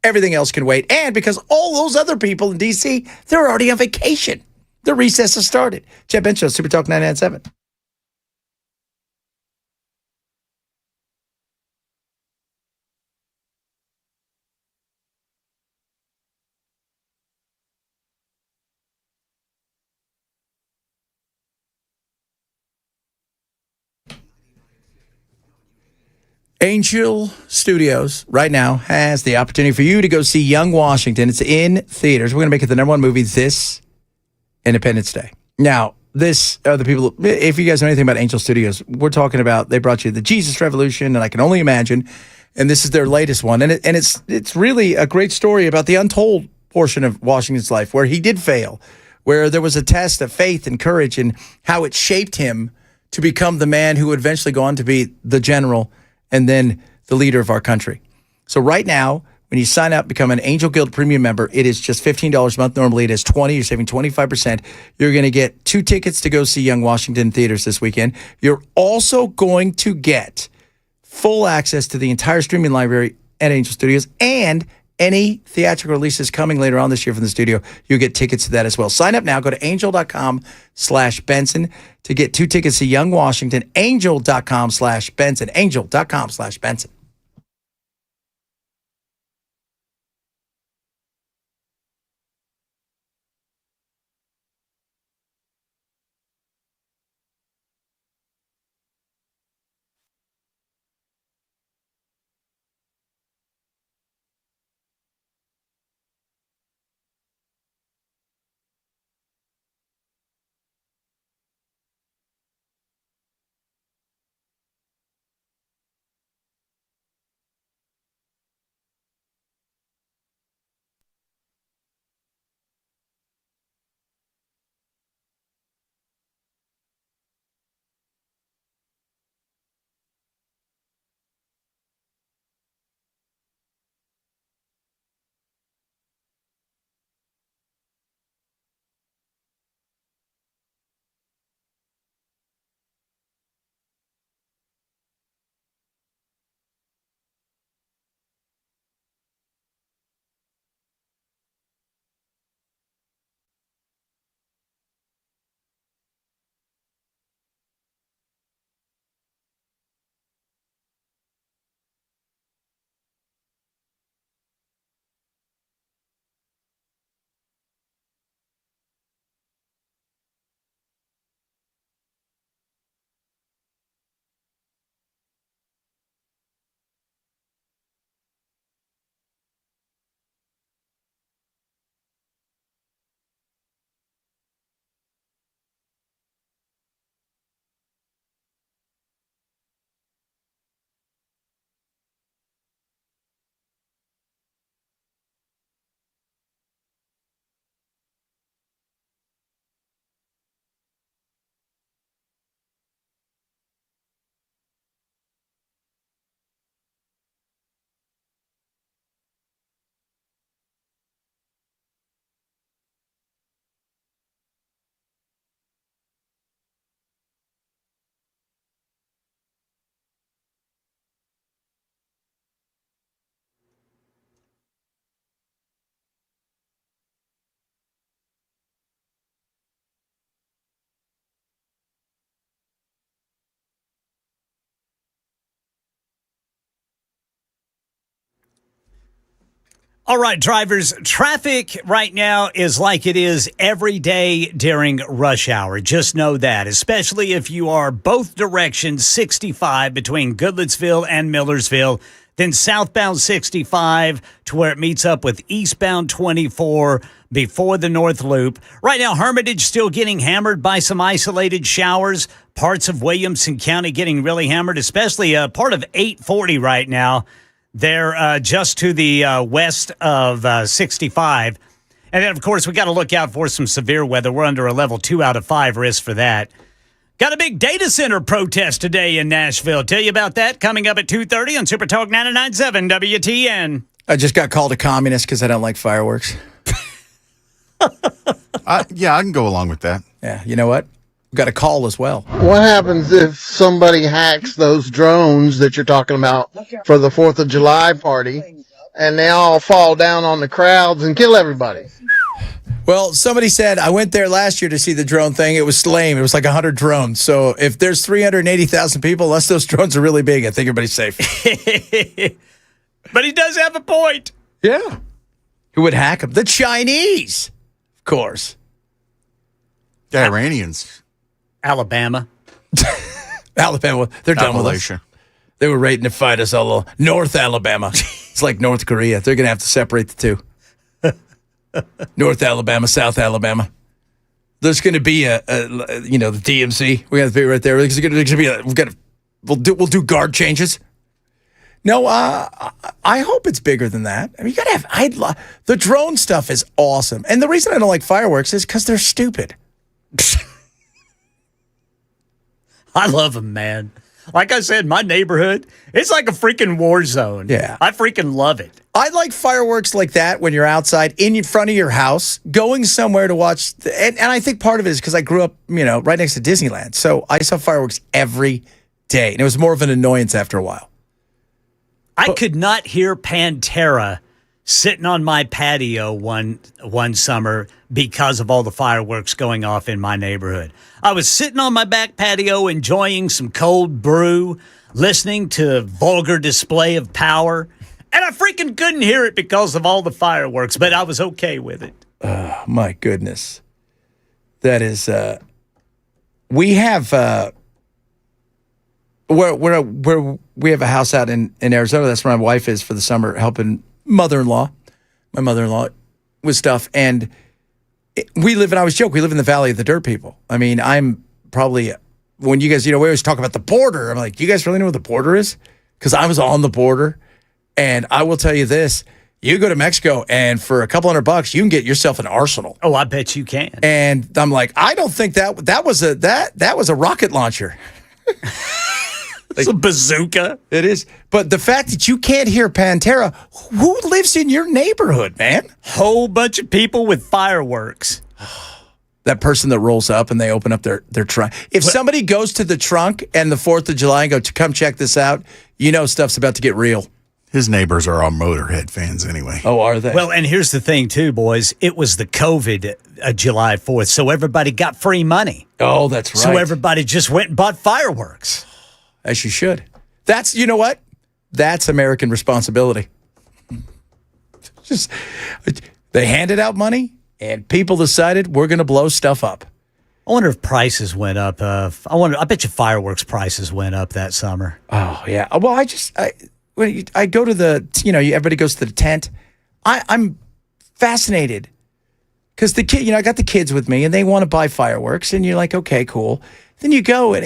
everything else can wait. And because all those other people in D.C., they're already on vacation. The recess has started. Chad Ben Show, Super Talk 99.7. Angel Studios right now has the opportunity for you to go see Young Washington. It's in theaters. We're going to make it the #1 movie this Independence Day. Now, this are the people, if you guys know anything about Angel Studios, we're talking about, they brought you the Jesus Revolution, and I Can Only Imagine, and this is their latest one. And it's really a great story about the untold portion of Washington's life where he did fail, where there was a test of faith and courage and how it shaped him to become the man who would eventually go on to be the general and then the leader of our country. So right now, when you sign up, become an Angel Guild Premium member, it is just $15 a month. Normally it is $20. You're saving 25%. You're going to get 2 tickets to go see Young Washington theaters this weekend. You're also going to get full access to the entire streaming library at Angel Studios and any theatrical releases coming later on this year from the studio. You'll get tickets to that as well. Sign up now. Go to angel.com/Benson to get 2 tickets to Young Washington. Angel.com/Benson. Angel.com/Benson. All right, drivers, traffic right now is like it is every day during rush hour. Just know that, especially if you are both directions 65 between Goodlettsville and Millersville, then southbound 65 to where it meets up with eastbound 24 before the North Loop. Right now, Hermitage still getting hammered by some isolated showers. Parts of Williamson County getting really hammered, especially part of 840 right now. They're just to the west of 65. And then, of course, we got to look out for some severe weather. We're under a level 2 out of 5 risk for that. Got a big data center protest today in Nashville. Tell you about that coming up at 2:30 on Super Talk 99.7 WTN. I just got called a communist because I don't like fireworks. Yeah, I can go along with that. Yeah, you know what? Got a call as well. What happens if somebody hacks those drones that you're talking about for the 4th of July party and they all fall down on the crowds and kill everybody? Well, somebody said, I went there last year to see the drone thing. It was lame. It was like 100 drones. So if there's 380,000 people, unless those drones are really big, I think everybody's safe. But he does have a point. Yeah. Who would hack them? The Chinese, of course. The Iranians. Alabama. Alabama, they're done with us. Appalachia. They were waiting to fight us all over. North Alabama. It's like North Korea. They're going to have to separate the two. North Alabama, South Alabama. There's going to be the DMC. We have to be right there. There's going to be we'll do guard changes. No, I hope it's bigger than that. I mean, you got to have. The drone stuff is awesome, and the reason I don't like fireworks is because they're stupid. I love them, man. Like I said, my neighborhood, it's like a freaking war zone. Yeah. I freaking love it. I like fireworks like that when you're outside in front of your house, going somewhere to watch. And I think part of it is because I grew up, right next to Disneyland. So I saw fireworks every day. And it was more of an annoyance after a while. I could not hear Pantera sitting on my patio one summer because of all the fireworks going off in my neighborhood. I was sitting on my back patio enjoying some cold brew, listening to vulgar display of power, and I freaking couldn't hear it because of all the fireworks, but I was okay with it. Oh, my goodness. That is, we have, where we have a house out in Arizona. That's where my wife is for the summer, helping my mother-in-law with stuff. And we live in the Valley of the Dirt People. I mean, I'm probably, when you guys, we always talk about the border. I'm like, you guys really know what the border is? Because I was on the border. And I will tell you this, you go to Mexico and for a couple $100, you can get yourself an arsenal. Oh, I bet you can. And I'm like, I don't think that was a rocket launcher. It's a bazooka. It is. But the fact that you can't hear Pantera, who lives in your neighborhood, man? Whole bunch of people with fireworks. That person that rolls up and they open up their trunk. If somebody goes to the trunk and the 4th of July and go, come check this out, stuff's about to get real. His neighbors are all Motorhead fans anyway. Oh, are they? Well, and here's the thing, too, boys. It was the COVID July 4th, so everybody got free money. Oh, that's right. So everybody just went and bought fireworks. As you should. That's, you know what? That's American responsibility. They handed out money, and people decided we're going to blow stuff up. I wonder if prices went up. I bet you fireworks prices went up that summer. Oh, yeah. Well, I go to the, everybody goes to the tent. I'm fascinated because I got the kids with me and they want to buy fireworks and you're like, okay, cool. Then you go and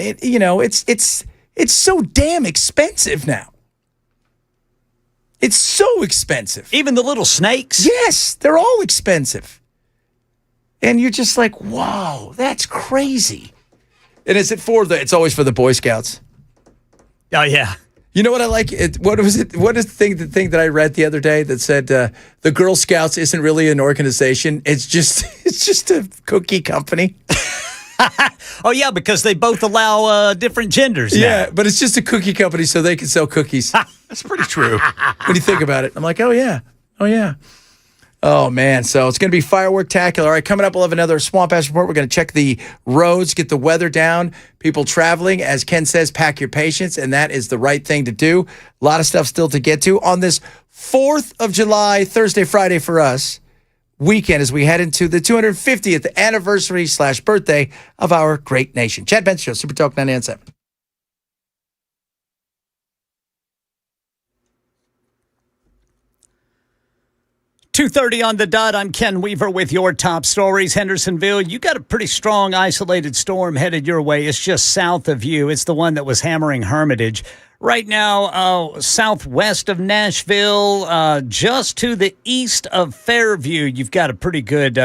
it's so damn expensive now. It's so expensive. Even the little snakes? Yes, they're all expensive. And you're just like, wow, that's crazy. And it's always for the Boy Scouts. Oh, yeah. You know what I like? What is the thing that I read the other day that said the Girl Scouts isn't really an organization. It's just a cookie company. Oh, yeah, because they both allow different genders now. Yeah, but it's just a cookie company so they can sell cookies. That's pretty true. When you think about it. I'm like, oh, yeah. Oh, man. So it's going to be firework-tacular. All right, coming up, we'll have another Swamp Ass Report. We're going to check the roads, get the weather down. People traveling, as Ken says, pack your patience, and that is the right thing to do. A lot of stuff still to get to on this 4th of July, Thursday, Friday for us, weekend as we head into the 250th anniversary / birthday of our great nation. Chad Benson Show, Super Talk 99.7. .230 on the dot. I'm Ken Weaver with your top stories. Hendersonville, you got a pretty strong isolated storm headed your way. It's just south of you. It's the one that was hammering Hermitage. Right now, southwest of Nashville, just to the east of Fairview, you've got a pretty good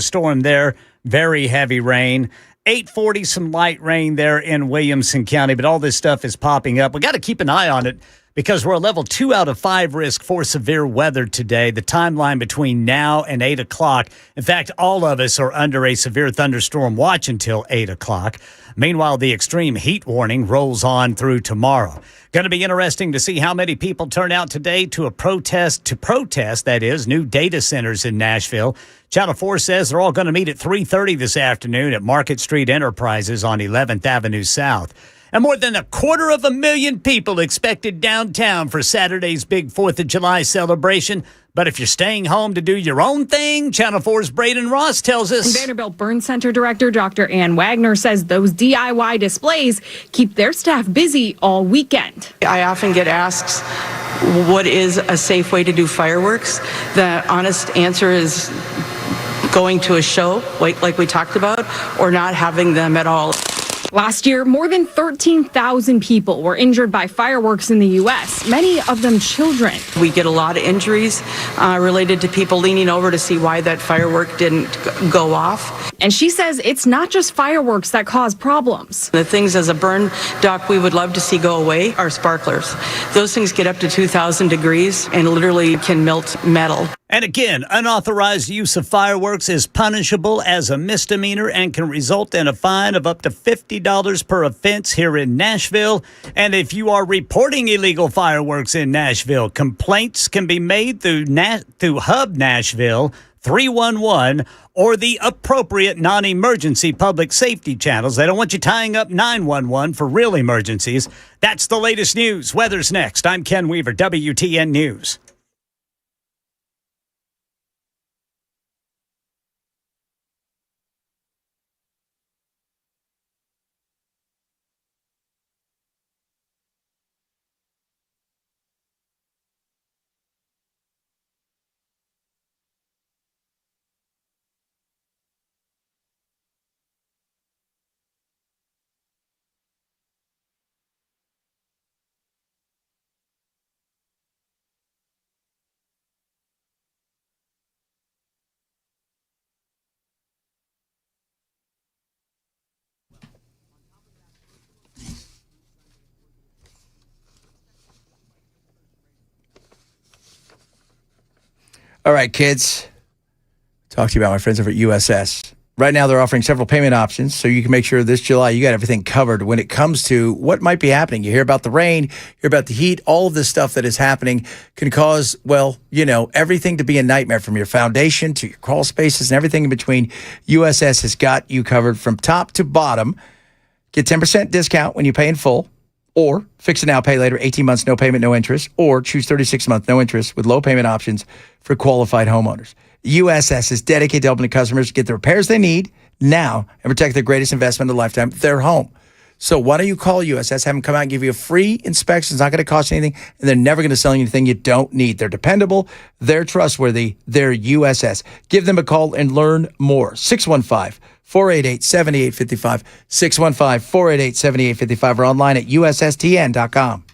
storm there. Very heavy rain. 840, some light rain there in Williamson County, but all this stuff is popping up. We got to keep an eye on it because we're a level 2 out of 5 risk for severe weather today. The timeline between now and 8 o'clock. In fact, all of us are under a severe thunderstorm watch until 8 o'clock. Meanwhile, the extreme heat warning rolls on through tomorrow. Going to be interesting to see how many people turn out today to protest, that is, new data centers in Nashville. Channel 4 says they're all going to meet at 3:30 this afternoon at Market Street Enterprises on 11th Avenue South. And more than 250,000 people expected downtown for Saturday's big 4th of July celebration. But if you're staying home to do your own thing, Channel 4's Braden Ross tells us. Vanderbilt Burn Center Director Dr. Ann Wagner says those DIY displays keep their staff busy all weekend. I often get asked, what is a safe way to do fireworks? The honest answer is going to a show, like we talked about, or not having them at all. Last year, more than 13,000 people were injured by fireworks in the U.S., many of them children. We get a lot of injuries related to people leaning over to see why that firework didn't go off. And she says it's not just fireworks that cause problems. The things as a burn doc we would love to see go away are sparklers. Those things get up to 2,000 degrees and literally can melt metal. And again, unauthorized use of fireworks is punishable as a misdemeanor and can result in a fine of up to $50 per offense here in Nashville. And if you are reporting illegal fireworks in Nashville, complaints can be made through Hub Nashville 311 or the appropriate non-emergency public safety channels. They don't want you tying up 911 for real emergencies. That's the latest news. Weather's next. I'm Ken Weaver, WTN News. All right, kids. Talk to you about my friends over at USS. Right now, they're offering several payment options, so you can make sure this July you got everything covered when it comes to what might be happening. You hear about the rain, hear about the heat, all of this stuff that is happening can cause, well, everything to be a nightmare from your foundation to your crawl spaces and everything in between. USS has got you covered from top to bottom. Get 10% discount when you pay in full, or fix it now, pay later, 18 months, no payment, no interest, or choose 36 months, no interest with low payment options for qualified homeowners. USS is dedicated to helping the customers get the repairs they need now and protect their greatest investment of a lifetime, their home. So why don't you call USS, have them come out and give you a free inspection. It's not going to cost you anything, and they're never going to sell you anything you don't need. They're dependable. They're trustworthy. They're USS. Give them a call and learn more. 615-488-7855. 615-488-7855 or online at USSTN.com.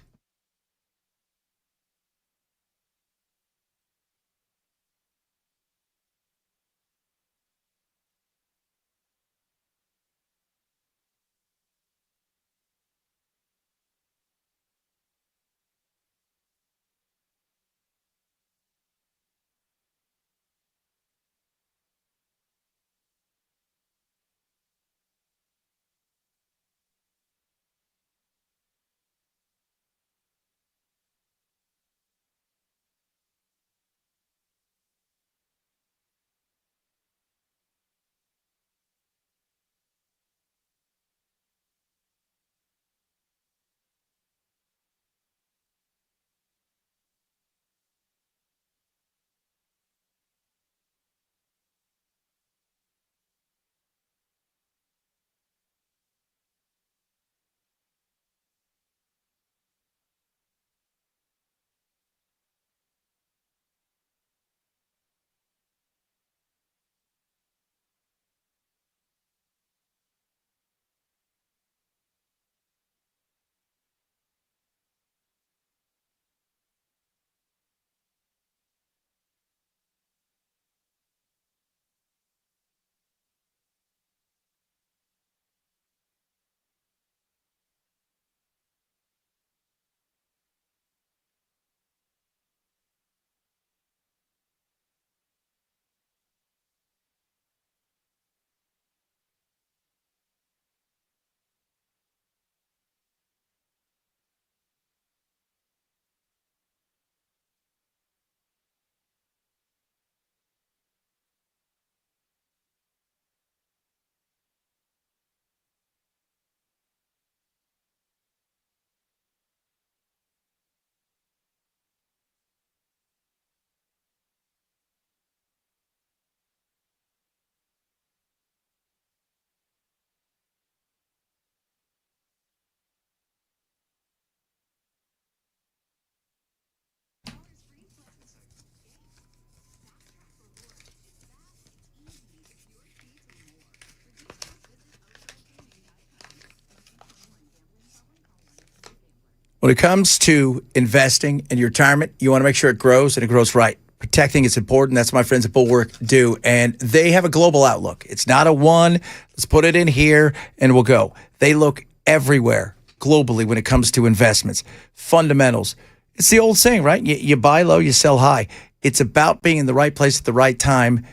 When it comes to investing in your retirement, you want to make sure it grows and it grows right. Protecting is important. That's what my friends at Bulwark do. And they have a global outlook. It's not a one, let's put it in here and we'll go. They look everywhere globally when it comes to investments, fundamentals. It's the old saying, right? You buy low, you sell high. It's about being in the right place at the right time,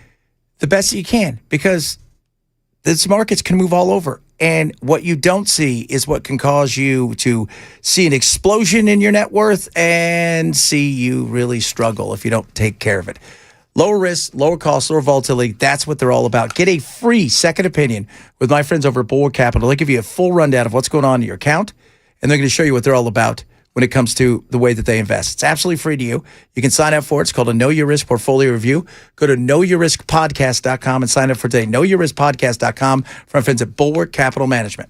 the best that you can, because this markets can move all over. And what you don't see is what can cause you to see an explosion in your net worth and see you really struggle if you don't take care of it. Lower risk, lower cost, lower volatility. That's what they're all about. Get a free second opinion with my friends over at Bulwark Capital. They'll give you a full rundown of what's going on in your account, and they're going to show you what they're all about when it comes to the way that they invest. It's absolutely free to you. You can sign up for it. It's called a Know Your Risk Portfolio Review. Go to knowyourriskpodcast.com and sign up for today. Knowyourriskpodcast.com from our friends at Bulwark Capital Management.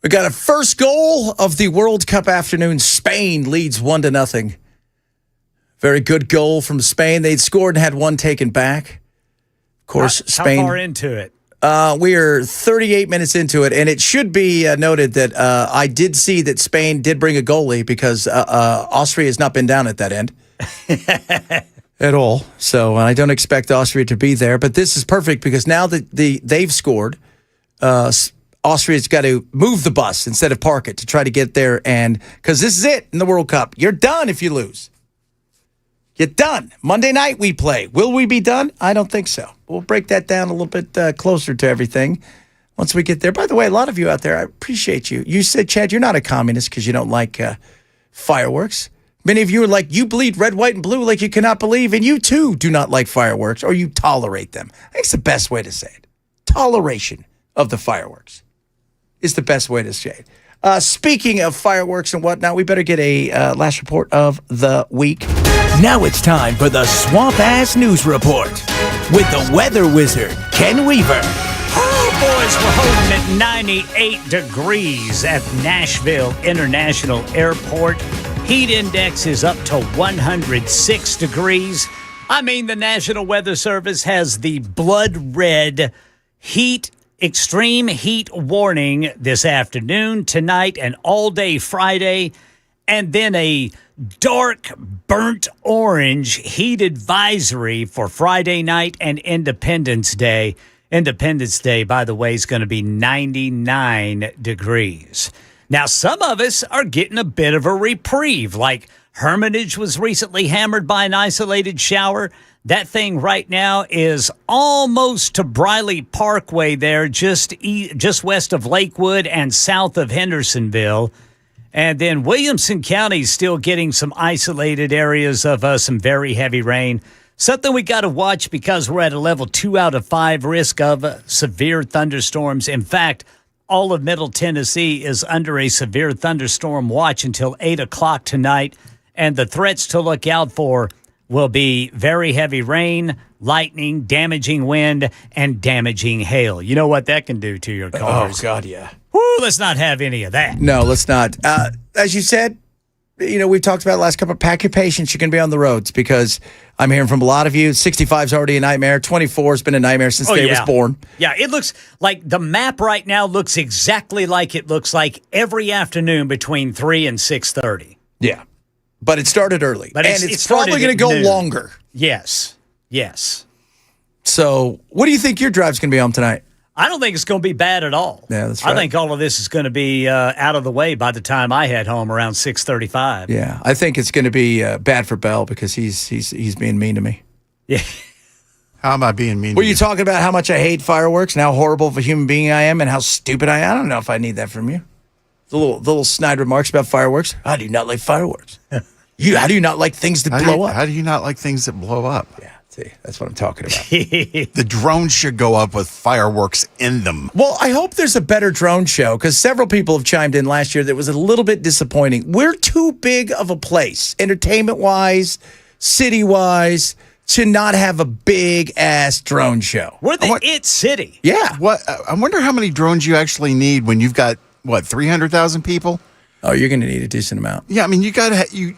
We got a first goal of the World Cup afternoon. Spain leads 1-0. Very good goal from Spain. They'd scored and had one taken back. Of course, Spain. How far into it? We are 38 minutes into it, and it should be noted that I did see that Spain did bring a goalie because Austria has not been down at that end at all. So I don't expect Austria to be there. But this is perfect because now that they've scored, Austria's got to move the bus instead of park it to try to get there. And because this is it in the World Cup. You're done if you lose. You're done. Monday night we play. Will we be done? I don't think so. We'll break that down a little bit closer to everything once we get there. By the way, a lot of you out there, I appreciate you. You said, Chad, you're not a communist because you don't like fireworks. Many of you are like, you bleed red, white, and blue like you cannot believe, and you too do not like fireworks, or you tolerate them. I think it's the best way to say it. Toleration of the fireworks is the best way to say it. Speaking of fireworks and whatnot, we better get a last report of the week. Now it's time for the Swamp Ass News Report with the weather wizard, Ken Weaver. Oh, boys, we're holding at 98 degrees at Nashville International Airport. Heat index is up to 106 degrees. I mean, the National Weather Service has the blood red extreme heat warning this afternoon, tonight, and all day Friday, and then a dark burnt orange heat advisory for Friday night and Independence Day. Independence Day, by the way, is going to be 99 degrees. Now, some of us are getting a bit of a reprieve, like Hermitage was recently hammered by an isolated shower. That thing right now is almost to Briley Parkway there, just west of Lakewood and south of Hendersonville. And then Williamson County is still getting some isolated areas of some very heavy rain. Something we got to watch because we're at a level 2 out of 5 risk of severe thunderstorms. In fact, all of Middle Tennessee is under a severe thunderstorm watch until 8 o'clock tonight. And the threats to look out for will be very heavy rain, lightning, damaging wind, and damaging hail. You know what that can do to your cars. Oh, God, yeah. Woo, let's not have any of that. No, let's not. As you said, we've talked about the last couple. Pack your patience. You're going to be on the roads because I'm hearing from a lot of you. 65 is already a nightmare. 24 has been a nightmare since they was born. Yeah, it looks like the map right now looks exactly like it looks like every afternoon between 3 and 6:30. Yeah, but it started early. But it's probably going to go longer. Yes. So what do you think your drive's going to be on tonight? I don't think it's going to be bad at all. Yeah, that's right. I think all of this is going to be out of the way by the time I head home around 6:35. Yeah, I think it's going to be bad for Bell because he's being mean to me. Yeah. How am I being mean? Were you talking about how much I hate fireworks and how horrible of a human being I am and how stupid I am? I don't know if I need that from you. The little snide remarks about fireworks. How do you not like fireworks? How do you not like things that blow up? How do you not like things that blow up? Yeah. See, that's what I'm talking about. The drones should go up with fireworks in them. Well, I hope there's a better drone show because several people have chimed in last year that was a little bit disappointing. We're too big of a place, entertainment-wise, city-wise, to not have a big-ass drone show. We're the it city. Yeah. I wonder how many drones you actually need when you've got, 300,000 people? Oh, you're going to need a decent amount. Yeah, I mean, you got to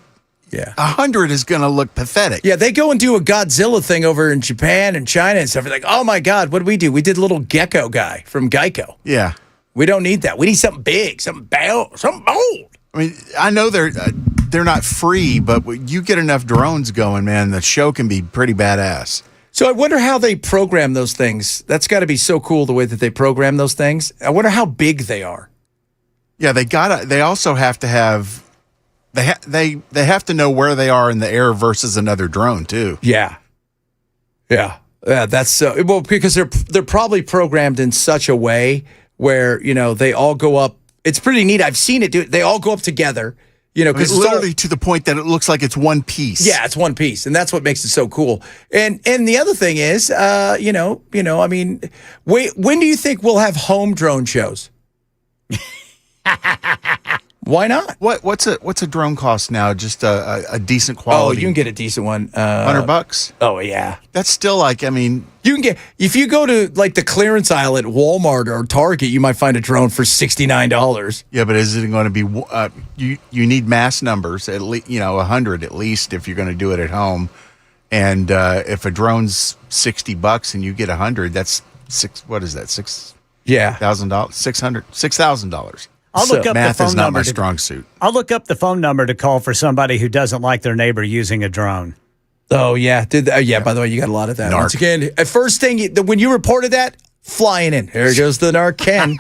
Yeah. 100 is going to look pathetic. Yeah, they go and do a Godzilla thing over in Japan and China and stuff. They're like, oh my God, what did we do? We did a little gecko guy from Geico. Yeah. We don't need that. We need something big, something bold, something bold. I mean, I know they're not free, but when you get enough drones going, man, the show can be pretty badass. So I wonder how they program those things. That's got to be so cool the way that they program those things. I wonder how big they are. Yeah, they also have to have they have to know where they are in the air versus another drone too. Yeah. That's well because they're probably programmed in such a way where they all go up. It's pretty neat. I've seen it do. They all go up together. Because literally to the point that it looks like it's one piece. Yeah, it's one piece, and that's what makes it so cool. And the other thing is, I mean, when do you think we'll have home drone shows? Why not? What's a drone cost now? Just a decent quality. Oh, you can get a decent one. $100. Oh yeah, that's still like. I mean, you can get if you go to like the clearance aisle at Walmart or Target, you might find a drone for $69. Yeah, but is it going to be? You need mass numbers at least. 100 at least if you're going to do it at home. And if a drone's $60 and you get 100, that's What is that? $6,000. $6,000. I'll look up math the phone is not number my strong suit. I'll look up the phone number to call for somebody who doesn't like their neighbor using a drone. Oh, yeah. By the way, you got a lot of that. Narc. Once again, at first thing, when you reported that, flying in. Here goes the narc Ken.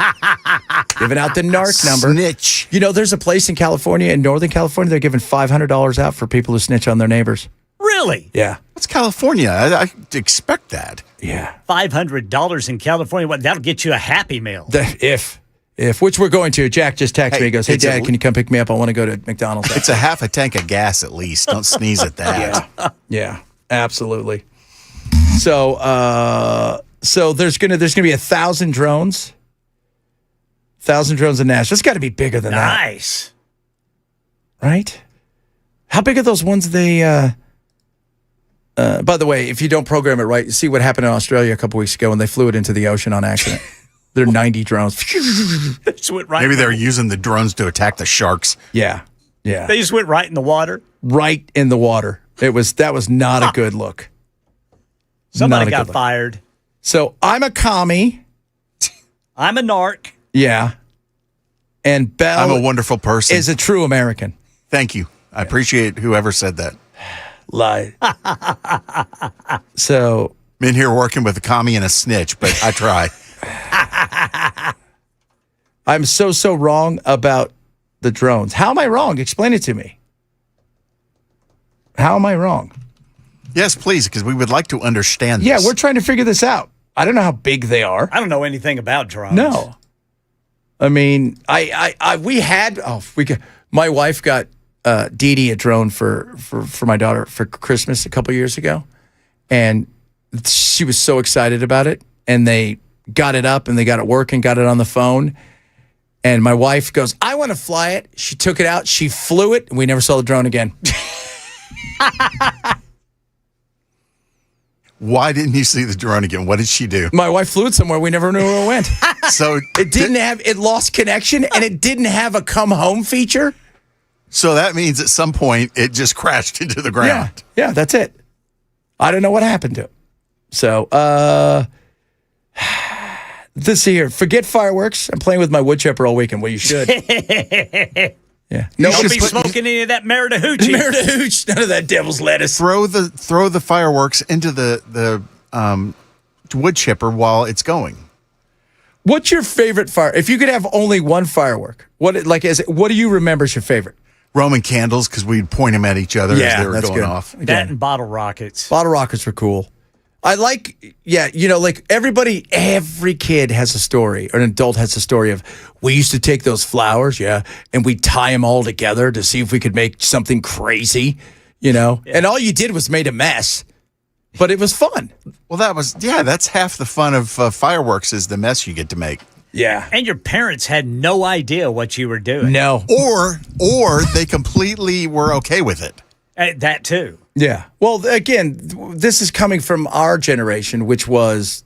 Giving out the narc number. Snitch. There's a place in California, in Northern California, they're giving $500 out for people who snitch on their neighbors. Really? Yeah. That's California. I expect that. Yeah. $500 in California. That'll get you a Happy Meal. If which we're going to. Jack just texted me. He goes, hey, Dad, can you come pick me up? I want to go to McDonald's. It's a half a tank of gas at least. Don't sneeze at that. Yeah, absolutely. So there's gonna be 1,000 drones. 1,000 drones in Nashville. It's got to be bigger than that. Nice. Right? How big are those ones they by the way, if you don't program it right, see what happened in Australia a couple weeks ago when they flew it into the ocean on accident. There are 90 drones. Maybe they're using the drones to attack the sharks. Yeah. They just went right in the water. Right in the water. That was not a good look. Somebody got fired. So I'm a commie. I'm a narc. Yeah. And Bell I'm a wonderful person. Is a true American. Thank you. I appreciate whoever said that. Lie. So I'm in here working with a commie and a snitch, but I try. I'm so wrong about the drones. How am I wrong? Explain it to me. How am I wrong? Yes, please, because we would like to understand this. Yeah, we're trying to figure this out. I don't know how big they are. I don't know anything about drones. No. I mean, my wife got Dee Dee a drone for my daughter for Christmas a couple years ago. And she was so excited about it. And they got it up and they got it working, got it on the phone. And my wife goes, I want to fly it. She took it out. She flew it. And we never saw the drone again. Why didn't you see the drone again? What did she do? My wife flew it somewhere. We never knew where it went. So it lost connection and it didn't have a come home feature. So that means at some point it just crashed into the ground. Yeah, that's it. I don't know what happened to it. So, this year, forget fireworks. I'm playing with my wood chipper all weekend. Well, you should. Yeah. Don't be smoking any of that Merida Hoochie. Merida Hooch. None of that devil's lettuce. Throw the fireworks into the wood chipper while it's going. What's your favorite fire? If you could have only one firework, what do you remember as your favorite? Roman candles, because we'd point them at each other as they were going off. Again, that and bottle rockets. Bottle rockets were cool. I like, like every kid has a story, or an adult has a story of, we used to take those flowers, and we'd tie them all together to see if we could make something crazy, and all you did was made a mess, but it was fun. Well, that's half the fun of fireworks is the mess you get to make. Yeah. And your parents had no idea what you were doing. No. Or they completely were okay with it. That too. Yeah. Well, again, this is coming from our generation, which was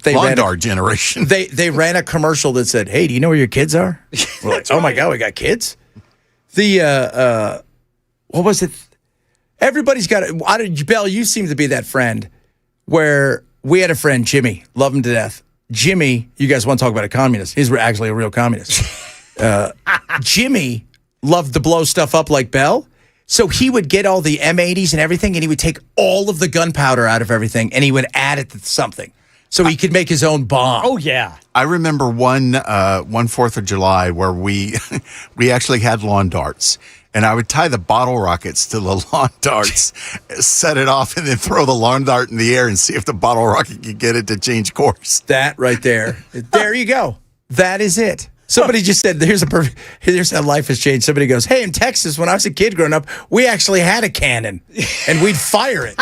our generation. They ran a commercial that said, "Hey, do you know where your kids are?" We're like, "Oh my God, we got kids." What was it? Everybody's got it. Bell, you seem to be that friend where we had a friend, Jimmy, love him to death. Jimmy, you guys want to talk about a communist? He's actually a real communist. Jimmy loved to blow stuff up like Bell. So he would get all the M80s and everything, and he would take all of the gunpowder out of everything, and he would add it to something so he could make his own bomb. Oh, yeah. I remember one 4th of July where we actually had lawn darts. And I would tie the bottle rockets to the lawn darts, set it off, and then throw the lawn dart in the air and see if the bottle rocket could get it to change course. That right there. There you go. That is it. Somebody just said, here's how life has changed. Somebody goes, hey, in Texas, when I was a kid growing up, we actually had a cannon, and we'd fire it.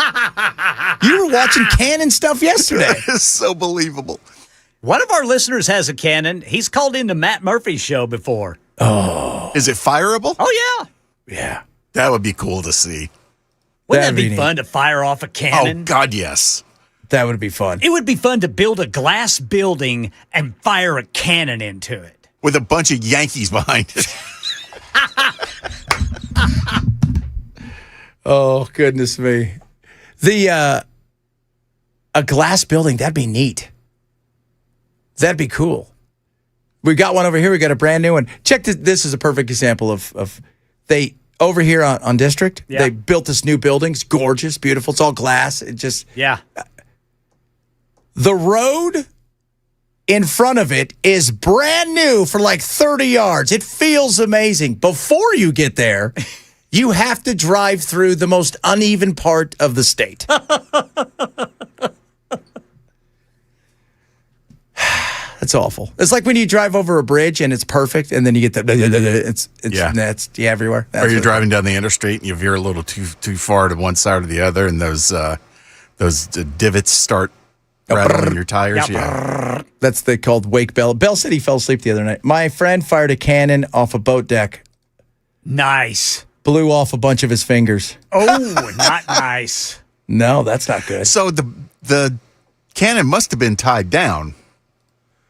You were watching cannon stuff yesterday. It's so believable. One of our listeners has a cannon. He's called into Matt Murphy's show before. Oh. Is it fireable? Oh, yeah. Yeah. That would be cool to see. Wouldn't that be fun to fire off a cannon? Oh, God, yes. That would be fun. It would be fun to build a glass building and fire a cannon into it. With a bunch of Yankees behind it. Oh, goodness me. A glass building, that'd be neat. That'd be cool. We got one over here. We got a brand new one. Check this. This is a perfect example of they over here on District. Yeah. They built this new building. It's gorgeous, beautiful. It's all glass. It just the road in front of it is brand new for like 30 yards. It feels amazing. Before you get there, you have to drive through the most uneven part of the state. That's awful. It's like when you drive over a bridge and it's perfect, and then you get it's everywhere. Or you're driving down the interstate and you veer a little too far to one side or the other, and those divots start rattling your tires. Yeah, that's called wake bell. Bell said he fell asleep the other night. My friend fired a cannon off a boat deck. Nice. Blew off a bunch of his fingers. Oh, not nice. No, that's not good. So the cannon must have been tied down.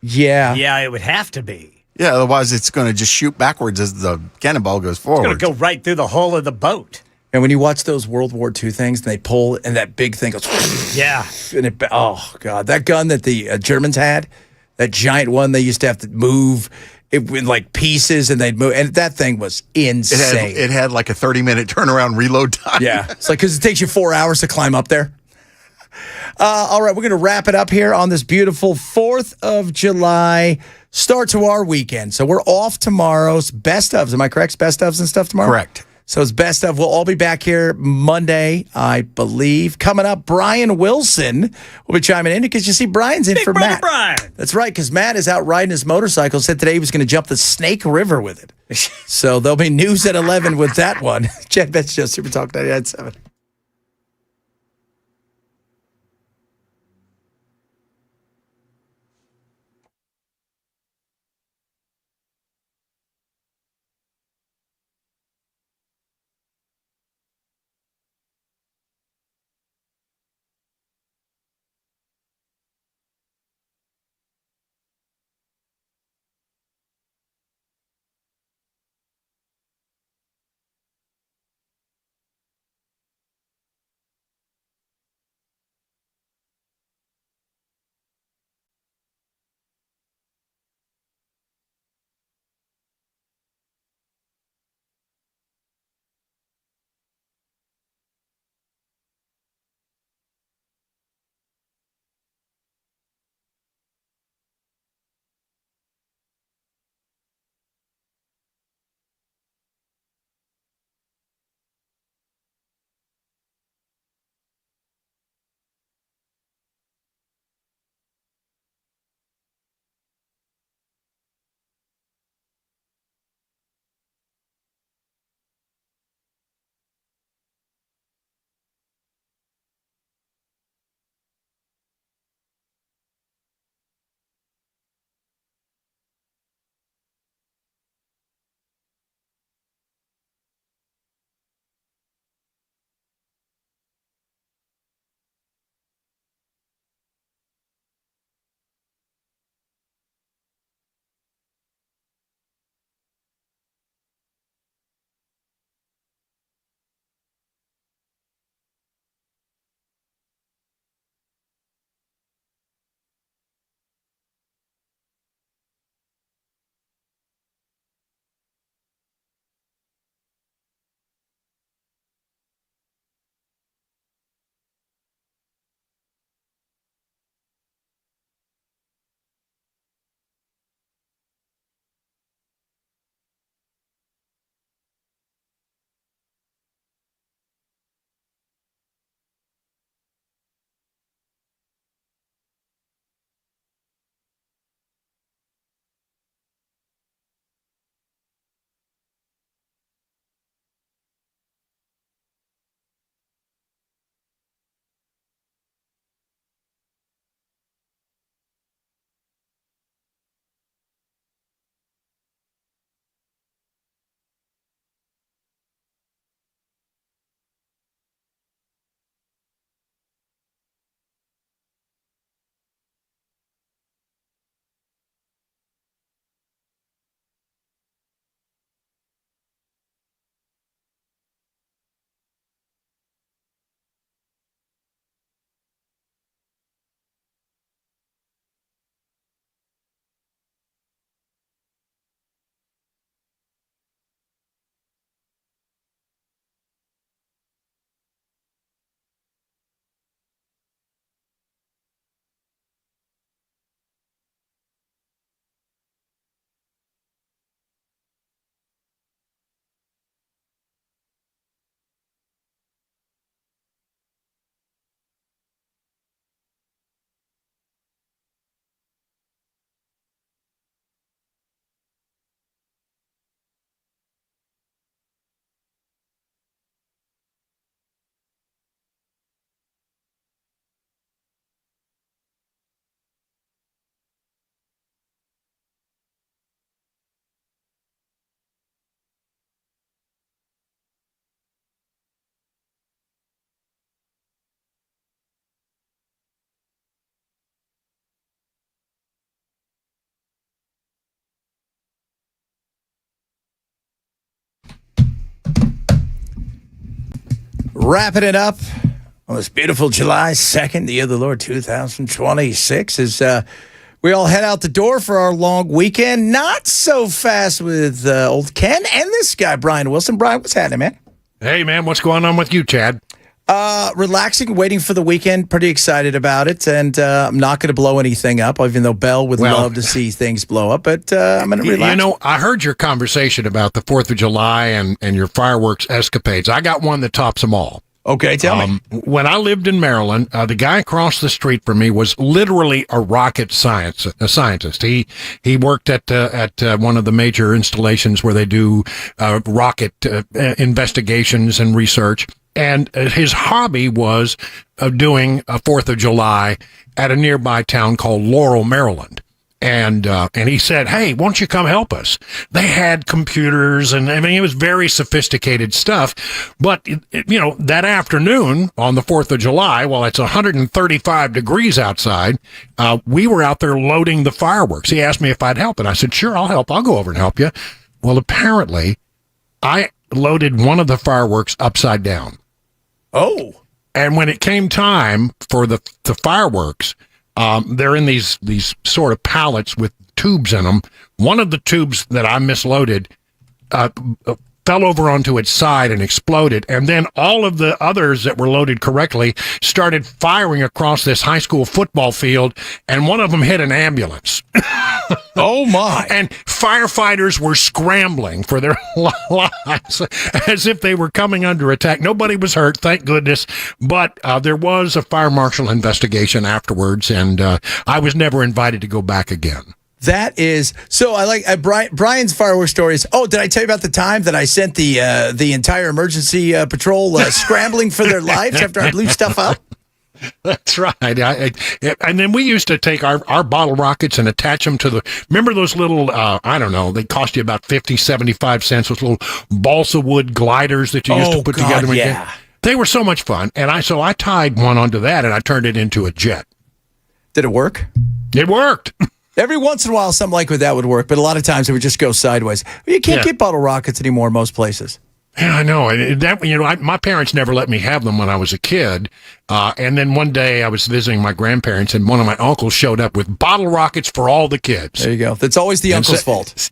Yeah. Yeah, it would have to be. Yeah, otherwise it's going to just shoot backwards as the cannonball goes forward. It's going to go right through the hull of the boat. And when you watch those World War II things, and they pull, and that big thing goes, yeah. And oh God, that gun that the Germans had, that giant one, they used to have to move it in like pieces, and they'd move, and that thing was insane. It had like a 30-minute turnaround reload time. Yeah, it's like because it takes you 4 hours to climb up there. All right, we're going to wrap it up here on this beautiful 4th of July start to our weekend. So we're off tomorrow's best ofs. Am I correct? Best ofs and stuff tomorrow? Correct. So it's best of. We'll all be back here Monday, I believe. Coming up, Brian Wilson will be chiming in because you see Brian's in Big for brother Matt. Brian. That's right, because Matt is out riding his motorcycle. Said today he was going to jump the Snake River with it. So there'll be news at 11 with that one. Chad Betts Show, Super Talk 99.7. wrapping it up on this beautiful July 2nd, the year of the Lord 2026, as we all head out the door for our long weekend. Not so fast with old Ken and this guy, Brian Wilson. Brian, what's happening, man? Hey, man, what's going on with you, Chad? Relaxing, waiting for the weekend. Pretty excited about it, and I'm not going to blow anything up, even though Belle would love to see things blow up, but I'm going to relax. You know, I heard your conversation about the 4th of July and your fireworks escapades. I got one that tops them all. Okay, tell me. When I lived in Maryland, the guy across the street from me was literally a rocket scientist. He worked at one of the major installations where they do rocket investigations and research. And his hobby was doing a 4th of July at a nearby town called Laurel, Maryland. And he said, hey, why don't you come help us? They had computers, and I mean, it was very sophisticated stuff. But, you know, that afternoon on the 4th of July, while it's 135 degrees outside, we were out there loading the fireworks. He asked me if I'd help, and I said, sure, I'll help. I'll go over and help you. Well, apparently, I loaded one of the fireworks upside down. Oh. And when it came time for the fireworks, they're in these sort of pallets with tubes in them. One of the tubes that I misloaded fell over onto its side and exploded. And then all of the others that were loaded correctly started firing across this high school football field, and one of them hit an ambulance. Oh, my. And firefighters were scrambling for their lives as if they were coming under attack. Nobody was hurt, thank goodness. But there was a fire marshal investigation afterwards, and I was never invited to go back again. That is so. I like Brian's fireworks stories. Oh, did I tell you about the time that I sent the entire emergency patrol scrambling for their lives after I blew stuff up? That's right. And then we used to take our bottle rockets and attach them to remember those little, I don't know, they cost you about 50, 75 cents, those little balsa wood gliders that you used to put together. Yeah. They were so much fun. And so I tied one onto that and I turned it into a jet. Did it work? It worked. Every once in a while, something like that would work, but a lot of times it would just go sideways. You can't get bottle rockets anymore in most places. Yeah, I know. My parents never let me have them when I was a kid. And then one day I was visiting my grandparents, and one of my uncles showed up with bottle rockets for all the kids. There you go. That's always the uncle's fault.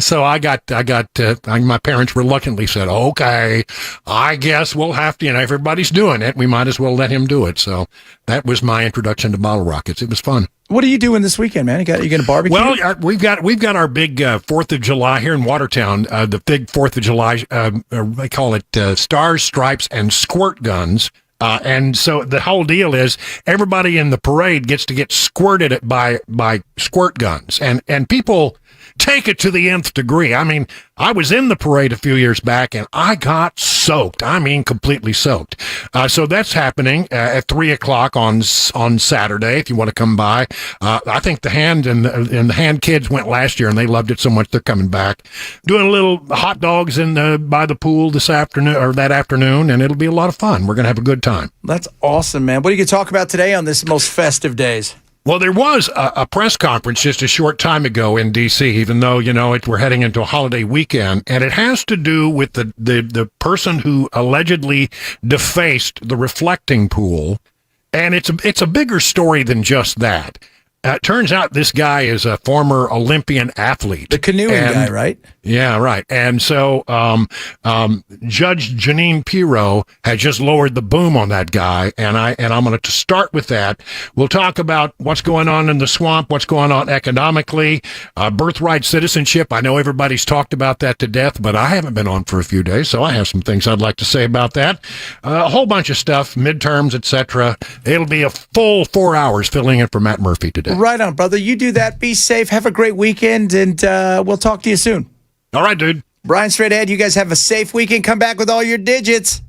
So my parents reluctantly said, okay, I guess we'll have to, everybody's doing it. We might as well let him do it. So that was my introduction to bottle rockets. It was fun. What are you doing this weekend, man? You going to barbecue? Well, we've got our big 4th of July here in Watertown. The big 4th of July, they call it Stars, Stripes, and Squirt Guns. And so the whole deal is everybody in the parade gets to get squirted at by squirt guns, and people take it to the nth degree. I mean, I was in the parade a few years back and I got soaked. I mean, completely soaked. So that's happening at 3:00 on Saturday. If you want to come by, I think the hand and the hand kids went last year and they loved it so much they're coming back. Doing a little hot dogs by the pool this afternoon or that afternoon, and it'll be a lot of fun. We're gonna have a good time. That's awesome, man. What are you going to talk about today on this most festive days? Well, there was a press conference just a short time ago in D.C., even though, we're heading into a holiday weekend, and it has to do with the person who allegedly defaced the reflecting pool, and it's a bigger story than just that. It turns out this guy is a former Olympian athlete. The canoeing guy, right? Yeah, right. And so Judge Janine Pirro had just lowered the boom on that guy, and I'm going to start with that. We'll talk about what's going on in the swamp, what's going on economically, birthright citizenship. I know everybody's talked about that to death, but I haven't been on for a few days, so I have some things I'd like to say about that. A whole bunch of stuff, midterms, etc. It'll be a full 4 hours filling in for Matt Murphy today. Right on, brother. You do that. Be safe. Have a great weekend, and we'll talk to you soon. All right, dude. Brian, straight ahead. You guys have a safe weekend. Come back with all your digits.